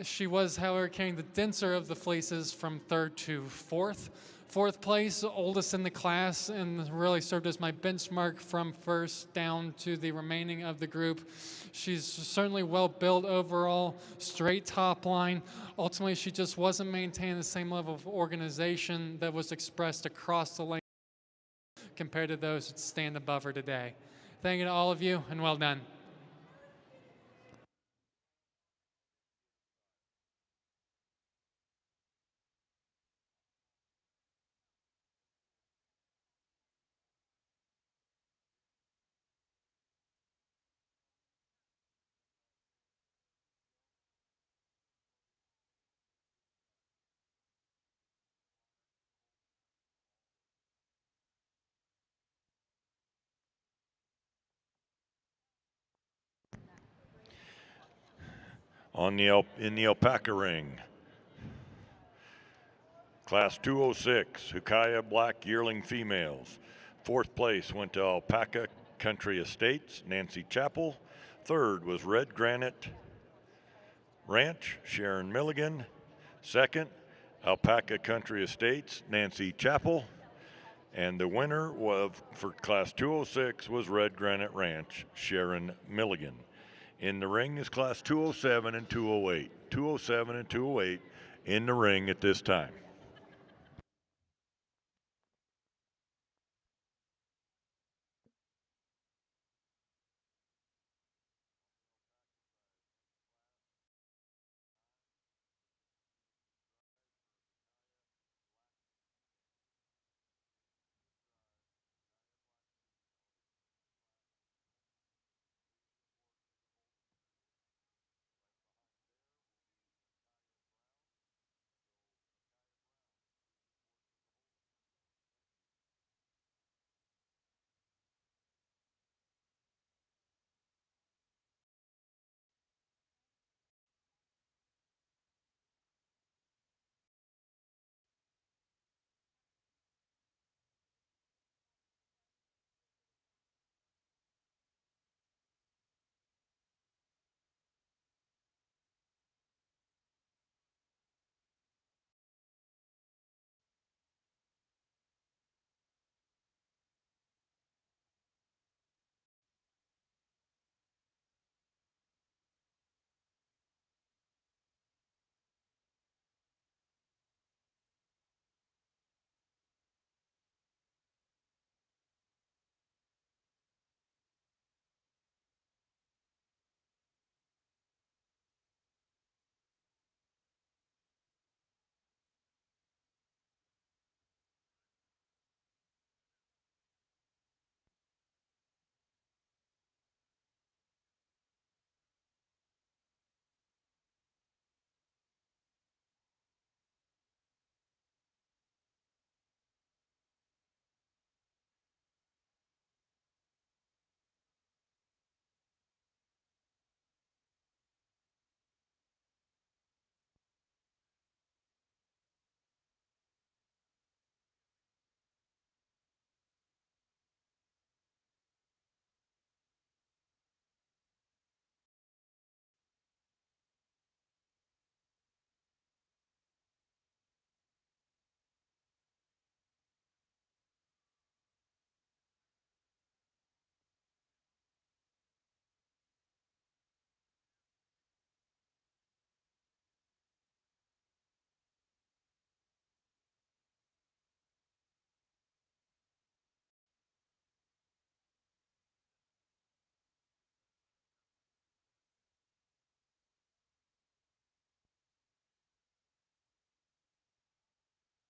Speaker 1: She was, however, carrying the denser of the fleeces from third to fourth. Fourth place, oldest in the class, and really served as my benchmark from first down to the remaining of the group. She's certainly well built overall, straight top line. Ultimately, she just wasn't maintaining the same level of organization that was expressed across the lane compared to those that stand above her today. Thank you to all of you, and well done.
Speaker 2: In the Alpaca ring, Class 206, Hukaya Black Yearling Females. Fourth place went to Alpaca Country Estates, Nancy Chappell. Third was Red Granite Ranch, Sharon Milligan. Second, Alpaca Country Estates, Nancy Chappell. And the winner for Class 206 was Red Granite Ranch, Sharon Milligan. In the ring is Class 207 and 208. 207 and 208 in the ring at this time.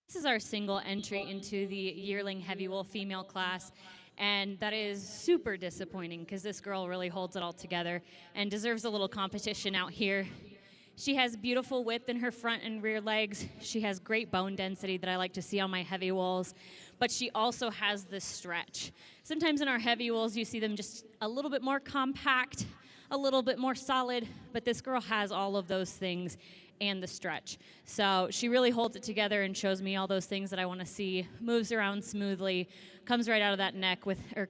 Speaker 3: This is our single entry into the yearling heavy wool female class, and that is super disappointing because this girl really holds it all together and deserves a little competition out here. She has beautiful width in her front and rear legs. She has great bone density that I like to see on my heavy wools, but she also has this stretch. Sometimes in our heavy wools, you see them just a little bit more compact, a little bit more solid, but this girl has all of those things and the stretch. So she really holds it together and shows me all those things that I want to see. Moves around smoothly, comes right out of that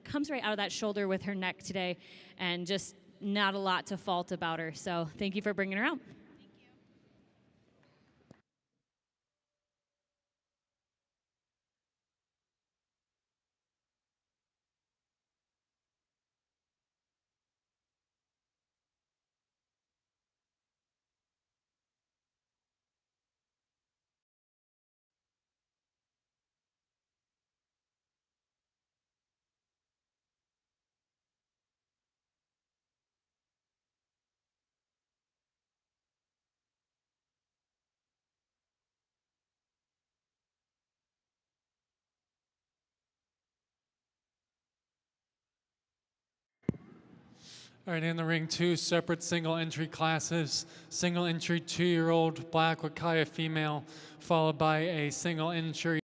Speaker 3: comes right out of that shoulder with her neck today, and just not a lot to fault about her. So thank you for bringing her out.
Speaker 1: All right, in the ring, two separate single entry classes. Single entry 2-year-old black Wakaya female, followed by a single entry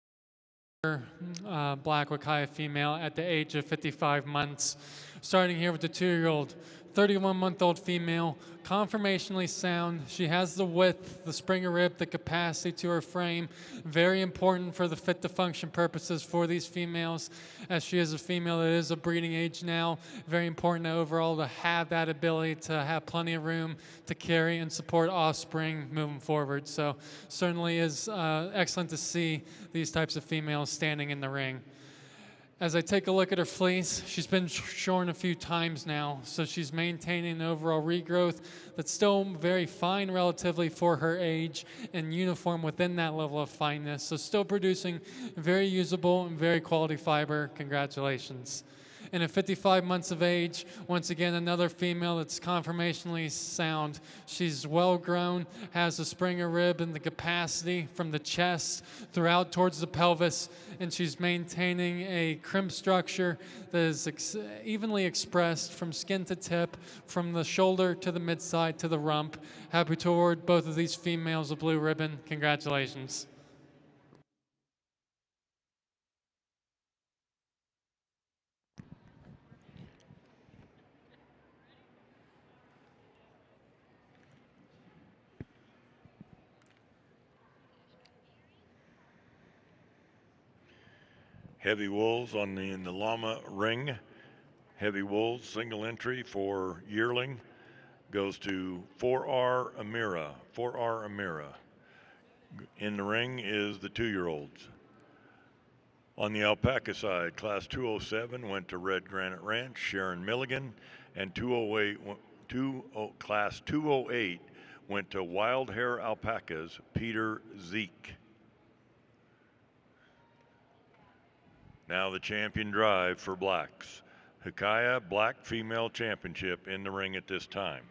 Speaker 1: black Wakaya female at the age of 55 months. Starting here with the 2-year-old, 31-month-old female, conformationally sound. She has the width, the springer rib, the capacity to her frame. Very important for the fit to function purposes for these females, as she is a female that is a breeding age now. Very important overall to have that ability to have plenty of room to carry and support offspring moving forward. So certainly is excellent to see these types of females standing in the ring. As I take a look at her fleece, she's been shorn a few times now, so she's maintaining an overall regrowth that's still very fine relatively for her age and uniform within that level of fineness. So still producing very usable and very quality fiber. Congratulations. And at 55 months of age, once again, another female that's conformationally sound. She's well grown, has a springer rib and the capacity from the chest throughout towards the pelvis, and she's maintaining a crimp structure that is evenly expressed from skin to tip, from the shoulder to the midside to the rump. Happy to award both of these females a blue ribbon. Congratulations.
Speaker 2: Heavy wools in the llama ring. Heavy wools single entry for yearling goes to 4R Amira. 4R Amira. In the ring is the 2-year-olds. On the Alpaca side, class 207 went to Red Granite Ranch, Sharon Milligan, and class 208 went to Wild Hair Alpacas, Peter Zeke. Now the champion drive for blacks. Hikaya Black Female Championship in the ring at this time.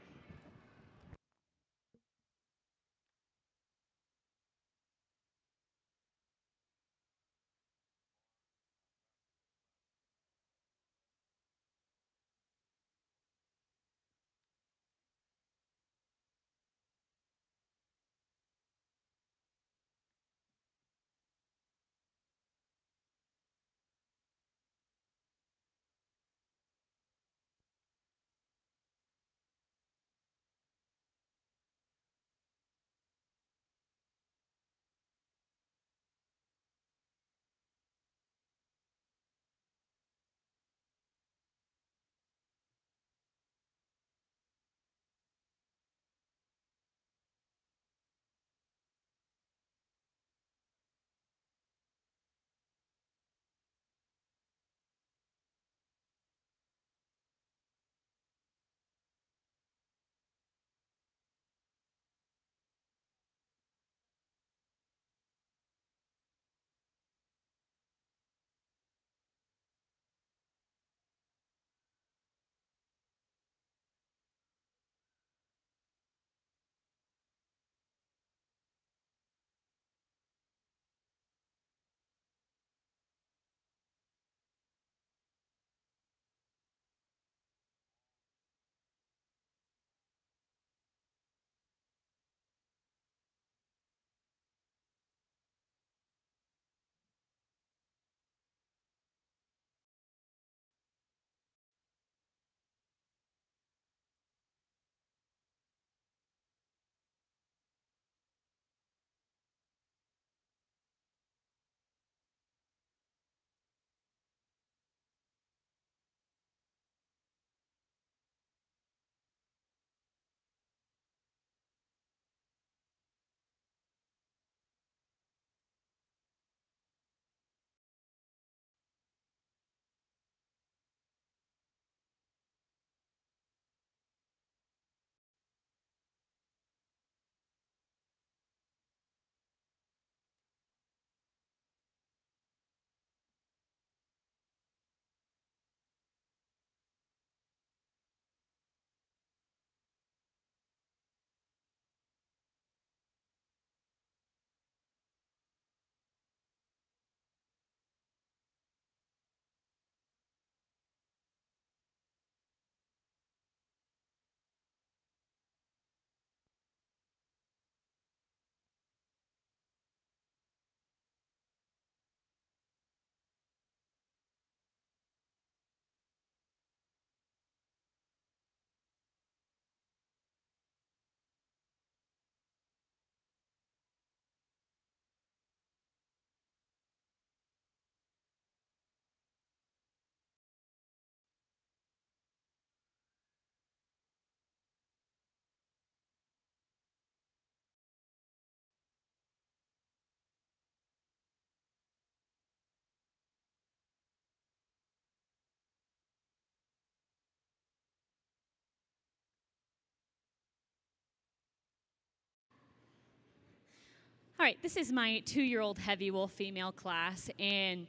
Speaker 3: All right, this is my 2-year-old heavy wool female class, and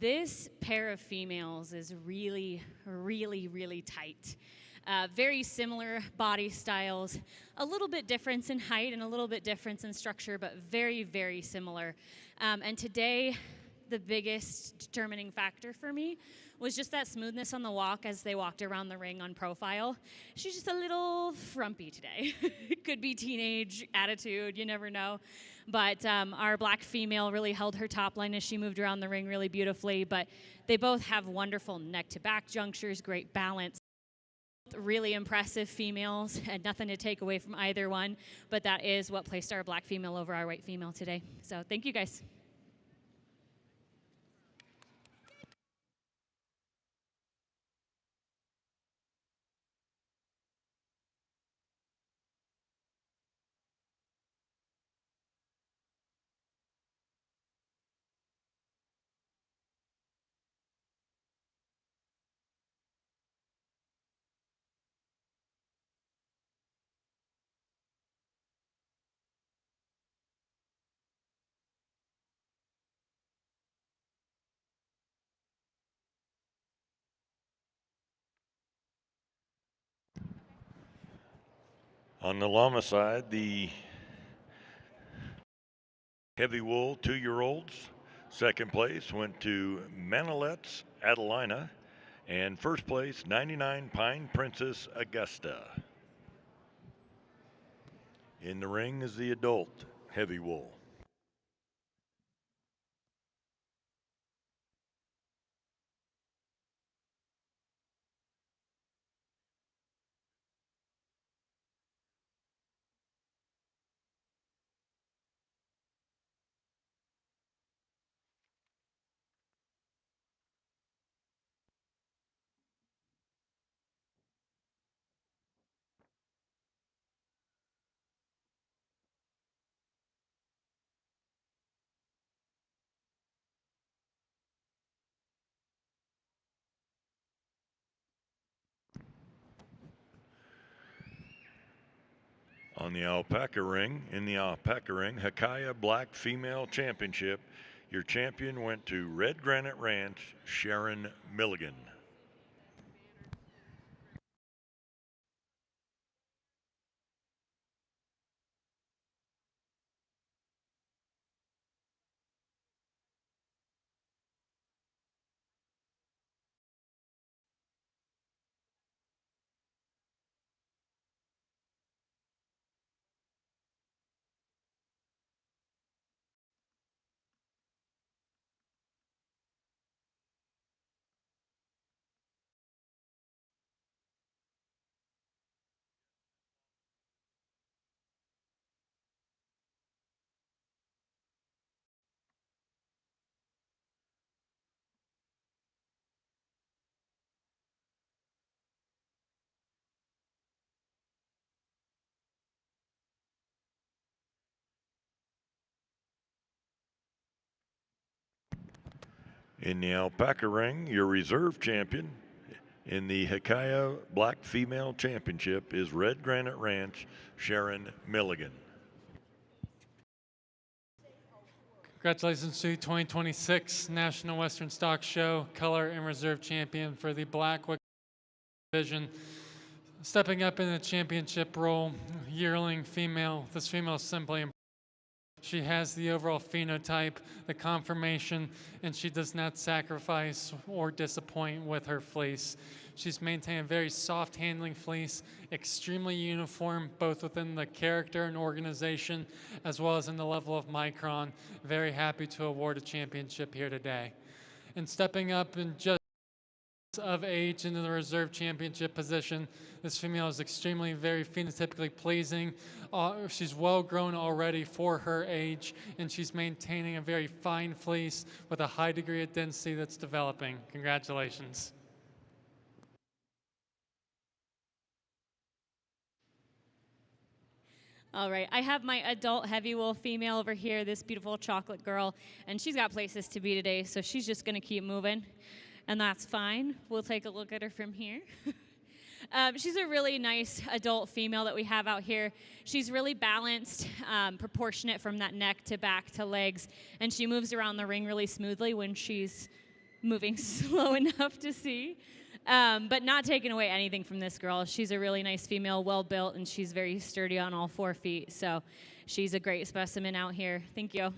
Speaker 3: this pair of females is really, really, really tight. Very similar body styles, a little bit difference in height and a little bit difference in structure, but very, very similar. And today, the biggest determining factor for me was just that smoothness on the walk as they walked around the ring on profile. She's just a little frumpy today. Could be teenage attitude, you never know. But our black female really held her top line as she moved around the ring really beautifully. But they both have wonderful neck-to-back junctures, great balance. Really impressive females, and nothing to take away from either one. But that is what placed our black female over our white female today. So thank you, guys.
Speaker 2: On the llama side, the heavy wool 2-year-olds. Second place went to Manilet's Adelina, and first place 99 Pine Princess Augusta. In the ring is the adult heavy wool. On the Alpaca ring, in the Alpaca ring, Hakaya Black Female Championship, your champion went to Red Granite Ranch, Sharon Milligan. In the Alpaca ring, your reserve champion in the Hakaya Black Female Championship is Red Granite Ranch, Sharon Milligan.
Speaker 1: Congratulations to 2026 National Western Stock Show color and reserve champion for the Black division. Stepping up in the championship role, yearling female. This female is simply impressive. She has the overall phenotype, the conformation, and she does not sacrifice or disappoint with her fleece. She's maintained a very soft handling fleece, extremely uniform, both within the character and organization, as well as in the level of micron. Very happy to award a championship here today. And stepping up in just of age into the reserve championship position. This female is extremely very phenotypically pleasing. She's well grown already for her age, and she's maintaining a very fine fleece with a high degree of density that's developing. Congratulations.
Speaker 3: All right, I have my adult heavy wool female over here, this beautiful chocolate girl, and she's got places to be today, so she's just gonna keep moving, and that's fine. We'll take a look at her from here. She's a really nice adult female that we have out here. She's really balanced, proportionate from that neck to back to legs, and she moves around the ring really smoothly when she's moving slow enough to see. But not taking away anything from this girl. She's a really nice female, well built, and she's very sturdy on all 4 feet. So she's a great specimen out here. Thank you.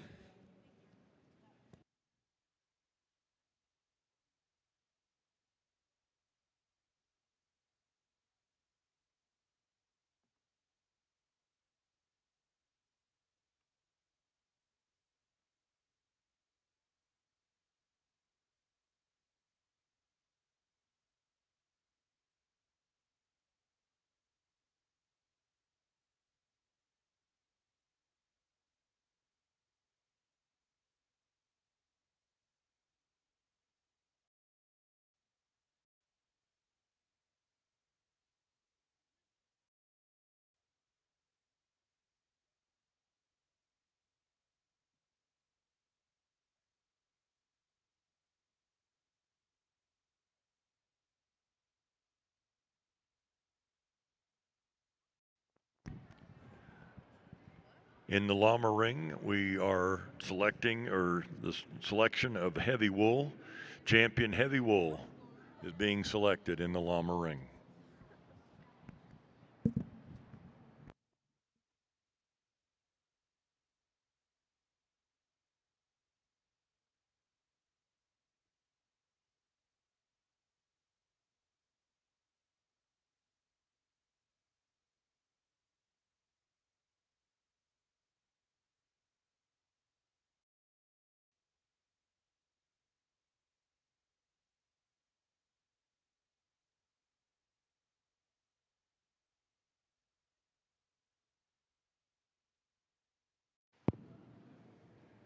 Speaker 2: In the llama ring, we are selecting, or the selection of heavy wool. Champion heavy wool is being selected in the llama ring.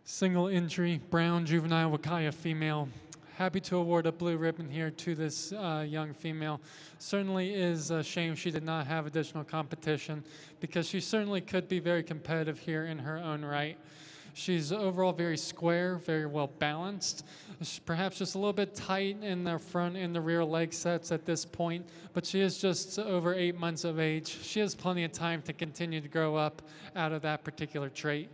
Speaker 1: Single entry, brown juvenile Wakaya female. Happy to award a blue ribbon here to this young female. Certainly is a shame she did not have additional competition because she certainly could be very competitive here in her own right. She's overall very square, very well balanced. She's perhaps just a little bit tight in the front and the rear leg sets at this point, but she is just over 8 months of age. She has plenty of time to continue to grow up out of that particular trait.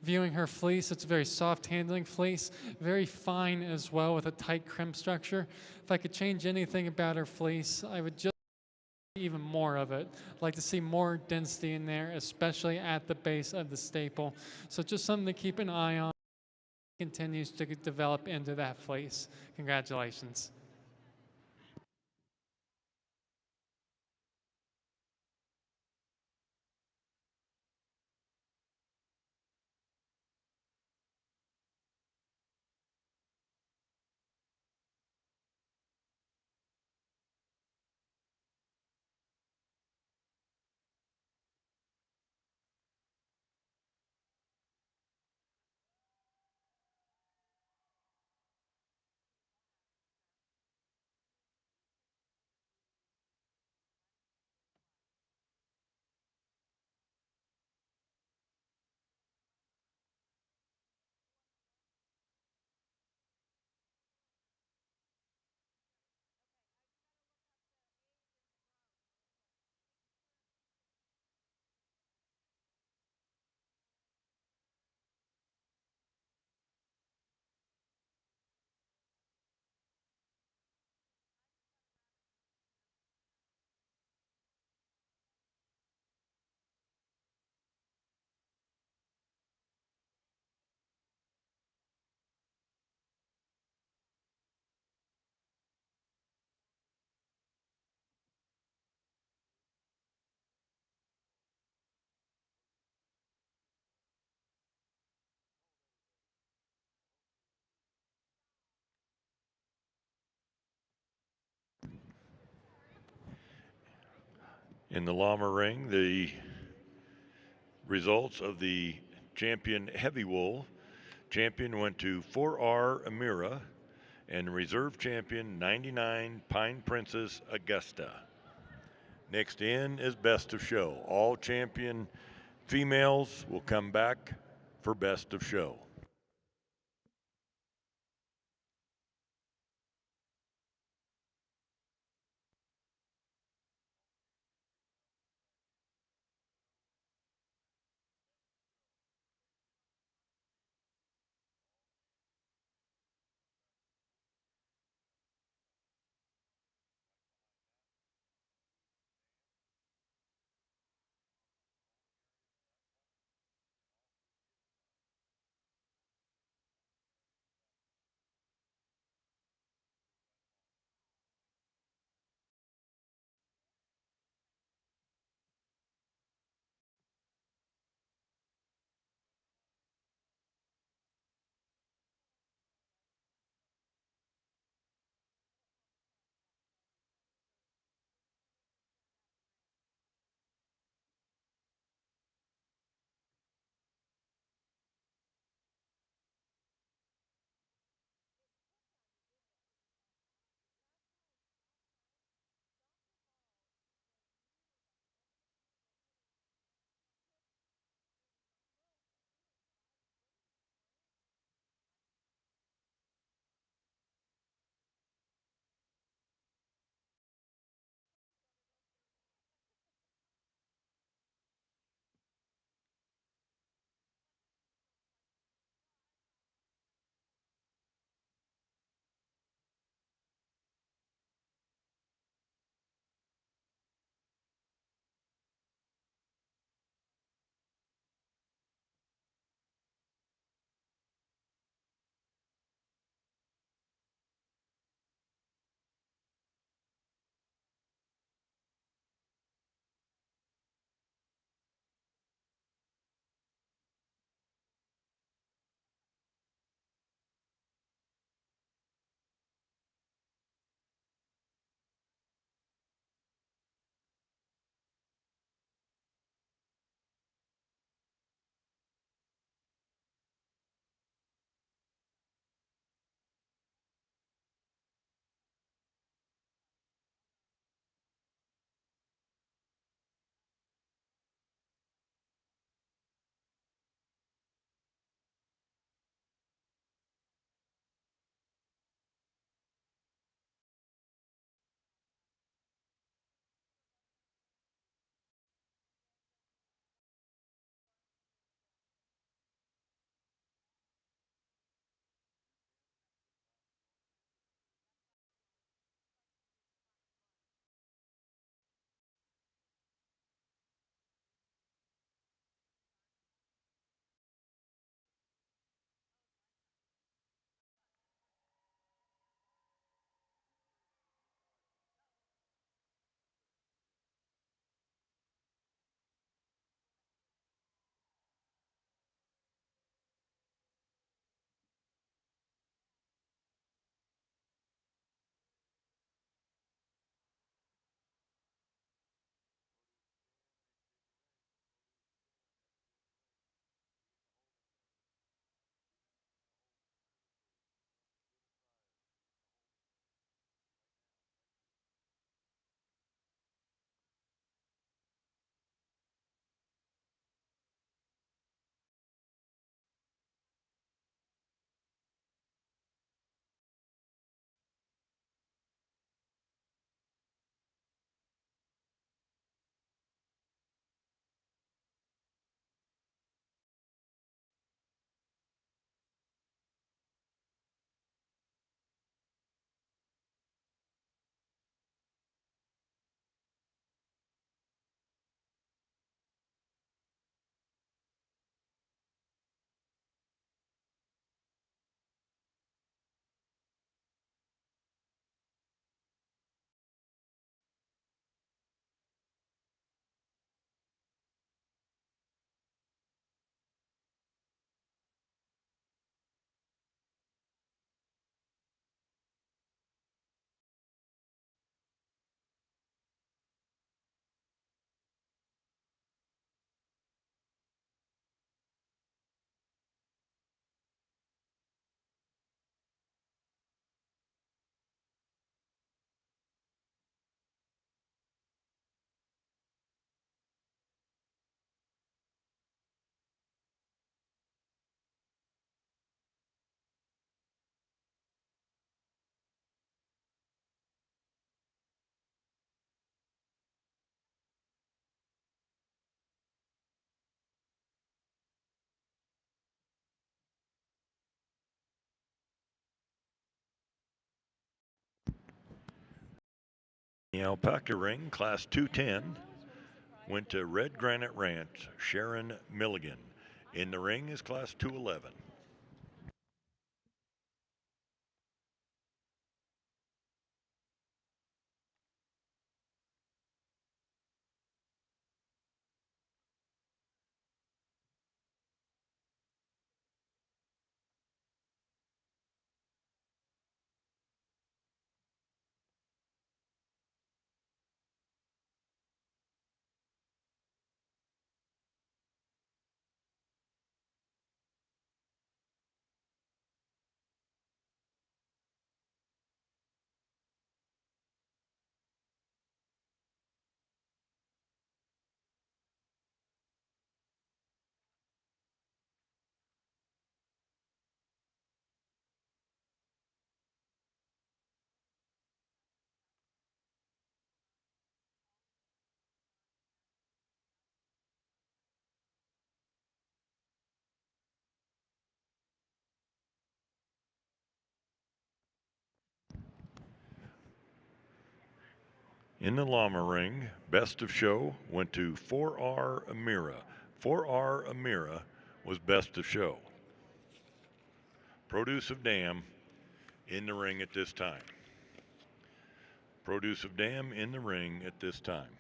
Speaker 1: Viewing her fleece, it's a very soft handling fleece, very fine as well with a tight crimp structure. If I could change anything about her fleece, I would just even more of it. I'd like to see more density in there, especially at the base of the staple. So just something to keep an eye on. Continues to develop into that fleece. Congratulations.
Speaker 2: In the llama ring, the results of the champion heavy wool. Champion went to 4R Amira, and reserve champion 99 Pine Princess Augusta. Next in is best of show. All champion females will come back for best of show. The Alpaca ring, Class 210, went to Red Granite Ranch, Sharon Milligan. In the ring is Class 211. In the llama ring, best of show went to 4R Amira. 4R Amira was best of show. Produce of Dam in the ring at this time. Produce of Dam in the ring at this time.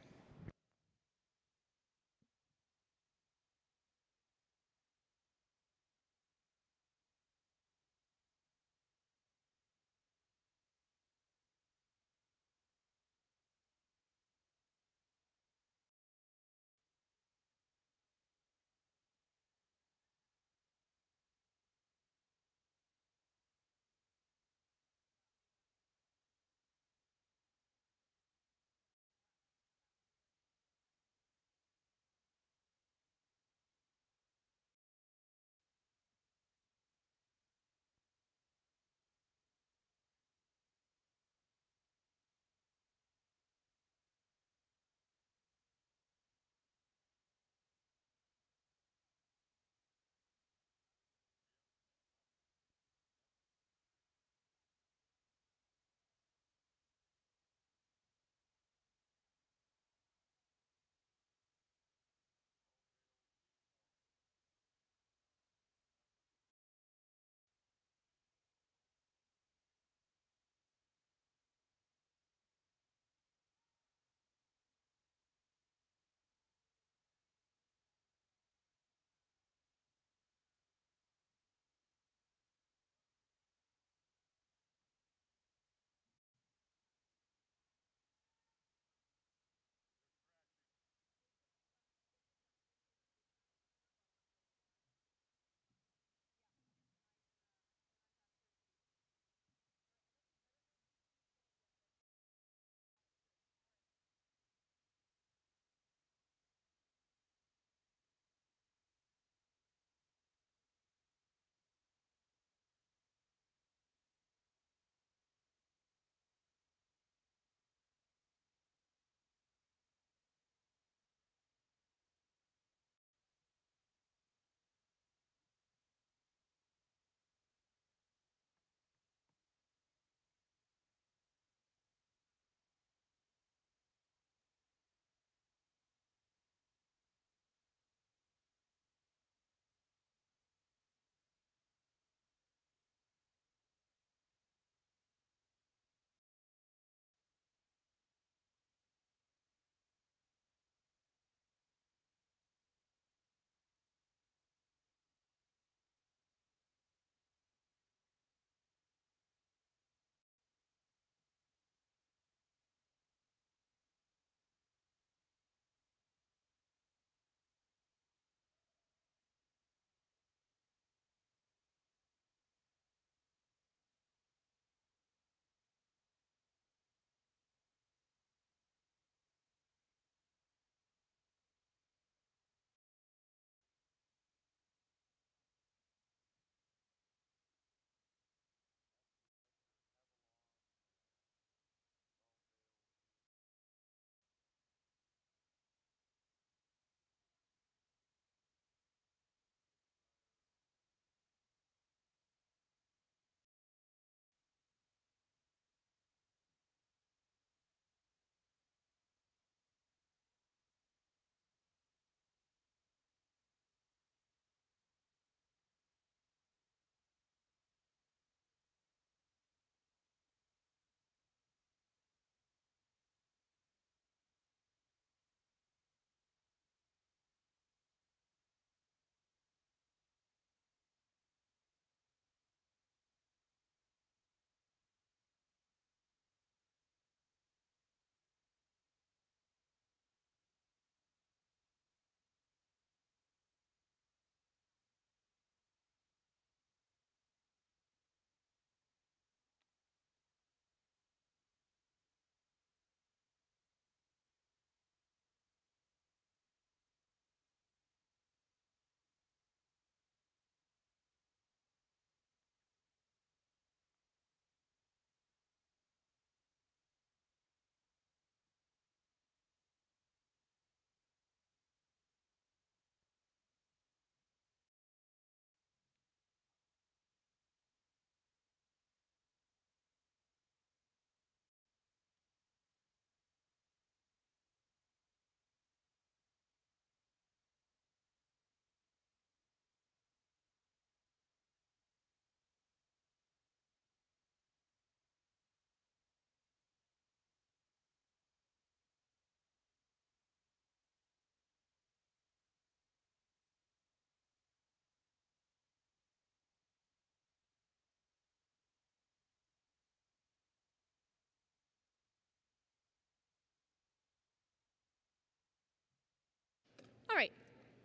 Speaker 3: All right.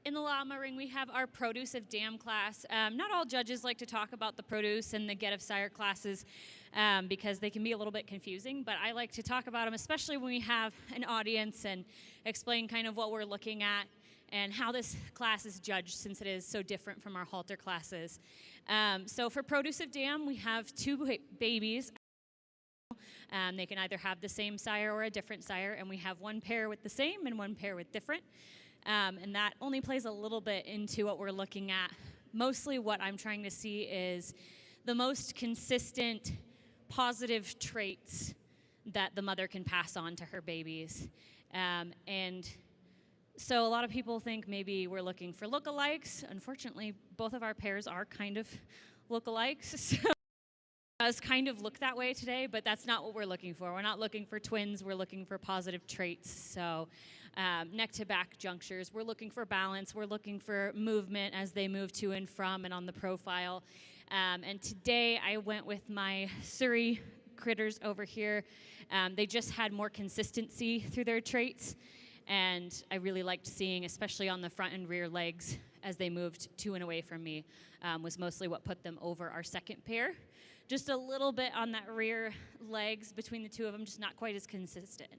Speaker 3: In the llama ring, we have our produce of dam class. Not all judges like to talk about the produce and the get of sire classes because they can be a little bit confusing, but I like to talk about them, especially when we have an audience, and explain kind of what we're looking at and how this class is judged, since it is so different from our halter classes. So for produce of dam, we have two babies. They can either have the same sire or a different sire, and we have one pair with the same and one pair with different. And that only plays a little bit into what we're looking at. Mostly what I'm trying to see is the most consistent positive traits that the mother can pass on to her babies. And so a lot of people think maybe we're looking for lookalikes. Unfortunately, both of our pairs are kind of lookalikes. So does kind of look that way today, but that's not what we're looking for. We're not looking for twins. We're looking for positive traits. So neck to back junctures. We're looking for balance. We're looking for movement as they move to and from and on the profile. And today I went with my Surrey critters over here. They just had more consistency through their traits. And I really liked seeing, especially on the front and rear legs as they moved to and away from me, was mostly what put them over our second pair. Just a little bit on that rear legs between the two of them, just not quite as consistent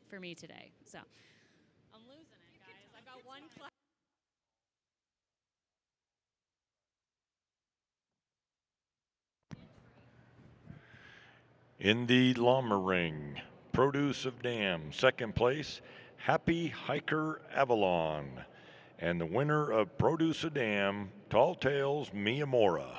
Speaker 3: for me today. So I'm losing it, guys. I got one class.
Speaker 2: In the llama ring, produce of dam, second place, Happy Hiker Avalon. And the winner of produce of dam, Tall Tales Miyamura.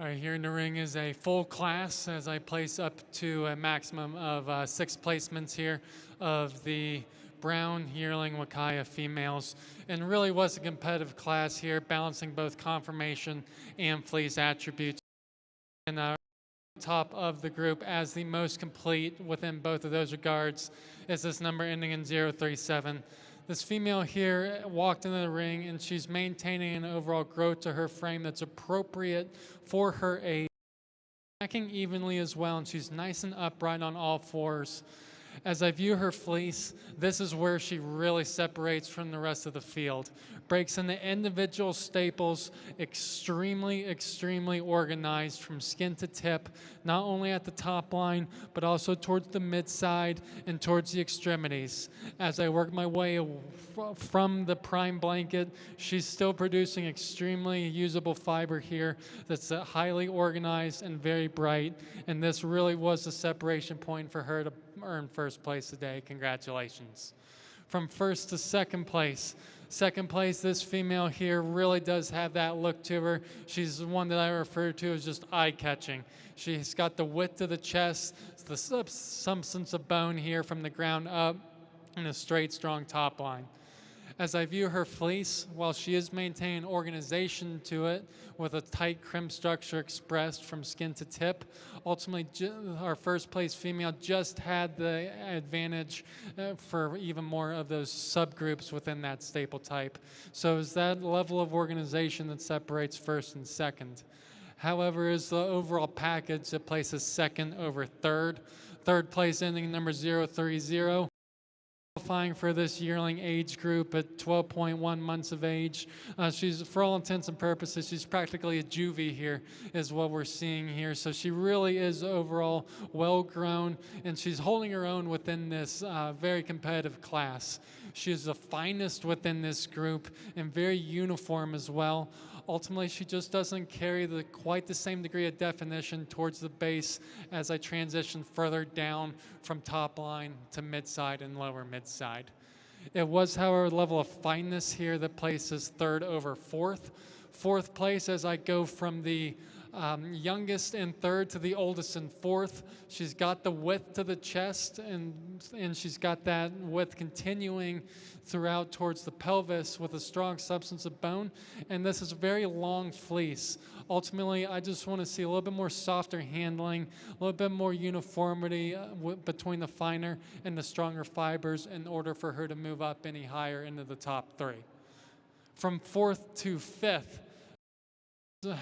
Speaker 1: All right, here in the ring is a full class as I place up to a maximum of 6 placements here of the brown yearling Wakaya females. And really was a competitive class here, balancing both conformation and fleece attributes. And top of the group as the most complete within both of those regards is this number ending in 037. This female here walked into the ring and she's maintaining an overall growth to her frame that's appropriate for her age, backing evenly as well, and she's nice and upright on all fours. As I view her fleece, this is where she really separates from the rest of the field. Breaks into individual staples, extremely organized from skin to tip, not only at the top line, but also towards the mid-side and towards the extremities. As I work my way from the prime blanket, she's still producing extremely usable fiber here that's highly organized and very bright, and this really was the separation point for her to earn first place today. Congratulations. From first to second place. Second place, this female here really does have that look to her. She's the one that I refer to as just eye-catching. She's got the width of the chest, the substance of bone here from the ground up, and a straight, strong top line. As I view her fleece, while she is maintaining organization to it with a tight crimp structure expressed from skin to tip, ultimately our first place female just had the advantage for even more of those subgroups within that staple type. So it's that level of organization that separates first and second. However, is the overall package that places second over third. Third place ending number 030. Qualifying for this yearling age group at 12.1 months of age. She's, for all intents and purposes, she's practically a juvie here, is what we're seeing here. So she really is overall well grown, and she's holding her own within this very competitive class. She is the finest within this group and very uniform as well. Ultimately, she just doesn't carry quite the same degree of definition towards the base as I transition further down from top line to mid-side and lower mid-side. It was, however, a level of fineness here that places third over fourth. Fourth place as I go from the youngest in third to the oldest in fourth. She's got the width to the chest, and she's got that width continuing throughout towards the pelvis with a strong substance of bone. And this is a very long fleece. Ultimately, I just want to see a little bit more softer handling, a little bit more uniformity between the finer and the stronger fibers in order for her to move up any higher into the top three. From fourth to fifth,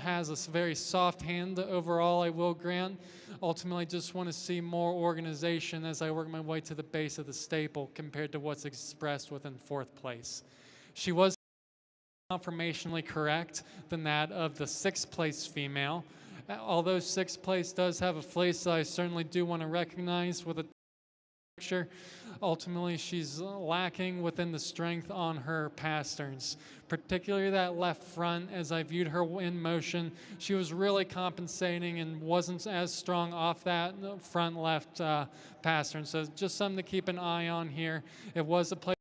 Speaker 1: has a very soft hand overall, I will grant. Ultimately, just want to see more organization as I work my way to the base of the staple compared to what's expressed within fourth place. She was conformationally correct than that of the sixth place female. Although sixth place does have a fleece that I certainly do want to recognize with a texture, ultimately she's lacking within the strength on her pasterns, particularly that left front. As I viewed her in motion, she was really compensating and wasn't as strong off that front left pastern. So just something to keep an eye on here. It was a place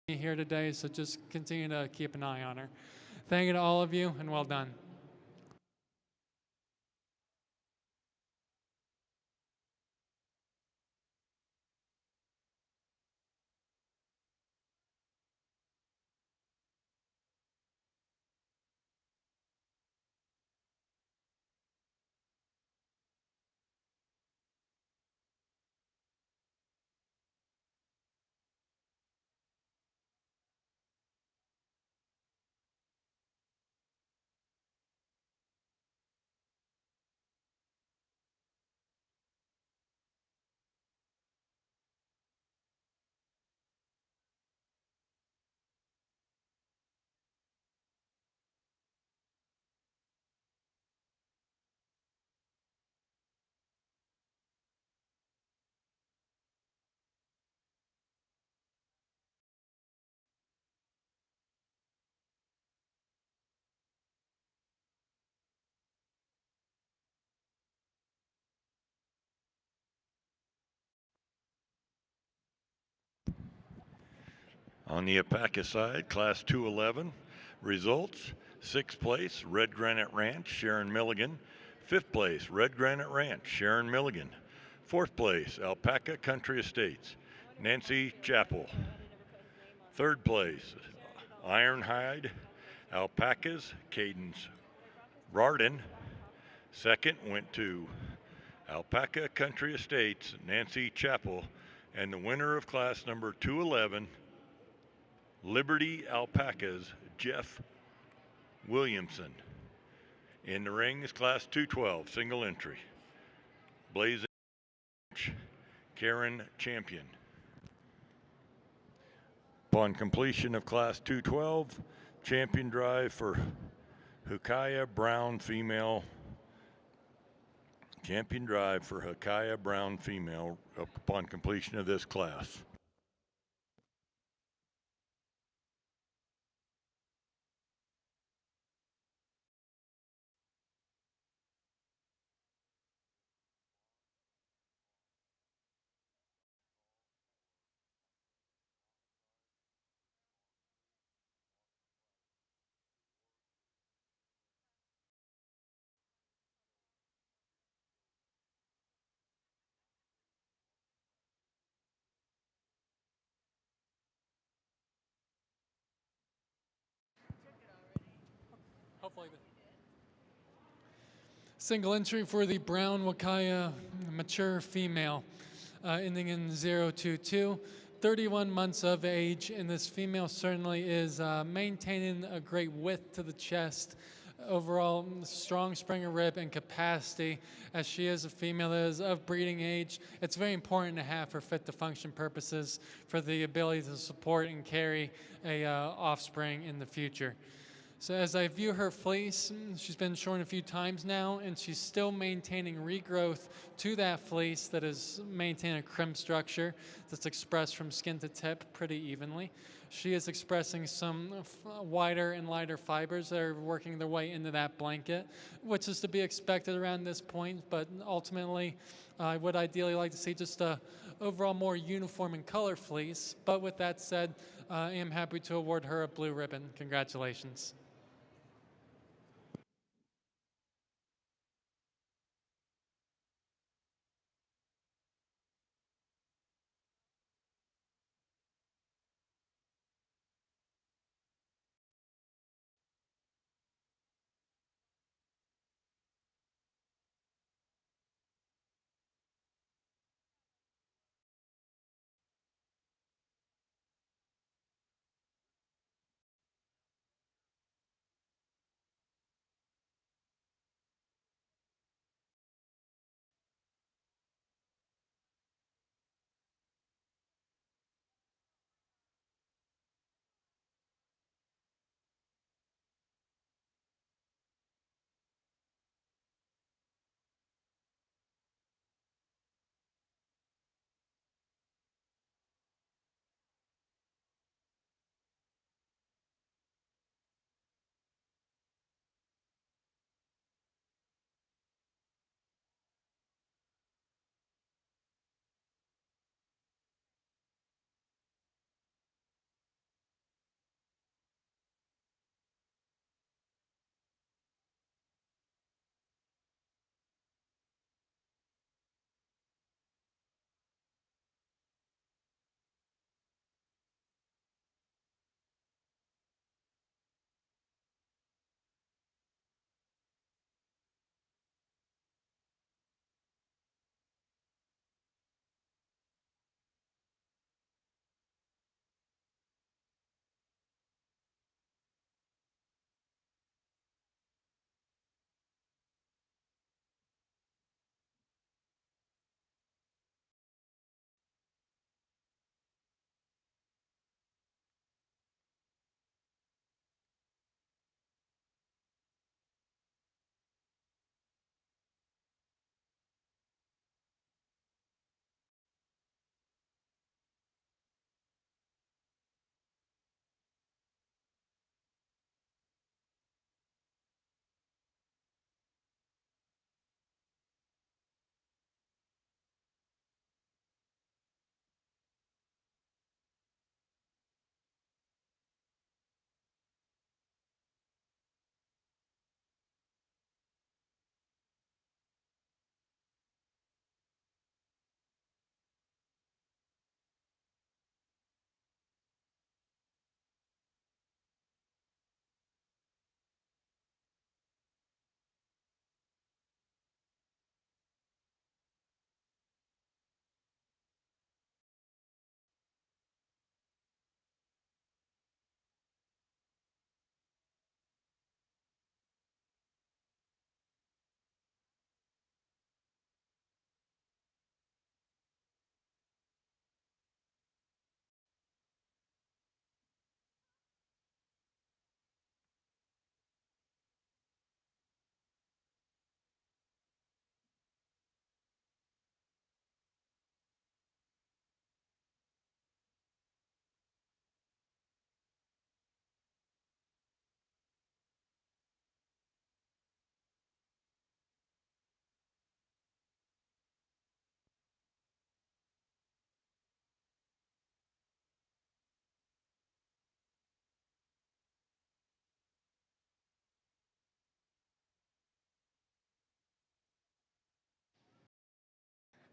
Speaker 1: here today, so just continue to keep an eye on her. Thank you to all of you, and well done.
Speaker 2: On the Alpaca side, Class 211 results: sixth place, Red Granite Ranch, Sharon Milligan. Fifth place, Red Granite Ranch, Sharon Milligan. Fourth place, Alpaca Country Estates, Nancy Chappell. Third place, Ironhide Alpacas, Cadence Rardin. Second went to Alpaca Country Estates, Nancy Chappell. And the winner of class number 211, Liberty Alpacas, Jeff Williamson. In the ring is class 212, single entry, Blazing Karen Champion. Upon completion of class 212, champion drive for Hukaya Brown female. Champion drive for Hukaya Brown female upon completion of this class.
Speaker 1: Hopefully. Single entry for the brown Wakaya mature female, ending in 022. 31 months of age, and this female certainly is maintaining a great width to the chest, overall strong spring of rib and capacity, as she is a female that is of breeding age. It's very important to have for fit to function purposes for the ability to support and carry a offspring in the future. So as I view her fleece, she's been shorn a few times now, and she's still maintaining regrowth to that fleece that is maintaining a crimp structure that's expressed from skin to tip pretty evenly. She is expressing some wider and lighter fibers that are working their way into that blanket, which is to be expected around this point, but ultimately I would ideally like to see just a overall more uniform in color fleece. But with that said, I am happy to award her a blue ribbon. Congratulations.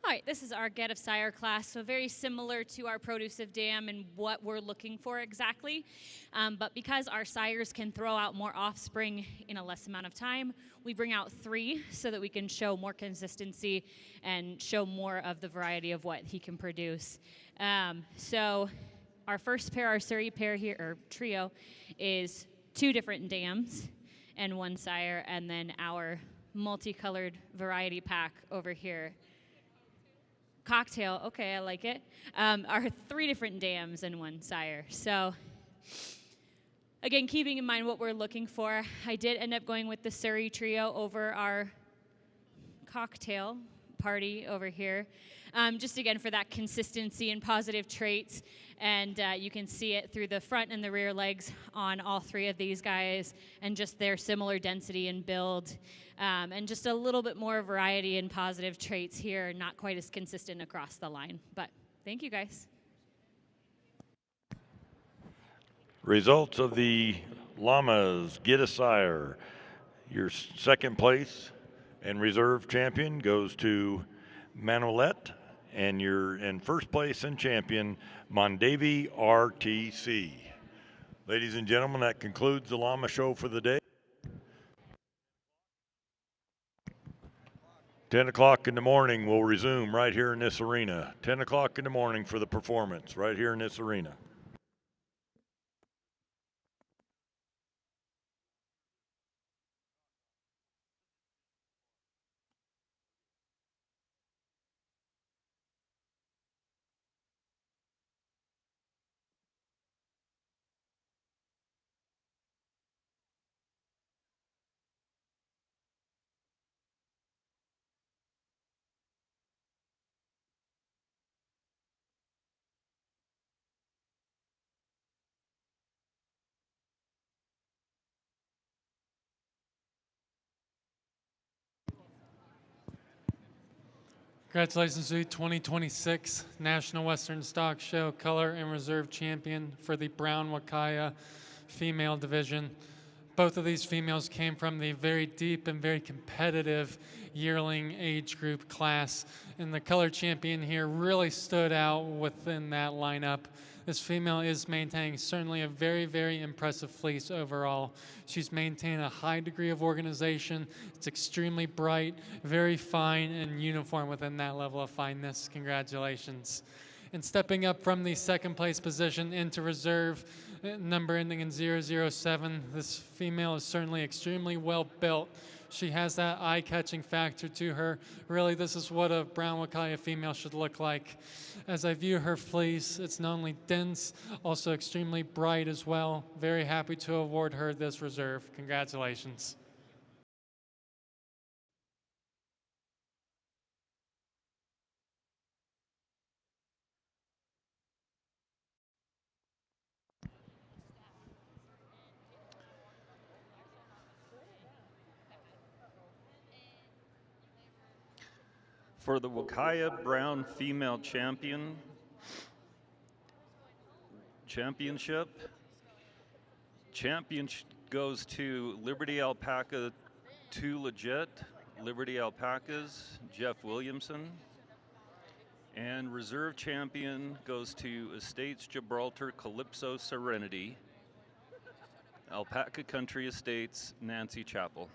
Speaker 3: All right, this is our Get of Sire class, so very similar to our producive dam and what we're looking for exactly. But because our sires can throw out more offspring in a less amount of time, we bring out 3 so that we can show more consistency and show more of the variety of what he can produce. So our first pair, our Surrey pair here, or trio, is 2 different dams and 1 sire, and then our multicolored variety pack over here. Cocktail, okay, I like it. Are 3 different dams and 1 sire. So, again, keeping in mind what we're looking for, I did end up going with the Surrey trio over our cocktail party over here. Just again for that consistency and positive traits. And you can see it through the front and the rear legs on all 3 of these guys, and just their similar density and build. And just a little bit more variety and positive traits here, not quite as consistent across the line. But thank you guys.
Speaker 2: Results of the llamas get a sire. Your second place and reserve champion goes to Manolette, and you're in first place and champion Mondavi RTC. Ladies and gentlemen, that concludes the llama show for the day. 10 o'clock in the morning, we'll resume right here in this arena. 10 o'clock in the morning for the performance right here in this arena.
Speaker 1: Congratulations to the 2026 National Western Stock Show Color and Reserve Champion for the Brown Wakaya female division. Both of these females came from the very deep and very competitive yearling age group class, and the color champion here really stood out within that lineup. This female is maintaining certainly a very, very impressive fleece overall. She's maintained a high degree of organization. It's extremely bright, very fine, and uniform within that level of fineness. Congratulations. And stepping up from the second place position into reserve, number ending in 007, this female is certainly extremely well built. She has that eye-catching factor to her. Really, this is what a brown Wakaya female should look like. As I view her fleece, it's not only dense, also extremely bright as well. Very happy to award her this reserve. Congratulations.
Speaker 4: For the Wakaya Brown Female Championship goes to Liberty Alpaca 2 Legit, Liberty Alpacas, Jeff Williamson. And reserve champion goes to Estates Gibraltar Calypso Serenity, Alpaca Country Estates, Nancy Chappell.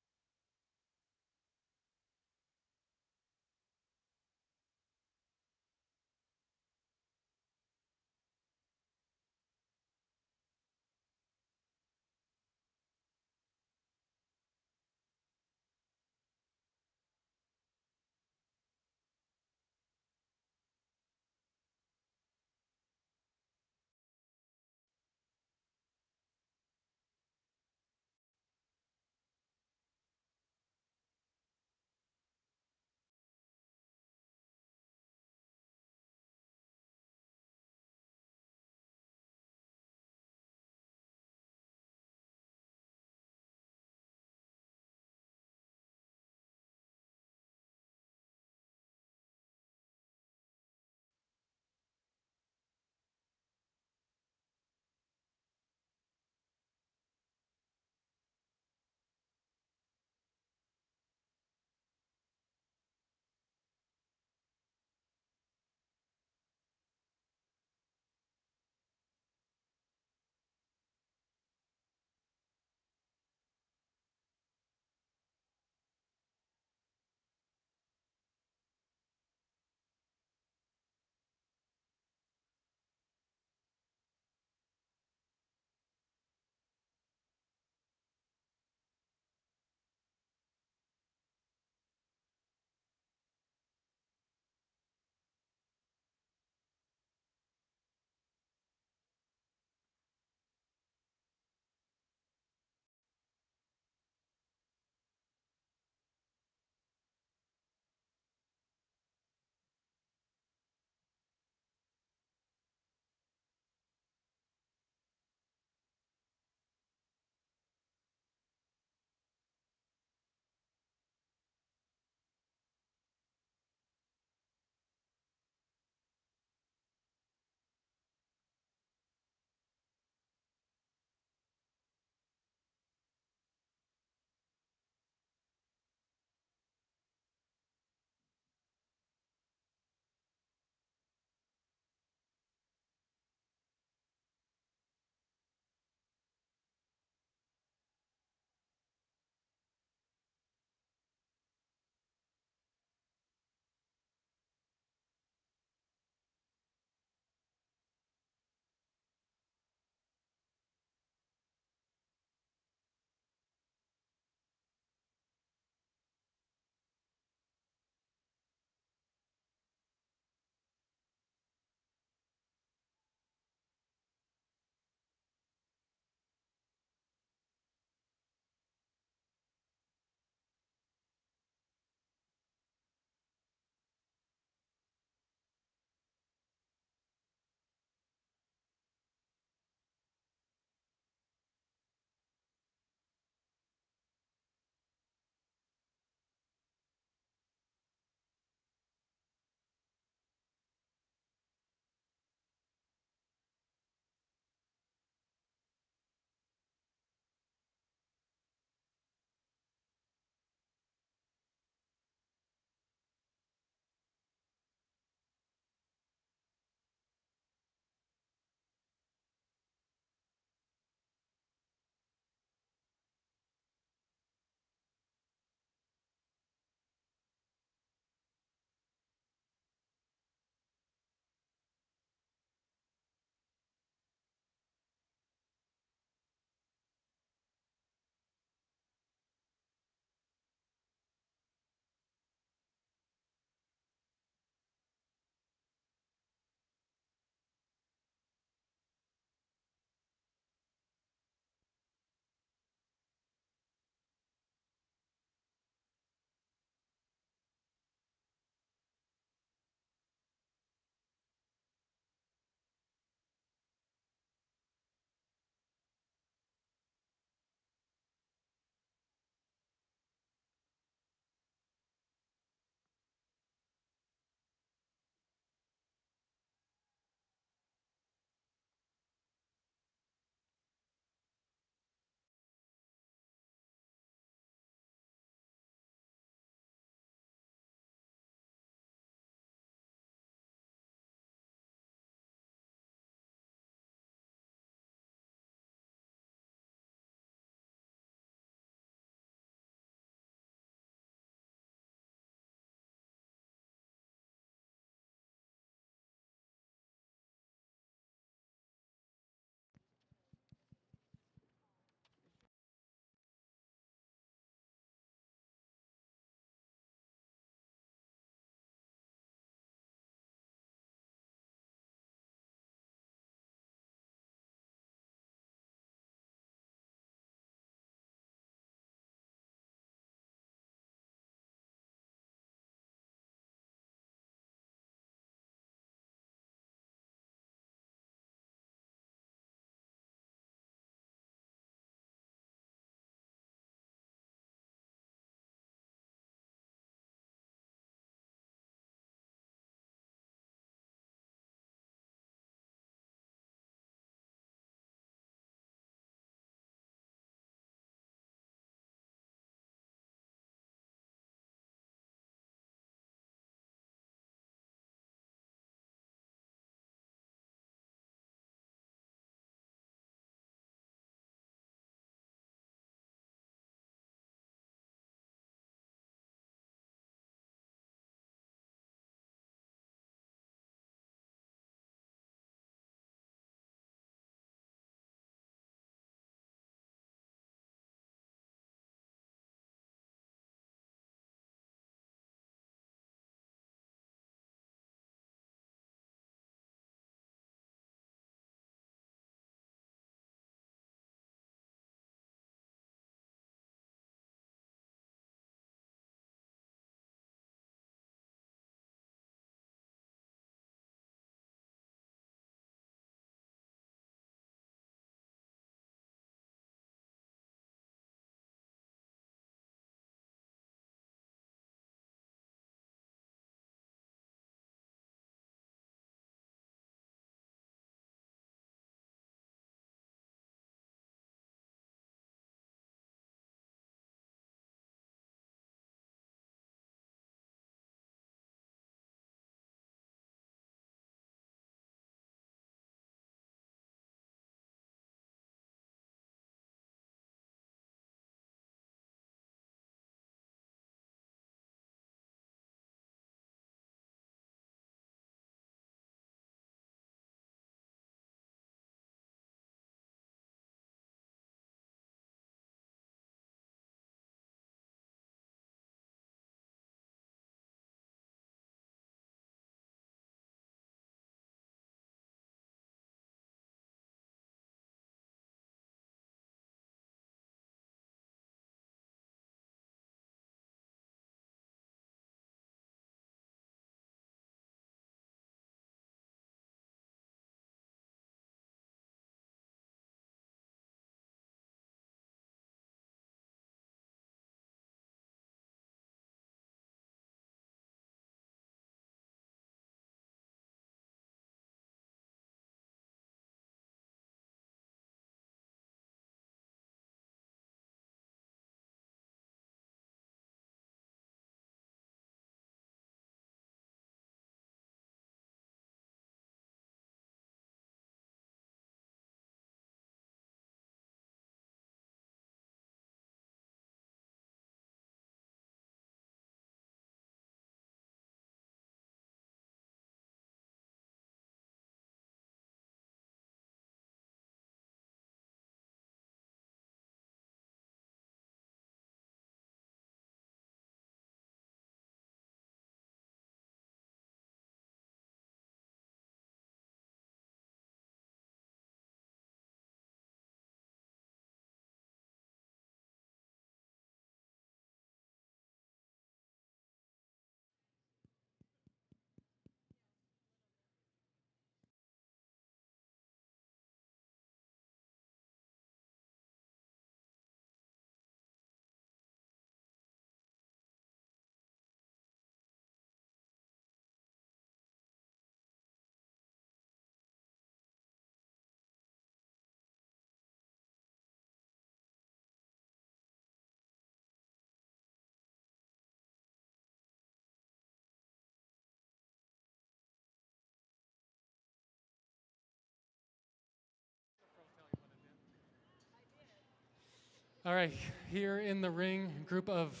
Speaker 1: All right, here in the ring, group of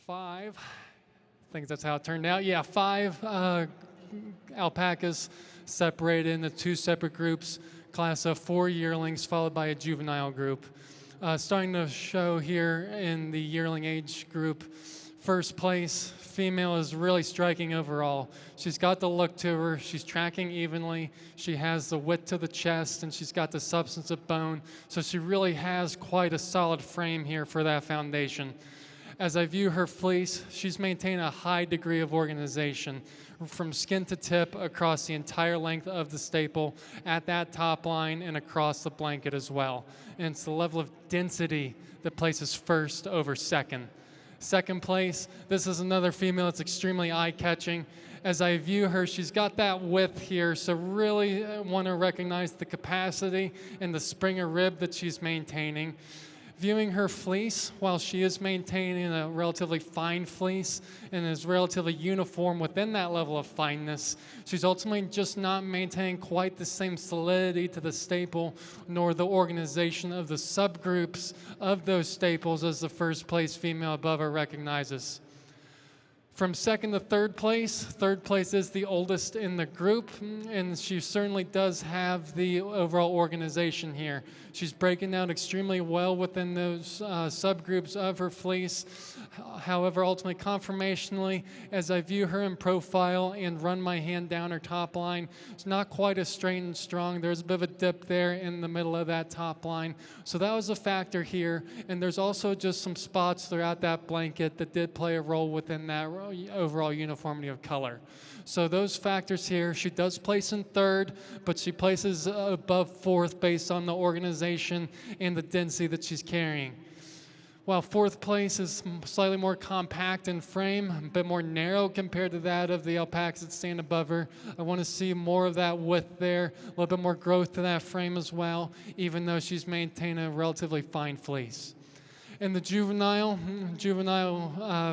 Speaker 1: 5. I think that's how it turned out. Yeah, 5 alpacas separated into 2 separate groups, class of 4 yearlings followed by a juvenile group. Starting to show here in the yearling age group, first place female is really striking overall. She's got the look to her, she's tracking evenly, she has the width to the chest, and she's got the substance of bone, so she really has quite a solid frame here for that foundation. As I view her fleece, she's maintained a high degree of organization from skin to tip across the entire length of the staple at that top line and across the blanket as well. And it's the level of density that places first over second. Second place, this is another female that's extremely eye-catching. As I view her, she's got that width here, so really want to recognize the capacity and the springer rib that she's maintaining. Viewing her fleece, while she is maintaining a relatively fine fleece and is relatively uniform within that level of fineness, she's ultimately just not maintaining quite the same solidity to the staple nor the organization of the subgroups of those staples as the first place female above her recognizes. From second to third place is the oldest in the group, and she certainly does have the overall organization here. She's breaking out extremely well within those subgroups of her fleece. However, ultimately, conformationally, as I view her in profile and run my hand down her top line, it's not quite as straight and strong. There's a bit of a dip there in the middle of that top line. So that was a factor here, and there's also just some spots throughout that blanket that did play a role within that overall uniformity of color. So those factors here, she does place in third, but she places above fourth based on the organization and the density that she's carrying. While fourth place is slightly more compact in frame, a bit more narrow compared to that of the alpacas that stand above her, I want to see more of that width there, a little bit more growth to that frame as well, even though she's maintained a relatively fine fleece. And the juvenile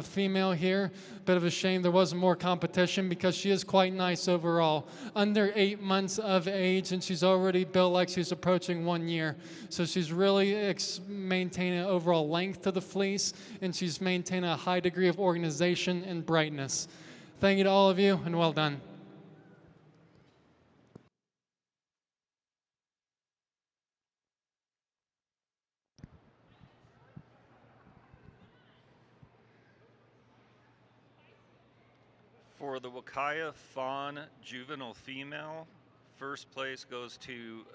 Speaker 1: female here, bit of a shame there wasn't more competition because she is quite nice overall. Under 8 months of age, and she's already built like she's approaching 1 year. So she's really maintaining overall length to the fleece, and she's maintaining a high degree of organization and brightness. Thank you to all of you, and well done.
Speaker 4: For the Wakaya Fawn Juvenile Female, first place goes to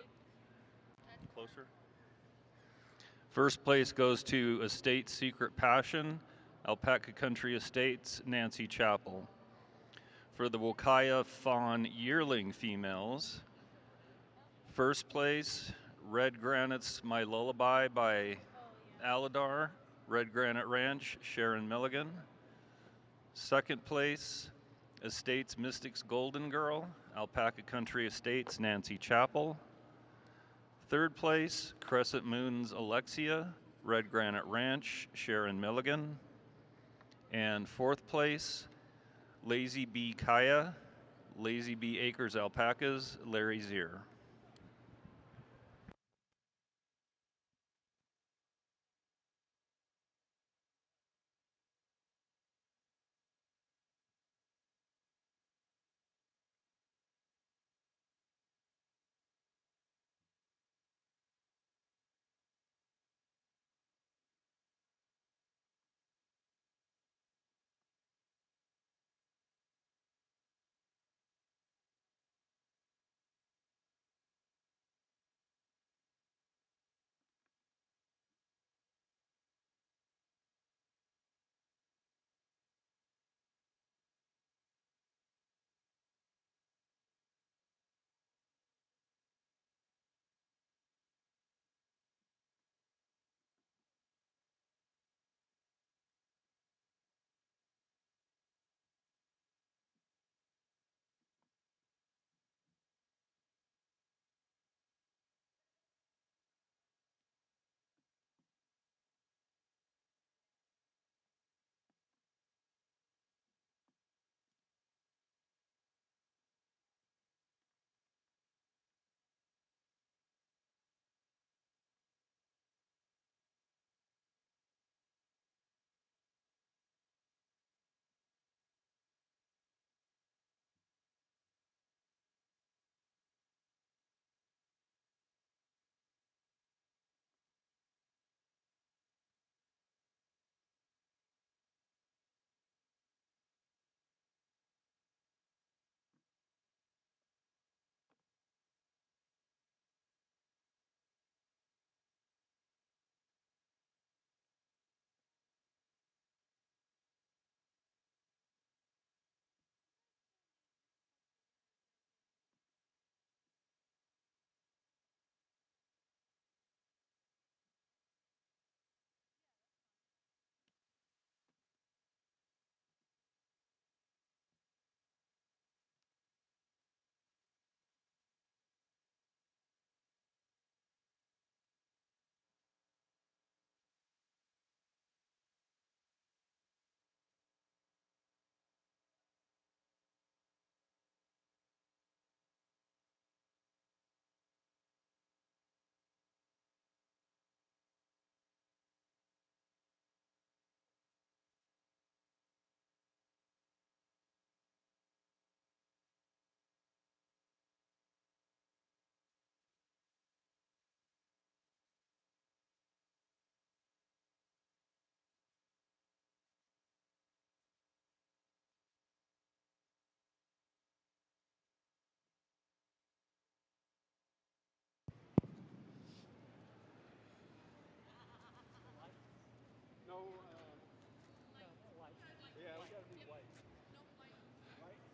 Speaker 4: closer. First place goes to Estate Secret Passion, Alpaca Country Estates, Nancy Chappell. For the Wakaya Fawn Yearling Females, first place, Red Granite's My Lullaby by Aladar, Red Granite Ranch, Sharon Milligan. Second place, Estates Mystics Golden Girl, Alpaca Country Estates, Nancy Chappell. Third place, Crescent Moon's Alexia, Red Granite Ranch, Sharon Milligan. And fourth place, Lazy Bee Kaya, Lazy Bee Acres Alpacas, Larry Zier.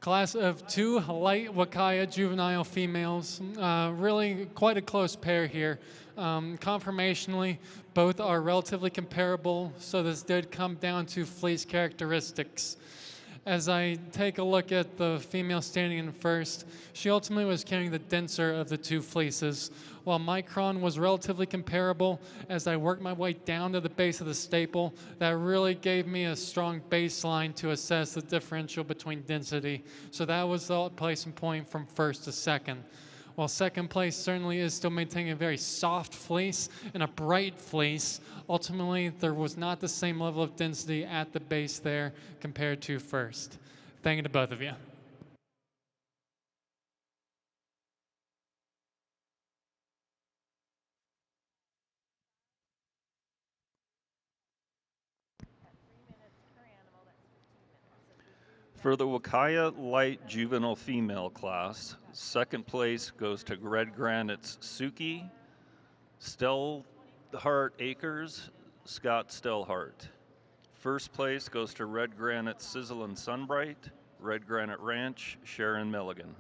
Speaker 1: Class of 2 light Wakaya juvenile females. Really quite a close pair here. Conformationally, both are relatively comparable, so this did come down to fleece characteristics. As I take a look at the female standing in first, she ultimately was carrying the denser of the two fleeces, while Micron was relatively comparable. As I worked my way down to the base of the staple, that really gave me a strong baseline to assess the differential between density. So that was the placement point from first to second. While second place certainly is still maintaining a very soft fleece and a bright fleece, ultimately there was not the same level of density at the base there compared to first. Thank you to both of you.
Speaker 4: For the Wakaya Light Juvenile Female class, second place goes to Red Granite's Suki, Stellhart Acres, Scott Stellhart. First place goes to Red Granite Sizzle and Sunbright, Red Granite Ranch, Sharon Milligan.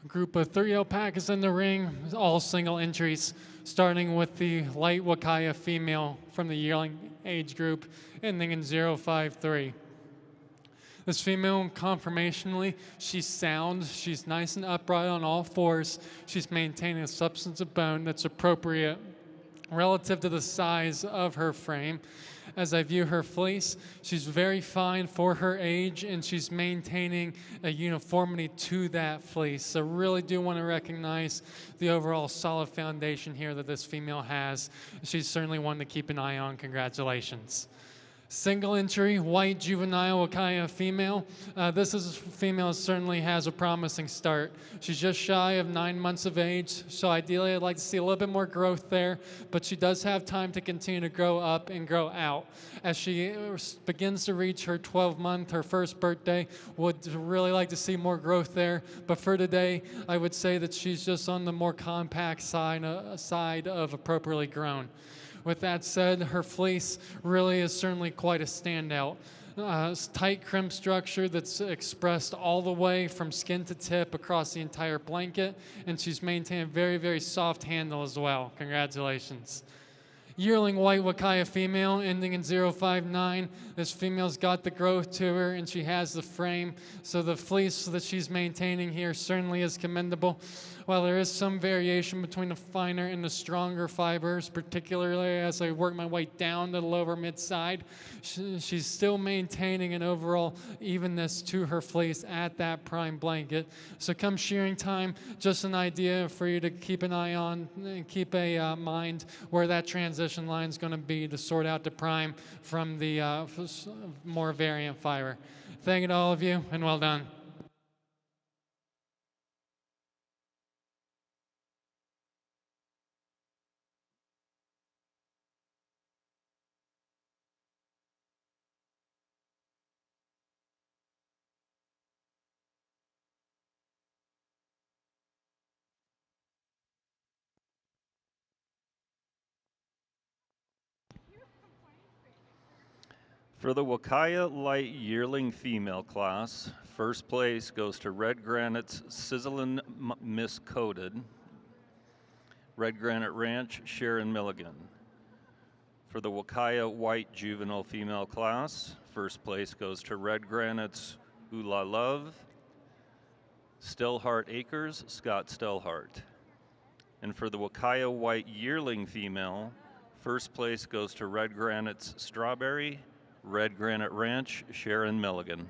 Speaker 1: Group of 3 alpacas in the ring, all single entries, starting with the light Wakaya female from the yearling age group, ending in 053. This female, conformationally, she's sound, she's nice and upright on all fours, she's maintaining a substance of bone that's appropriate relative to the size of her frame. As I view her fleece, she's very fine for her age and she's maintaining a uniformity to that fleece. So really do want to recognize the overall solid foundation here that this female has. She's certainly one to keep an eye on. Congratulations. Single entry, white juvenile Wakaya female. This is female certainly has a promising start. She's just shy of 9 months of age, so ideally I'd like to see a little bit more growth there, but she does have time to continue to grow up and grow out. As she begins to reach her 12th month, her first birthday, would really like to see more growth there, but for today, I would say that she's just on the more compact side of appropriately grown. With that said, her fleece really is certainly quite a standout. Tight crimp structure that's expressed all the way from skin to tip across the entire blanket, and she's maintained a very, very soft handle as well. Congratulations. Yearling white Wakaya female ending in 059. This female's got the growth to her and she has the frame, so the fleece that she's maintaining here certainly is commendable. While there is some variation between the finer and the stronger fibers, particularly as I work my way down to the lower mid-side, she's still maintaining an overall evenness to her fleece at that prime blanket. So come shearing time, just an idea for you to keep an eye on and keep a mind where that transition line is going to be to sort out the prime from the more variant fiber. Thank you to all of you, and well done.
Speaker 4: For the Wakaya Light Yearling Female class, first place goes to Red Granite's Sizzlin' Miscoated, Red Granite Ranch, Sharon Milligan. For the Wakaya White Juvenile Female class, first place goes to Red Granite's Ula Love, Stillhart Acres, Scott Stillhart. And for the Wakaya White Yearling Female, first place goes to Red Granite's Strawberry, Red Granite Ranch, Sharon Milligan.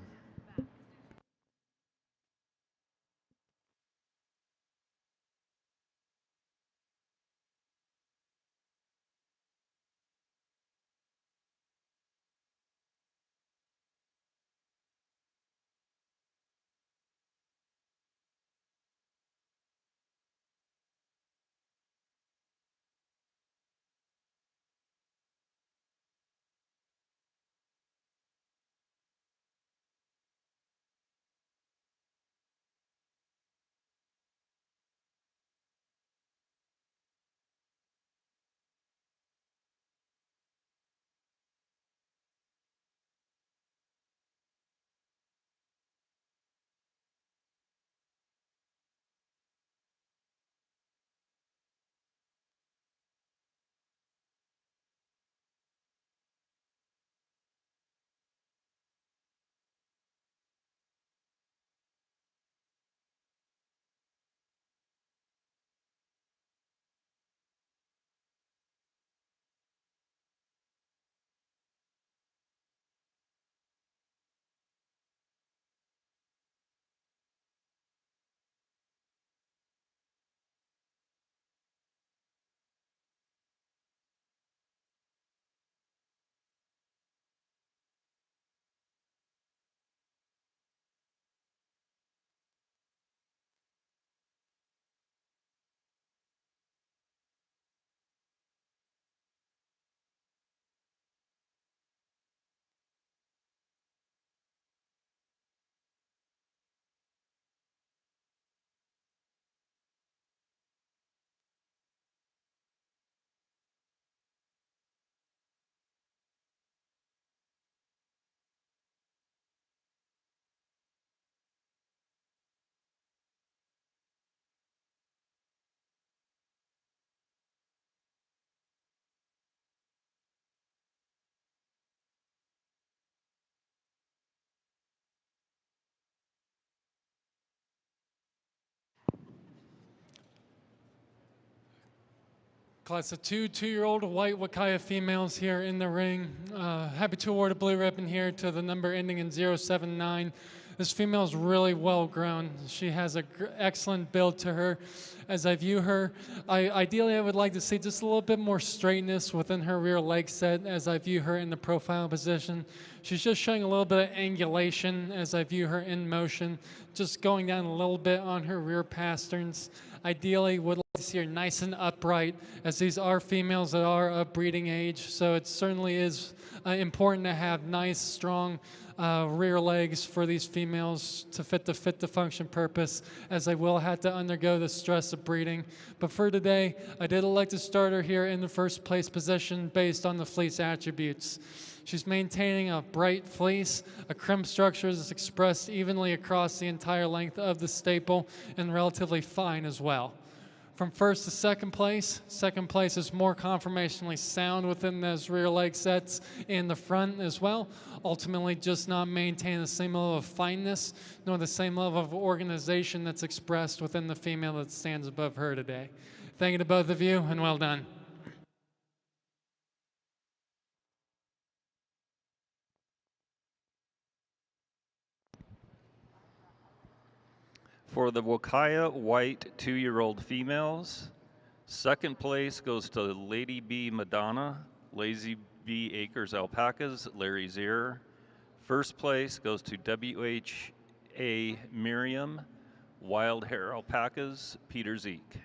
Speaker 1: Class of two-year-old white Wakaya females here in the ring. Happy to award a blue ribbon here to the number ending in 079. This female is really well grown. She has an excellent build to her. As I view her, ideally I would like to see just a little bit more straightness within her rear leg set as I view her in the profile position. She's just showing a little bit of angulation as I view her in motion, just going down a little bit on her rear pasterns. Ideally would like to see her nice and upright, as these are females that are of breeding age, so it certainly is important to have nice, strong rear legs for these females to fit the function purpose, as they will have to undergo the stress of breeding. But for today, I did elect to start her here in the first place position based on the fleece attributes. She's maintaining a bright fleece, a crimp structure that's expressed evenly across the entire length of the staple, and relatively fine as well. From first to second place is more conformationally sound within those rear leg sets in the front as well, ultimately just not maintaining the same level of fineness nor the same level of organization that's expressed within the female that stands above her today. Thank you to both of you, and well done.
Speaker 4: For the Wakaya white 2-year-old females, second place goes to Lady B Madonna, Lazy B Acres Alpacas, Larry Zier. First place goes to WHA Miriam, Wild Hair Alpacas, Peter Zeke.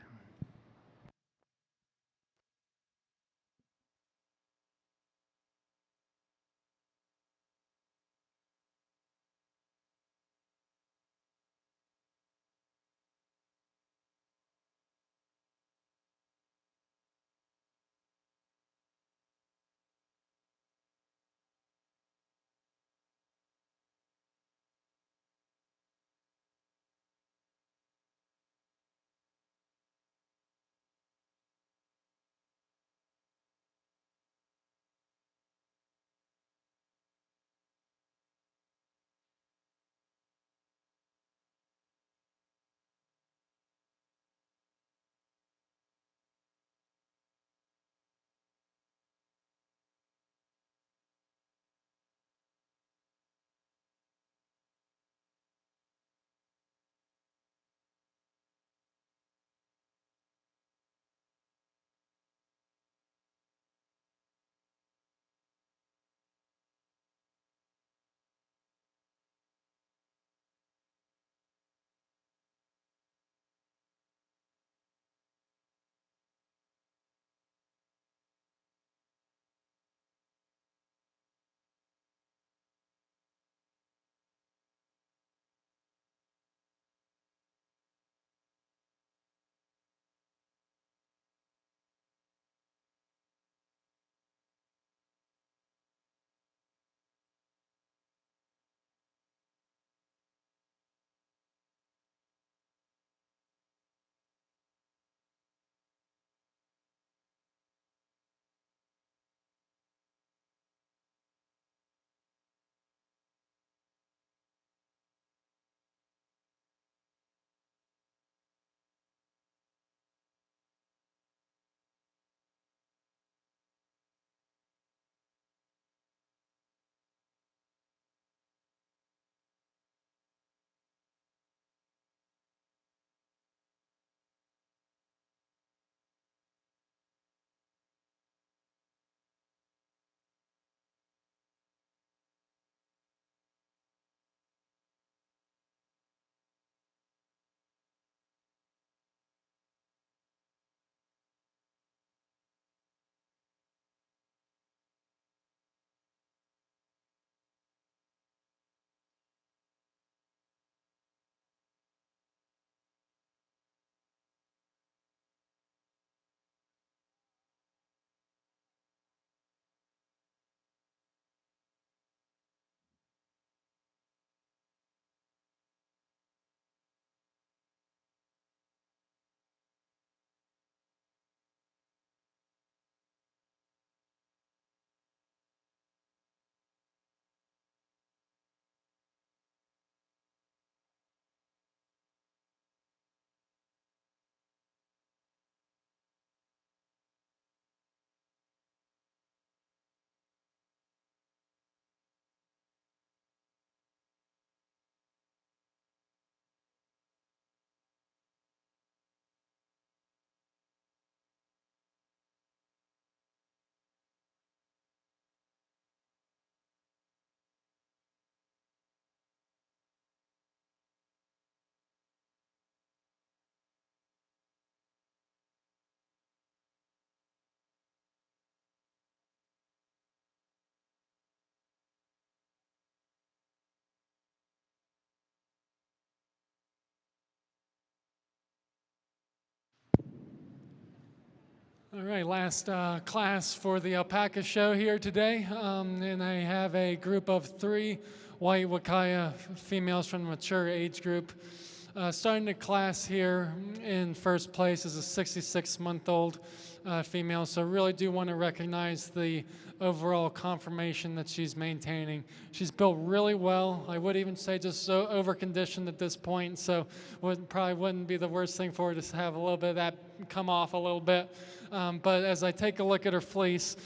Speaker 1: All right, last class for the Alpaca show here today. And I have a group of 3 white Wakaya females from the mature age group. Starting the class here in first place is a 66-month-old female, so really do want to recognize the overall conformation that she's maintaining. She's built really well. I would even say just so over-conditioned at this point, so probably wouldn't be the worst thing for her to have a little bit of that come off a little bit. But as I take a look at her fleece,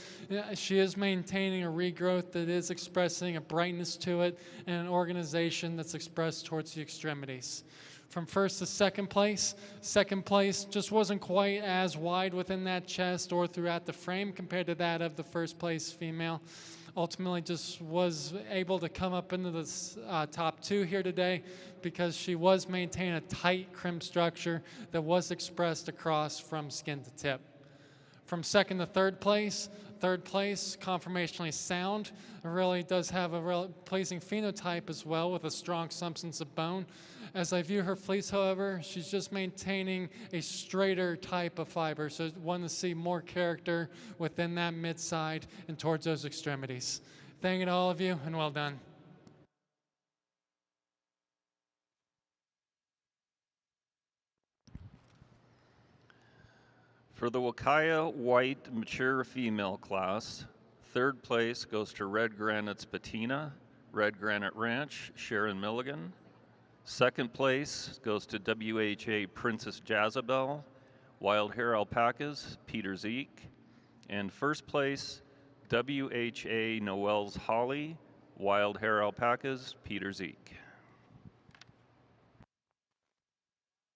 Speaker 1: she is maintaining a regrowth that is expressing a brightness to it and an organization that's expressed towards the extremities. From first to second place just wasn't quite as wide within that chest or throughout the frame compared to that of the first place female. Ultimately just was able to come up into the top 2 here today because she was maintaining a tight crimp structure that was expressed across from skin to tip. From second to third place, conformationally sound. It really does have a real pleasing phenotype as well with a strong substance of bone. As I view her fleece, however, she's just maintaining a straighter type of fiber, so I want to see more character within that mid-side and towards those extremities. Thank you to all of you, and well done.
Speaker 4: For the Wakaya white mature female class, third place goes to Red Granite's Patina, Red Granite Ranch, Sharon Milligan. Second place goes to WHA Princess Jezebel, Wild Hair Alpacas, Peter Zeke. And first place, WHA Noel's Holly, Wild Hair Alpacas, Peter Zeke.